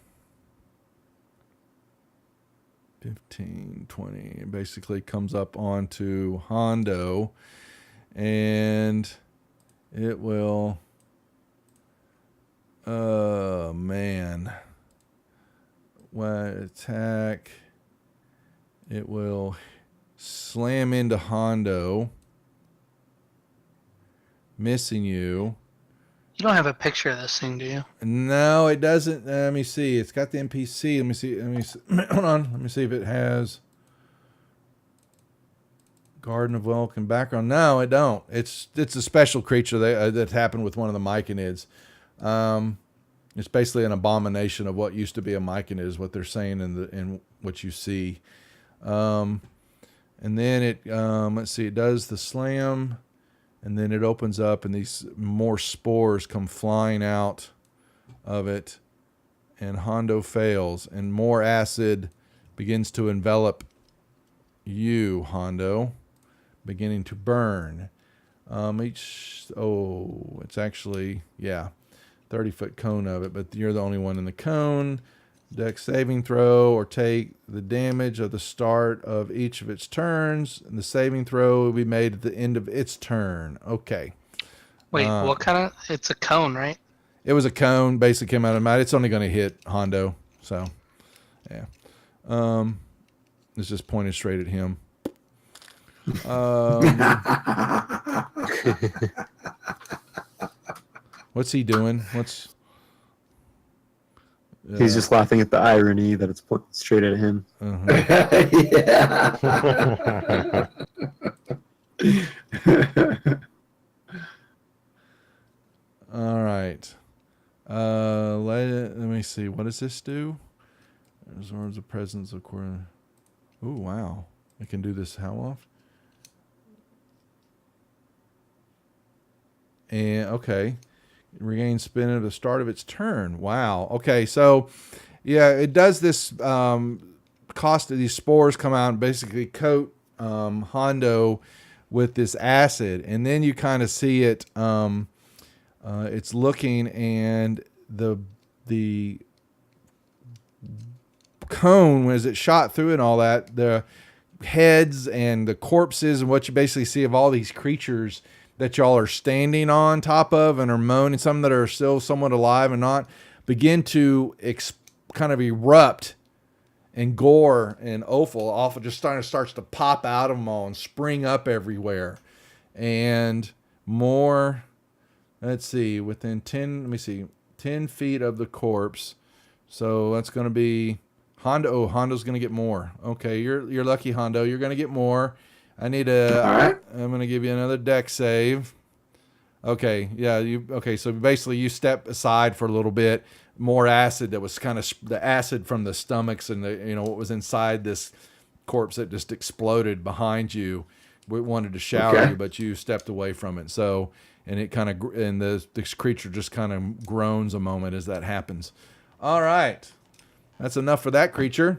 15, 20, it basically comes up onto Hondo. And it will... Oh, man. When attack, it will slam into Hondo, missing you. You don't have a picture of this thing, do you? No, it doesn't. Let me see. It's got the NPC. Let me see. Hold on. Let me see if it has Garden of Welcome background. No, it don't. It's a special creature that happened with one of the myconids. It's basically an abomination of what used to be a myconid, is what they're saying in what you see. And then it let's see. It does the slam. And then it opens up, and these more spores come flying out of it. And Hondo fails, and more acid begins to envelop you, Hondo, beginning to burn. It's actually, 30-foot cone of it, but you're the only one in the cone. Dex saving throw or take the damage of the start of each of its turns, and the saving throw will be made at the end of its turn. Okay. Wait, what kind of? It's a cone, right? It was a cone, basically came out of mouth. It's only going to hit Hondo, so yeah. It's just pointed straight at him. What's he doing? He's just laughing at the irony that it's pointed straight at him. All right. Let me see. What does this do? Absorbs the presence of core. Oh, wow. I can do this how often? And okay. Regain spin at the start of its turn. Wow. Okay, so yeah, it does this. Cost of these spores come out and basically coat Hondo with this acid, and then you kind of see it. It's looking, and the cone, as it shot through and all that, the heads and the corpses and what you basically see of all these creatures that y'all are standing on top of and are moaning, some that are still somewhat alive and not, begin to kind of erupt, and gore and offal just starts to pop out of them all and spring up everywhere. And more, let's see, within 10 feet of the corpse. So that's going to be Hondo. Oh, Hondo's going to get more. Okay, you're lucky, Hondo. You're going to get more. I need a. All right. I'm going to give you another deck save. Okay, yeah, okay, so basically you step aside for a little bit. More acid that was kind of the acid from the stomachs and the what was inside this corpse that just exploded behind you. We wanted to shower you, but you stepped away from it. So, and it kind of, and this creature just kind of groans a moment as that happens. All right, that's enough for that creature.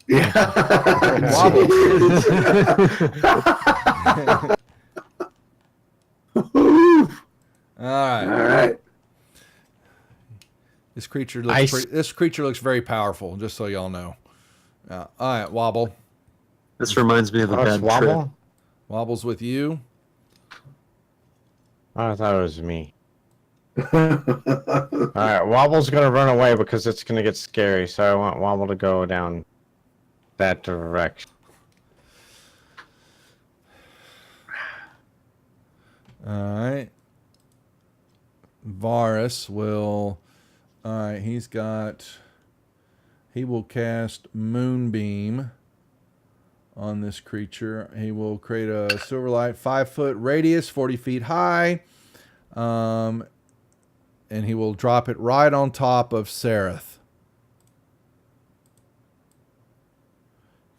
Yeah. Wobble. All right. All right. This creature looks very powerful, just so y'all know. All right, Wobble. This reminds me of a bad trip. Wobble? Wobble's with you. I thought it was me. All right, Wobble's gonna run away because it's gonna get scary. So I want Wobble to go down that direction. All right. Varus will. All right, he will cast Moonbeam on this creature. He will create a silver light, 5-foot radius, 40 feet high. And he will drop it right on top of Sereth.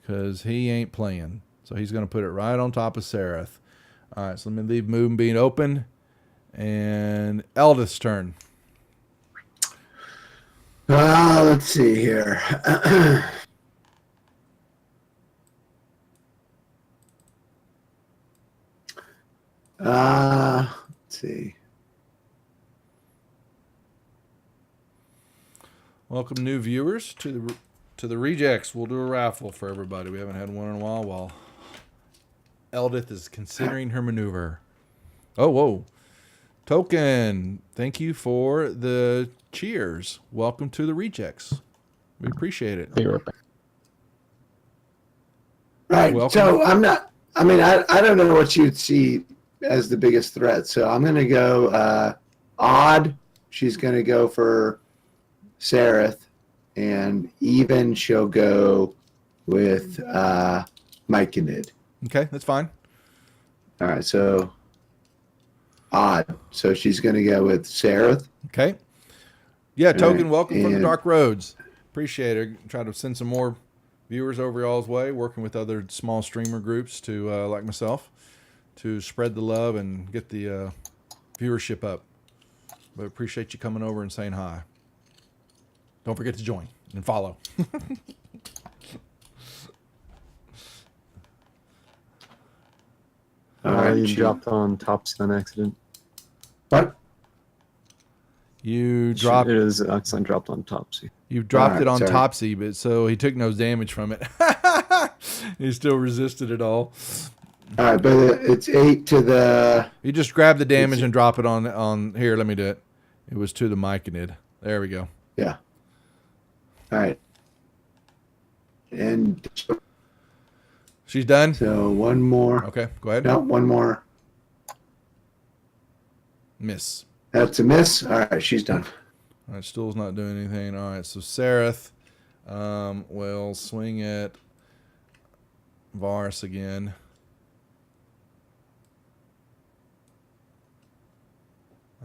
Because he ain't playing. So he's going to put it right on top of Sereth. All right, so let me leave Moonbeam open. And Eldith's turn. Let's see here. Let's see. Welcome, new viewers, to the rejects. We'll do a raffle for everybody. We haven't had one in a while. While Eldith is considering her maneuver. Oh, whoa. Token, thank you for the cheers. Welcome to the rejects. We appreciate it. Right. Welcome. So I don't know what you'd see as the biggest threat. So I'm going to go Odd. She's going to go for Sereth. And Even she'll go with Myconid. Okay, that's fine. All right. So Odd. So she's going to go with Sereth. Okay. Yeah, Token, right. welcome from the Dark Roads. Appreciate it. Try to send some more viewers over y'all's way, working with other small streamer groups to, like myself, to spread the love and get the viewership up. But appreciate you coming over and saying hi. Don't forget to join and follow. You dropped on Tops on accident. What? You dropped it. Is accident dropped on Topsy. You dropped Alright, it on sorry. Topsy, but so he took no damage from it. He still resisted it all. All right, but it's 8 to the. You just grab the damage and drop it on here. Let me do it. It was to the Myconid. There we go. Yeah. All right. And She's done. so one more. Okay, go ahead. No, one more. Miss. That's a miss. All right, she's done. All right, Stool's not doing anything. All right, so Sereth will swing at Varus again.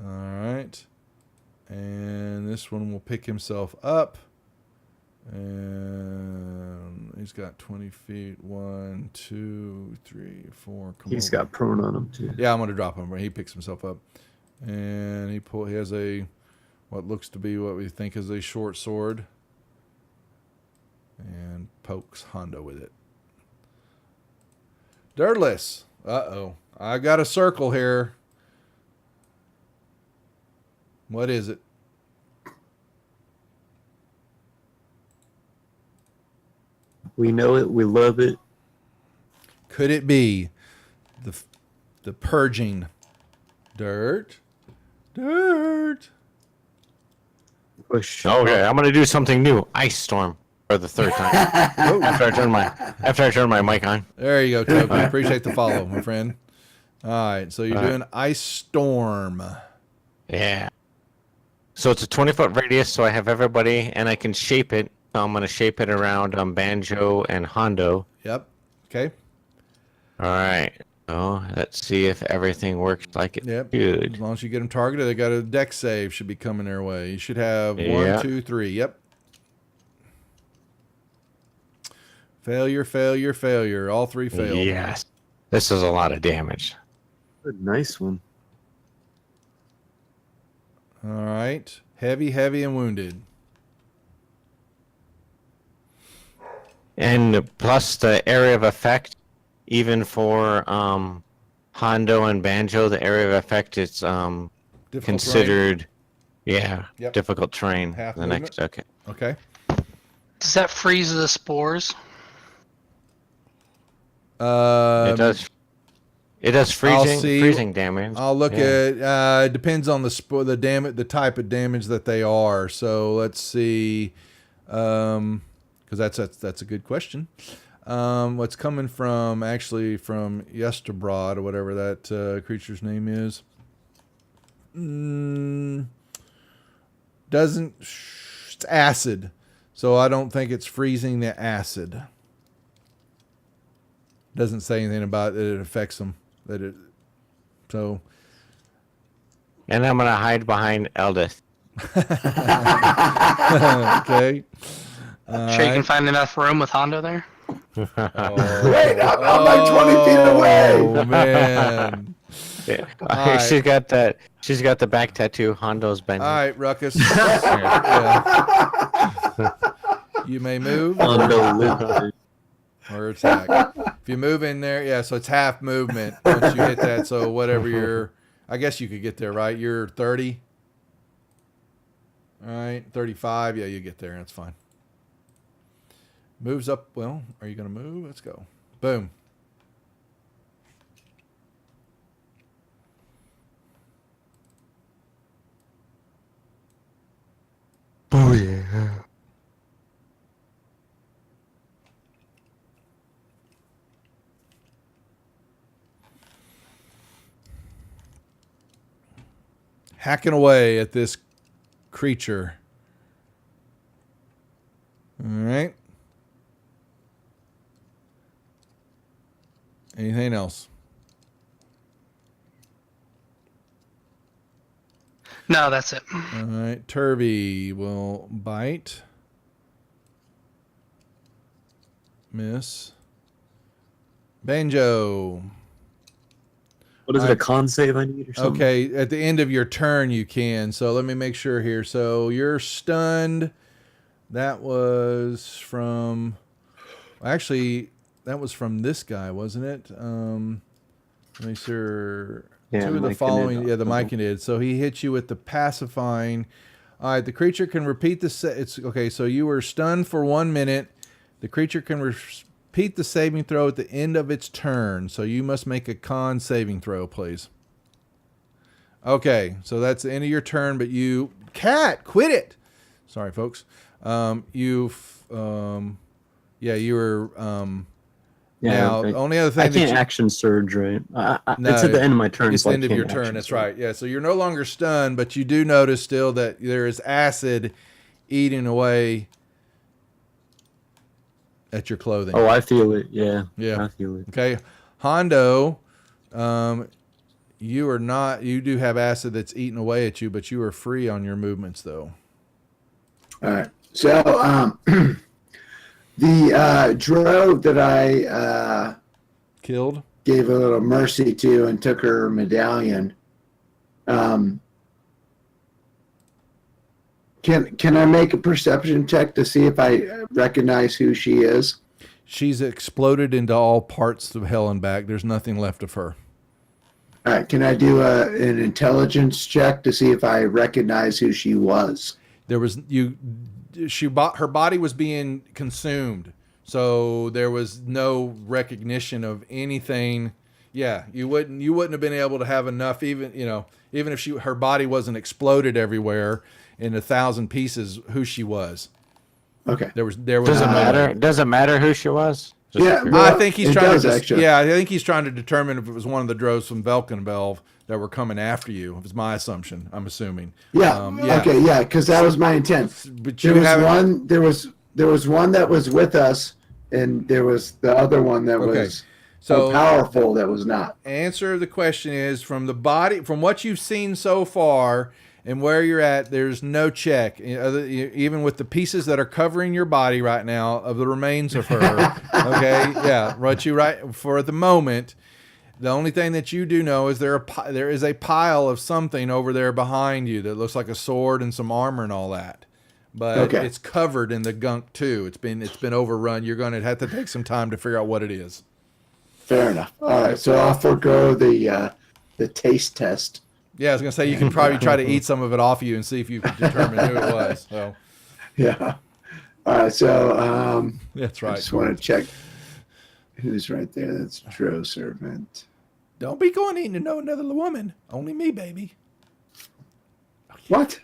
All right. And this one will pick himself up. And he's got 20 feet. 1, 2, 3, 4. He's got prone on him too. Yeah, I'm going to drop him. He picks himself up. And he has what looks to be what we think is a short sword. And pokes Hondo with it. Dirtless. Uh-oh. I got a circle here. What is it? We know it. We love it. Could it be the purging dirt? Dirt. Push. Okay, I'm gonna do something new. Ice storm for the third time. after I turn my mic on. There you go, Toby. Appreciate the follow, my friend. All right, so you're doing ice storm. Yeah. So it's a 20-foot radius, so I have everybody, and I can shape it. So I'm gonna shape it around Banjo and Hondo. Yep. Okay. All right. Oh, let's see if everything works like it Yep. should. As long as you get them targeted, they got a deck save should be coming their way. You should have Yeah. 1, 2, 3. Yep. Failure, failure, failure. All 3 failed. Yes. This is a lot of damage. A nice one. All right. Heavy, heavy, and wounded. And plus the area of effect, even for Hondo and Banjo, the area of effect is Difficult considered, Yep. difficult terrain. Half The next, okay. terrain. Okay. Does that freeze the spores? It does. It does freezing damage. I'll look Yeah. at. It depends on the damage, the type of damage that they are. So let's see, because that's a good question. What's coming from Yesterbrod or whatever that creature's name is? Doesn't. It's acid, so I don't think it's freezing the acid. Doesn't say anything about it affects them. So. And I'm gonna hide behind Eldith. Okay. Sure, you can find enough room with Hondo there. Wait, I'm like 20 feet away. Oh man! Yeah. right. She's got that. She's got the back tattoo. Hondo's Benji. All right, Ruckus. Yeah. You may move or attack. If you move in there, yeah. So it's half movement once you hit that. So whatever I guess you could get there, right? You're 30. All right, 35. Yeah, you get there. That's fine. Moves up. Well, are you going to move? Let's go. Boom. Oh yeah. Hacking away at this creature. All right. Anything else? No, that's it. All right. Turvy will bite. Miss. Banjo. What is it, a con save I need or something? Okay, at the end of your turn you can. So let me make sure here. So you're stunned. That was from... Actually, that was from this guy, wasn't it? Let me see. Yeah, Two of the Myconid. following... Yeah, the Myconid. So he hits you with the pacifying. All right, the creature can repeat the... It's okay, so you were stunned for 1 minute. The creature can repeat the saving throw at the end of its turn. So you must make a con saving throw, please. Okay, so that's the end of your turn, but you... Cat, quit it! Sorry, folks. You were... now, okay. the only other thing I can't that action surge, right? No, it's at the end of my turn. it's so the I end of can't your turn. action That's surge. right. Yeah, so you're no longer stunned, but you do notice still that there is acid eating away at your clothing. Oh, I feel it. Yeah. Yeah. I feel it. Okay, Hondo, you are not. You do have acid that's eating away at you, but you are free on your movements, though. All right. So the drove that I Killed. gave a little mercy to and took her medallion. Can I make a perception check to see if I recognize who she is? She's exploded into all parts of hell and back. There's nothing left of her. All right, can I do an intelligence check to see if I recognize who she was? There was her body was being consumed, so there was no recognition of anything. Yeah, you wouldn't have been able to have enough, even if her body wasn't exploded everywhere in 1,000 pieces, who she was. Okay. There was Doesn't matter. Doesn't matter who she was. Just Yeah, curious. well, I think he's it trying does, to. actually. Yeah, I think he's trying to determine if it was one of the droves from Velkenbelv that were coming after you. It's my assumption. I'm assuming. Yeah. Okay. Yeah, because that was my intent. But There you was haven't. one. There was one that was with us, and there was the other one that Okay. was So powerful that was not. answer the question is from the body, from what you've seen so far and where you're at, there's no check, even with the pieces that are covering your body right now of the remains of her. Okay, yeah, right for the moment. The only thing that you do know is there is a pile of something over there behind you that looks like a sword and some armor and all that, but Okay. it's covered in the gunk too. It's been overrun. You're going to have to take some time to figure out what it is. Fair enough. All right, so I'll forego the taste test. Yeah, I was gonna say you can probably try to eat some of it off you and see if you can determine who it was. So Yeah. All right, so that's I right. just want to check who's right there. That's Drow Servant. Don't be going in to know another woman. Only me, baby. What?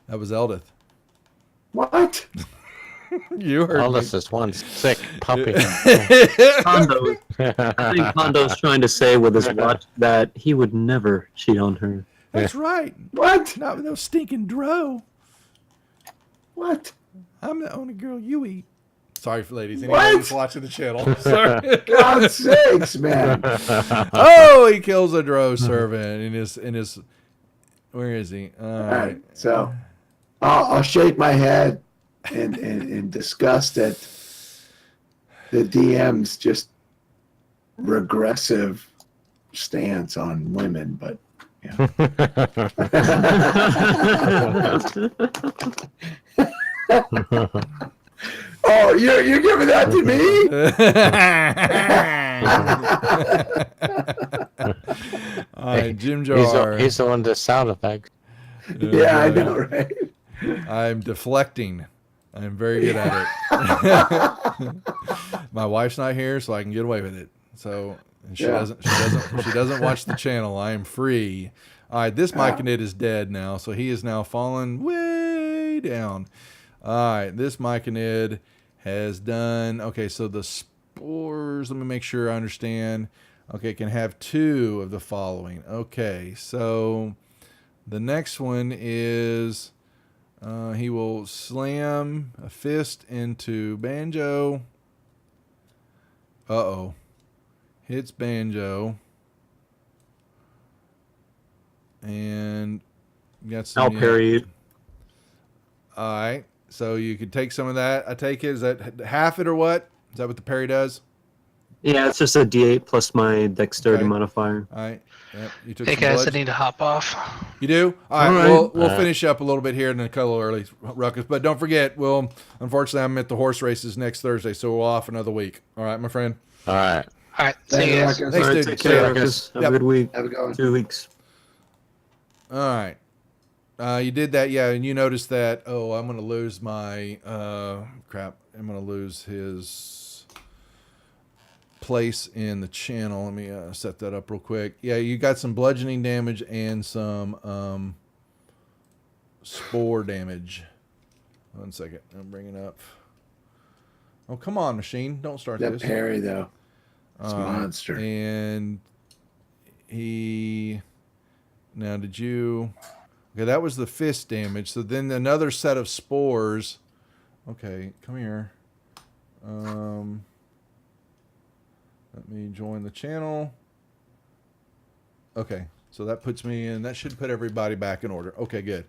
That was Eldith. What? You heard All me. this is one sick puppy. Kondo, I think Kondo's trying to say with his watch that he would never cheat on her. That's right. What? Not with no stinking dro. What? I'm the only girl you eat. Sorry, for ladies. What? Anybody who's watching the channel. Sorry. God's sakes, man. Oh, he kills a dro servant in his. Where is he? All All right. right, so I'll shake my head in disgust at the DM's just regressive stance on women, but yeah. Oh, you're giving that to me? All right, Jim Jar. He's the one that sound effects. Yeah, I know, right? I'm deflecting. I'm very good at it. My wife's not here, so I can get away with it. So and she Yeah. doesn't watch the channel. I am free. All right, this Myconid is dead now, so he is now fallen way down. All right, this Myconid has done. Okay, so the spores. Let me make sure I understand. Okay, can have 2 of the following. Okay, so the next one is. He will slam a fist into Banjo. Uh-oh. Hits Banjo. And got some. I'll parry it. All right. So you could take some of that. I take it. Is that half it or what? Is that what the parry does? Yeah, it's just a D8 plus my dexterity Okay. modifier. All right. Yep. You took Hey some guys, I blood. need to hop off. You do? All right. All right. We'll finish up a little bit here and then cut a little early, Ruckus. But don't forget, unfortunately, I'm at the horse races next Thursday, so we're off another week. All right, my friend? All right. All right, see Thank you you, guys. Ruckus. Thanks, All right, dude. take See care, ya. Ruckus. Have Yep. a good week. Have a good one. 2 weeks. All right. You did that, yeah, and you noticed that. Oh, I'm going to lose my crap. I'm going to lose his place in the channel. Let me set that up real quick. Yeah, you got some bludgeoning damage and some spore damage. 1 second. I'm bringing up. Oh, come on, machine. Don't start That this. parry, though. It's a monster. And he. Now, did you. Okay, that was the fist damage. So then another set of spores. Okay, come here. Let me join the channel. Okay, so that puts me in. That should put everybody back in order. Okay, good.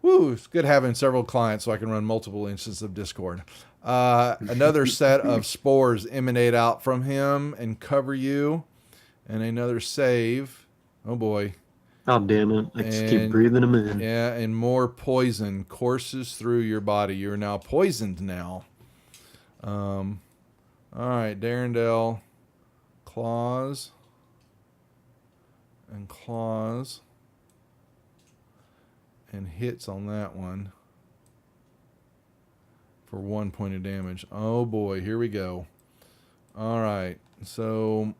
Woo, it's good having several clients so I can run multiple instances of Discord. Another set of spores emanate out from him and cover you. And another save. Oh, boy. Oh, damn it. I just And- keep breathing them in. Yeah, and more poison courses through your body. You're now poisoned now. All right, Darendelle, claws, and claws, and hits on that one for 1 point of damage. Oh boy, here we go. All right, so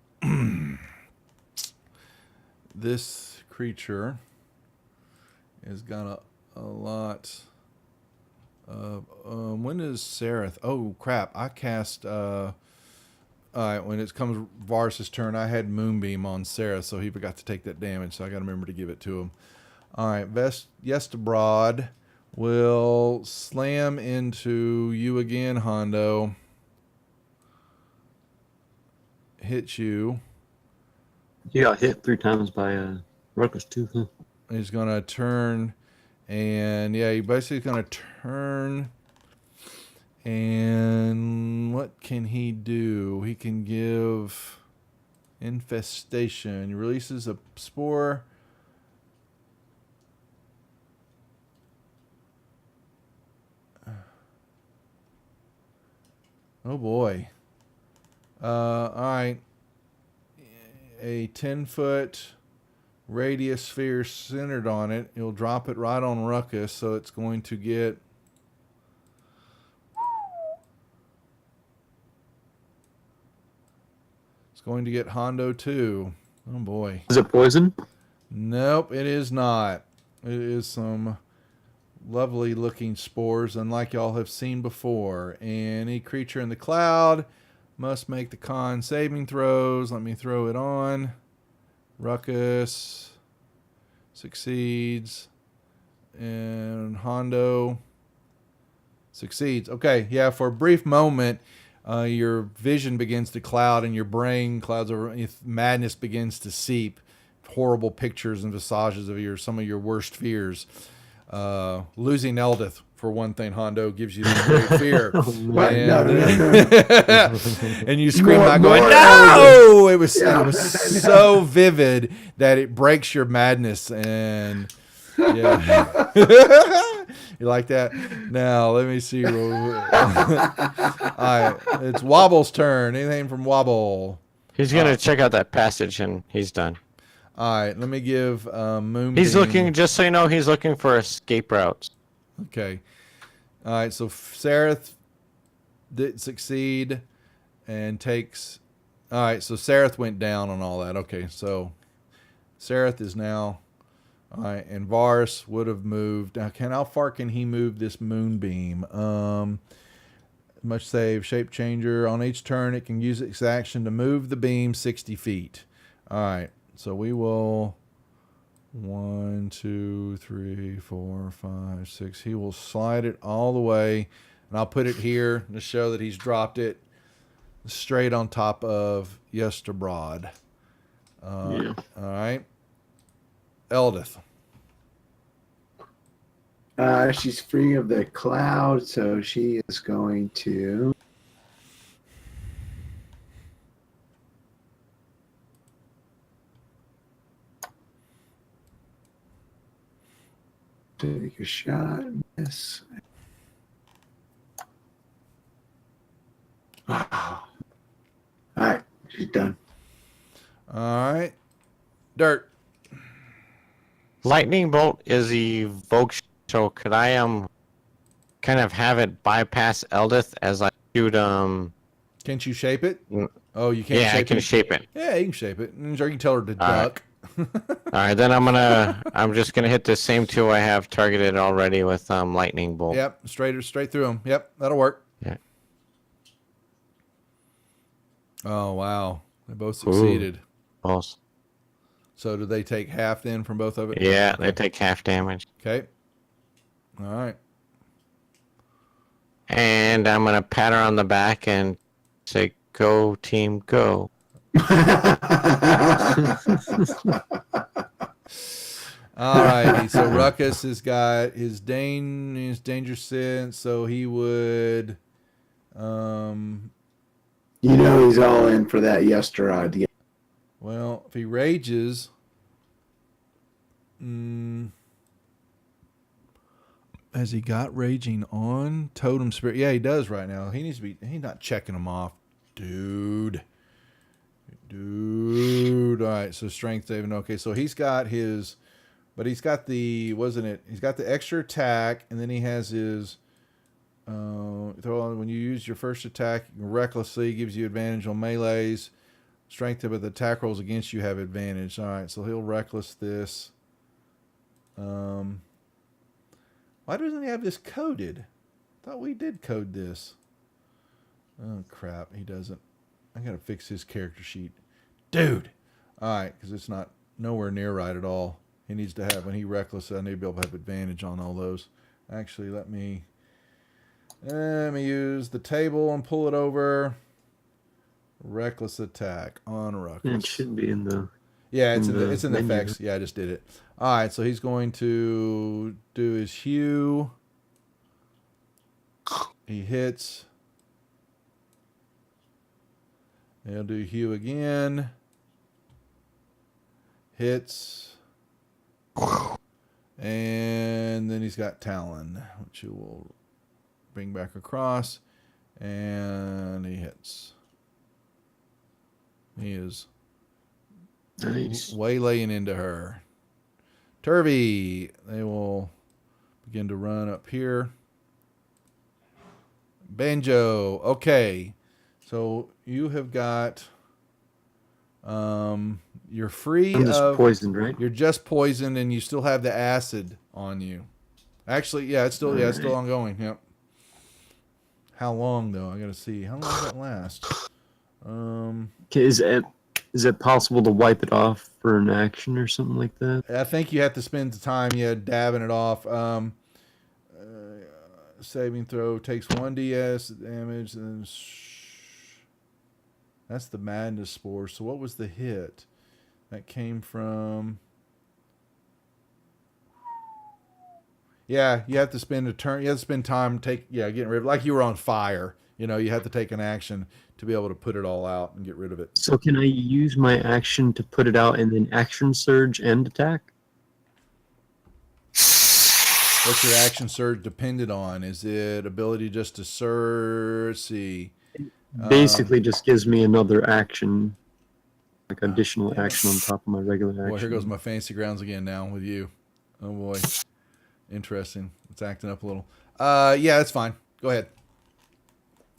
this creature has got a lot of. When is Sereth? Oh crap! I cast. All right, when it comes Varus's turn, I had Moonbeam on Sereth, so he forgot to take that damage. So I got to remember to give it to him. All right, Yestabrod will slam into you again, Hondo. Hit you. You got hit 3 times by Ruckus too, huh? He's gonna turn, and yeah, he basically gonna turn. And what can he do? He can give infestation. He releases a spore. Oh boy. All right. A 10-foot radius sphere centered on it. You'll drop it right on Ruckus, so it's going to get. It's going to get Hondo too. Oh boy. Is it poison? Nope, it is not. It is some lovely looking spores, unlike y'all have seen before. Any creature in the cloud must make the con saving throws. Let me throw it on. Ruckus succeeds. And Hondo succeeds. Okay, yeah, for a brief moment, your vision begins to cloud and your brain clouds over. Madness begins to seep. Horrible pictures and visages of some of your worst fears. Losing Eldith, for one thing, Hondo, gives you this great fear. What? And you scream More- out going, more no! It was Yeah. so vivid that it breaks your madness. And yeah. You like that? Now, let me see. All right, it's Wobble's turn. Anything from Wobble? He's gonna check out that passage and he's done. All right, let me give Moonbeam. He's looking, just so you know, he's looking for escape routes. Okay. All right, so Sereth did succeed and takes. All right, so Sereth went down on all that. Okay, so Sereth is now. All right, and Varus would have moved. Now, how far can he move this Moonbeam? Much save, shape changer. On each turn, it can use its action to move the beam 60 feet. All right, so we will. 1, 2, 3, 4, 5, 6. He will slide it all the way, and I'll put it here to show that he's dropped it straight on top of Yestabrod. Yeah. All right. Eldith. She's free of the cloud, so she is going to. Take a shot. Miss. All right, she's done. All right. Dirt. Lightning bolt is evoked, so could I kind of have it bypass Eldith as I shoot Can't you shape it? Mm. Oh, you can't Yeah, I shape can it? shape it. Yeah, you can shape it. Or you can tell her to All right. duck. All right, then I'm just gonna hit the same two I have targeted already with lightning bolt. Yep, straight through him. Yep, that'll work. Yeah. Oh, wow. They both succeeded. Pulse. So do they take half then from both of it? Yeah, they take half damage. Okay. All right. And I'm gonna pat her on the back and say, "Go team, go." All righty. So Ruckus has got his danger sense, so he would You know he's all in for that Yesterod. Yeah. well, if he rages, Has he got raging on? Totem spirit. Yeah, he does right now. He needs to be. He's not checking him off, dude. All right. So strength saving. Okay. So he's got his, but he's got the wasn't it? He's got the extra attack, and then he has his. Throw on when you use your first attack recklessly, gives you advantage on melees. Strength of the attack rolls against you have advantage. All right, so he'll reckless this. Why doesn't he have this coded? Thought we did code this. Oh crap, he doesn't. I gotta fix his character sheet, dude. All right, because it's not nowhere near right at all. He needs to have when he reckless. I need to be able to have advantage on all those. Actually, let me use the table and pull it over. Reckless attack on reckless. It should be in the. Yeah, it's in the menu. effects. Yeah, I just did it. All right, so he's going to do his hue. He hits. He'll do hue again. Hits. And then he's got Talon, which he will bring back across. And he hits. He is Nice. waylaying into her. Turvy, they will begin to run up here. Banjo, okay. So you have got, you're free I'm just of poisoned, right? You're just poisoned, and you still have the acid on you. Actually, yeah, it's still ongoing. Yep. How long though? I gotta see. How long does that last? Okay, is it possible to wipe it off for an action or something like that? I think you have to spend the time, dabbing it off. Saving throw takes 1d damage, and that's the madness spore. So what was the hit? That came from. Yeah, you have to spend a turn. You have to spend time getting rid of. Like you were on fire. You have to take an action to be able to put it all out and get rid of it. So can I use my action to put it out and then action surge and attack? What's your action surge dependent on? Is it ability just to surge? Let's see. Basically, just gives me another action, like additional action on top of my regular action. Well, here goes my fancy grounds again now with you. Oh boy, interesting. It's acting up a little. Yeah, that's fine. Go ahead.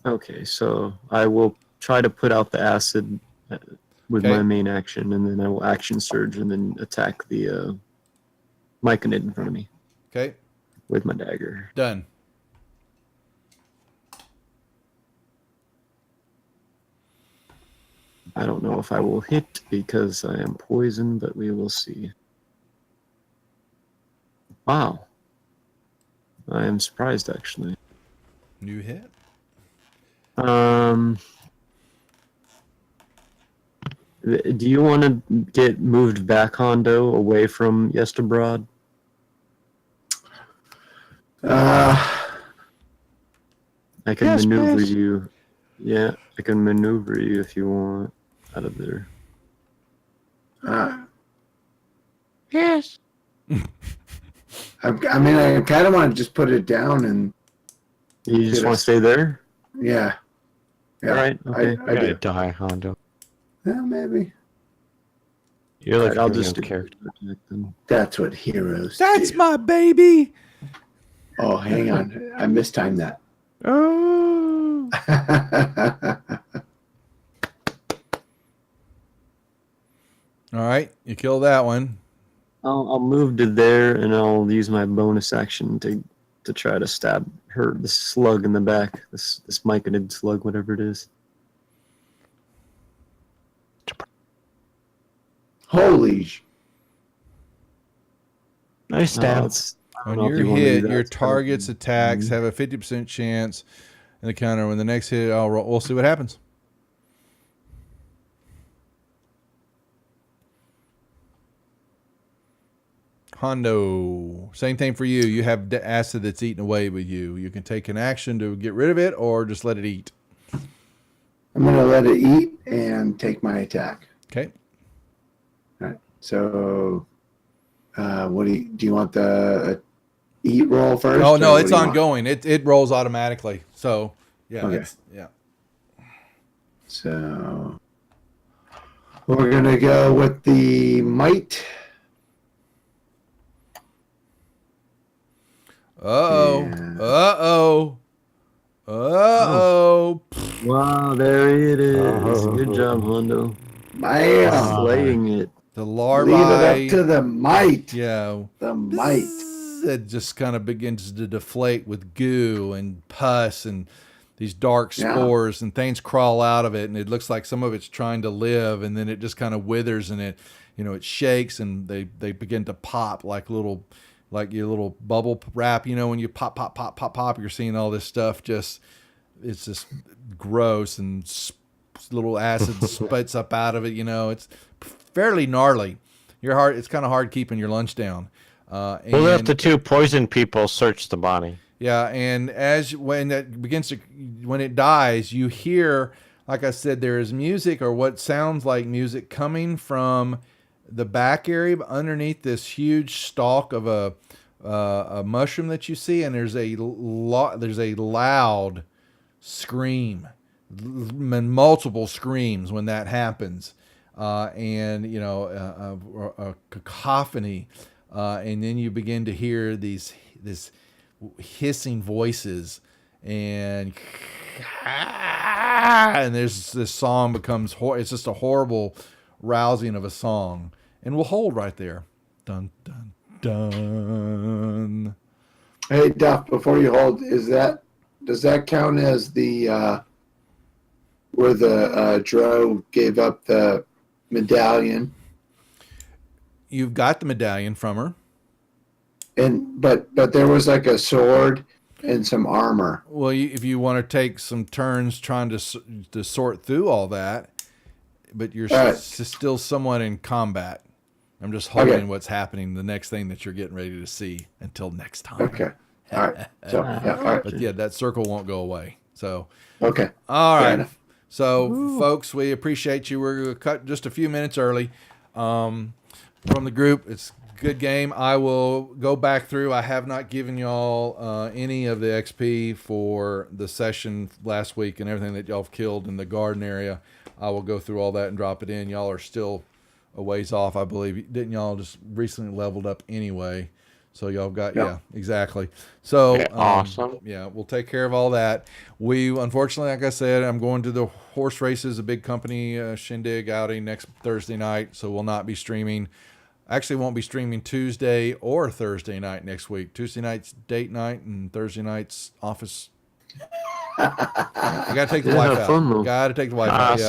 Okay, so I will try to put out the acid with Okay. my main action, and then I will action surge and then attack the Myconid in front of me Okay, with my dagger. done. I don't know if I will hit because I am poisoned, but we will see. Wow. I am surprised, actually. New hit. Do you want to get moved back, Hondo, away from Yesterbrod? I can Yes, maneuver please. you. Yeah, I can maneuver you if you want out of there. Yes. I mean, I kind of want to just put it down and You just Get want us- to stay there? yeah. All right. Okay. I do. Die, Hondo. Yeah, maybe. You're All like right, I'll a just do character. attack then. That's what heroes That's do. my baby. Oh, hang on. I mistimed that. Oh. All right, you kill that one. I'll move to there and I'll use my bonus action to try to stab the slug in the back. This Myconid slug, whatever it is. Holy. Nice stab. I don't On know if your you wanna do hit, that. your It's kind of- target's attacks have a 50% chance in the counter. When the next hit, I'll roll. We'll see what happens. Hondo, same thing for you. You have acid that's eaten away with you. You can take an action to get rid of it, or just let it eat. I'm going to let it eat and take my attack. Okay. All right. So, what do you want the eat roll first? Oh or no, what it's do you want? ongoing. It rolls automatically. So yeah, Okay. yeah. So we're gonna go with the might. Uh-oh. And- Uh-oh. Uh-oh. Wow, there it is. Oh. Good job, Hondo. Bam! Slaying it. The Leave it up larvae. to the might. Yeah. The might. It just kind of begins to deflate with goo and pus and these dark Yeah. spores, and things crawl out of it, and it looks like some of it's trying to live, and then it just kind of withers, and it, it shakes, and they begin to pop like your little bubble wrap, when you pop, pop, pop, pop, pop, you're seeing all this stuff it's just gross, and little acid spits up out of it. It's fairly gnarly. It's kind of hard keeping your lunch down. We'll let the two poison people search the body. Yeah, and when it dies, you hear, like I said, there is music, or what sounds like music, coming from the back area underneath this huge stalk of a mushroom that you see, and there's a loud scream, multiple screams when that happens, and a cacophony, and then you begin to hear this hissing voices, and there's this song becomes it's just a horrible rousing of a song, and we'll hold right there. Dun dun dun. Hey Duff, before you hold, does that count as the where the Dro gave up the medallion? You've got the medallion from her. But there was like a sword and some armor. Well, if you want to take some turns trying to sort through all that, but you're still somewhat in combat. I'm just holding what's happening, the next thing that you're getting ready to see. Until next time. Okay. All right. So yeah. All right. But yeah, that circle won't go away. So Okay. all Fair right. enough. So folks, we appreciate you. We're gonna cut just a few minutes early from the group. It's a good game. I will go back through. I have not given y'all any of the XP for the session last week and everything that y'all have killed in the garden area. I will go through all that and drop it in. Y'all are still a ways off, I believe. Didn't y'all just recently leveled up anyway? So y'all got, yeah, exactly. So, Okay, awesome. Yeah, we'll take care of all that. We, unfortunately, like I said, I'm going to the horse races, a big company shindig outing next Thursday night. So we'll not be streaming. Actually won't be streaming Tuesday or Thursday night next week. Tuesday night's date night and Thursday night's office. You gotta take the wife out. Gotta take the wife out.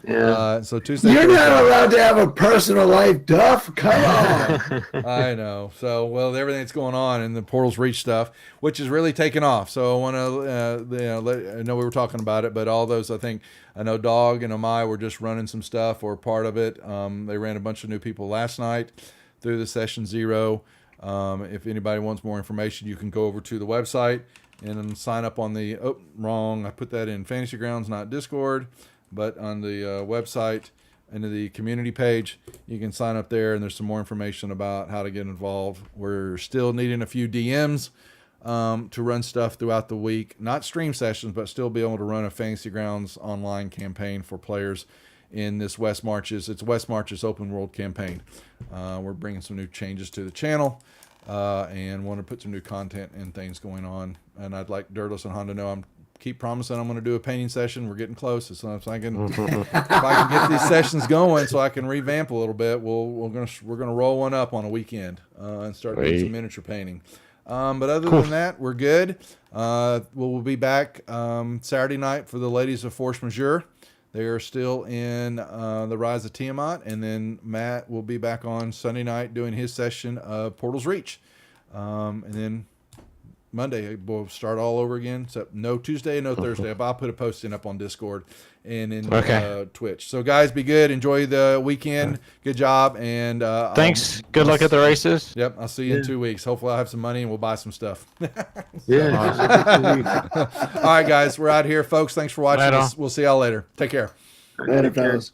Yeah. So Tuesday. You're Thursday. not allowed to have a personal life, Duff. Come on. I know. So everything that's going on and the Portals Reach stuff, which is really taking off. So I want to I know we were talking about it, but all those, I know Dog and Amai were just running some stuff or part of it. They ran a bunch of new people last night through the session 0. If anybody wants more information, you can go over to the website and then sign up on the, I put that in Fantasy Grounds, not Discord, but on the website and the community page, you can sign up there, and there's some more information about how to get involved. We're still needing a few DMs to run stuff throughout the week, not stream sessions, but still be able to run a Fantasy Grounds online campaign for players in this West Marches. It's West Marches open world campaign. We're bringing some new changes to the channel. And want to put some new content and things going on. And I'd like Dirtless and Honda to know keep promising I'm going to do a painting session. We're getting close. So if I can get these sessions going, so I can revamp a little bit, we're gonna roll one up on a weekend and start doing some miniature painting. But other than that, we're good. We'll be back Saturday night for the Ladies of Force Majeure. They are still in the Rise of Tiamat, and then Matt will be back on Sunday night doing his session of Portals Reach. And then Monday we'll start all over again, except no Tuesday, no Thursday. But I'll put a posting up on Discord and in Twitch. So guys, be good. Enjoy the weekend. Good job. And thanks. Good luck at the races. Yep. I'll see you in 2 weeks. Hopefully I'll have some money and we'll buy some stuff. Yeah. All right, guys. We're out here, folks. Thanks for watching. We'll see y'all later. Take care. Later, fellas.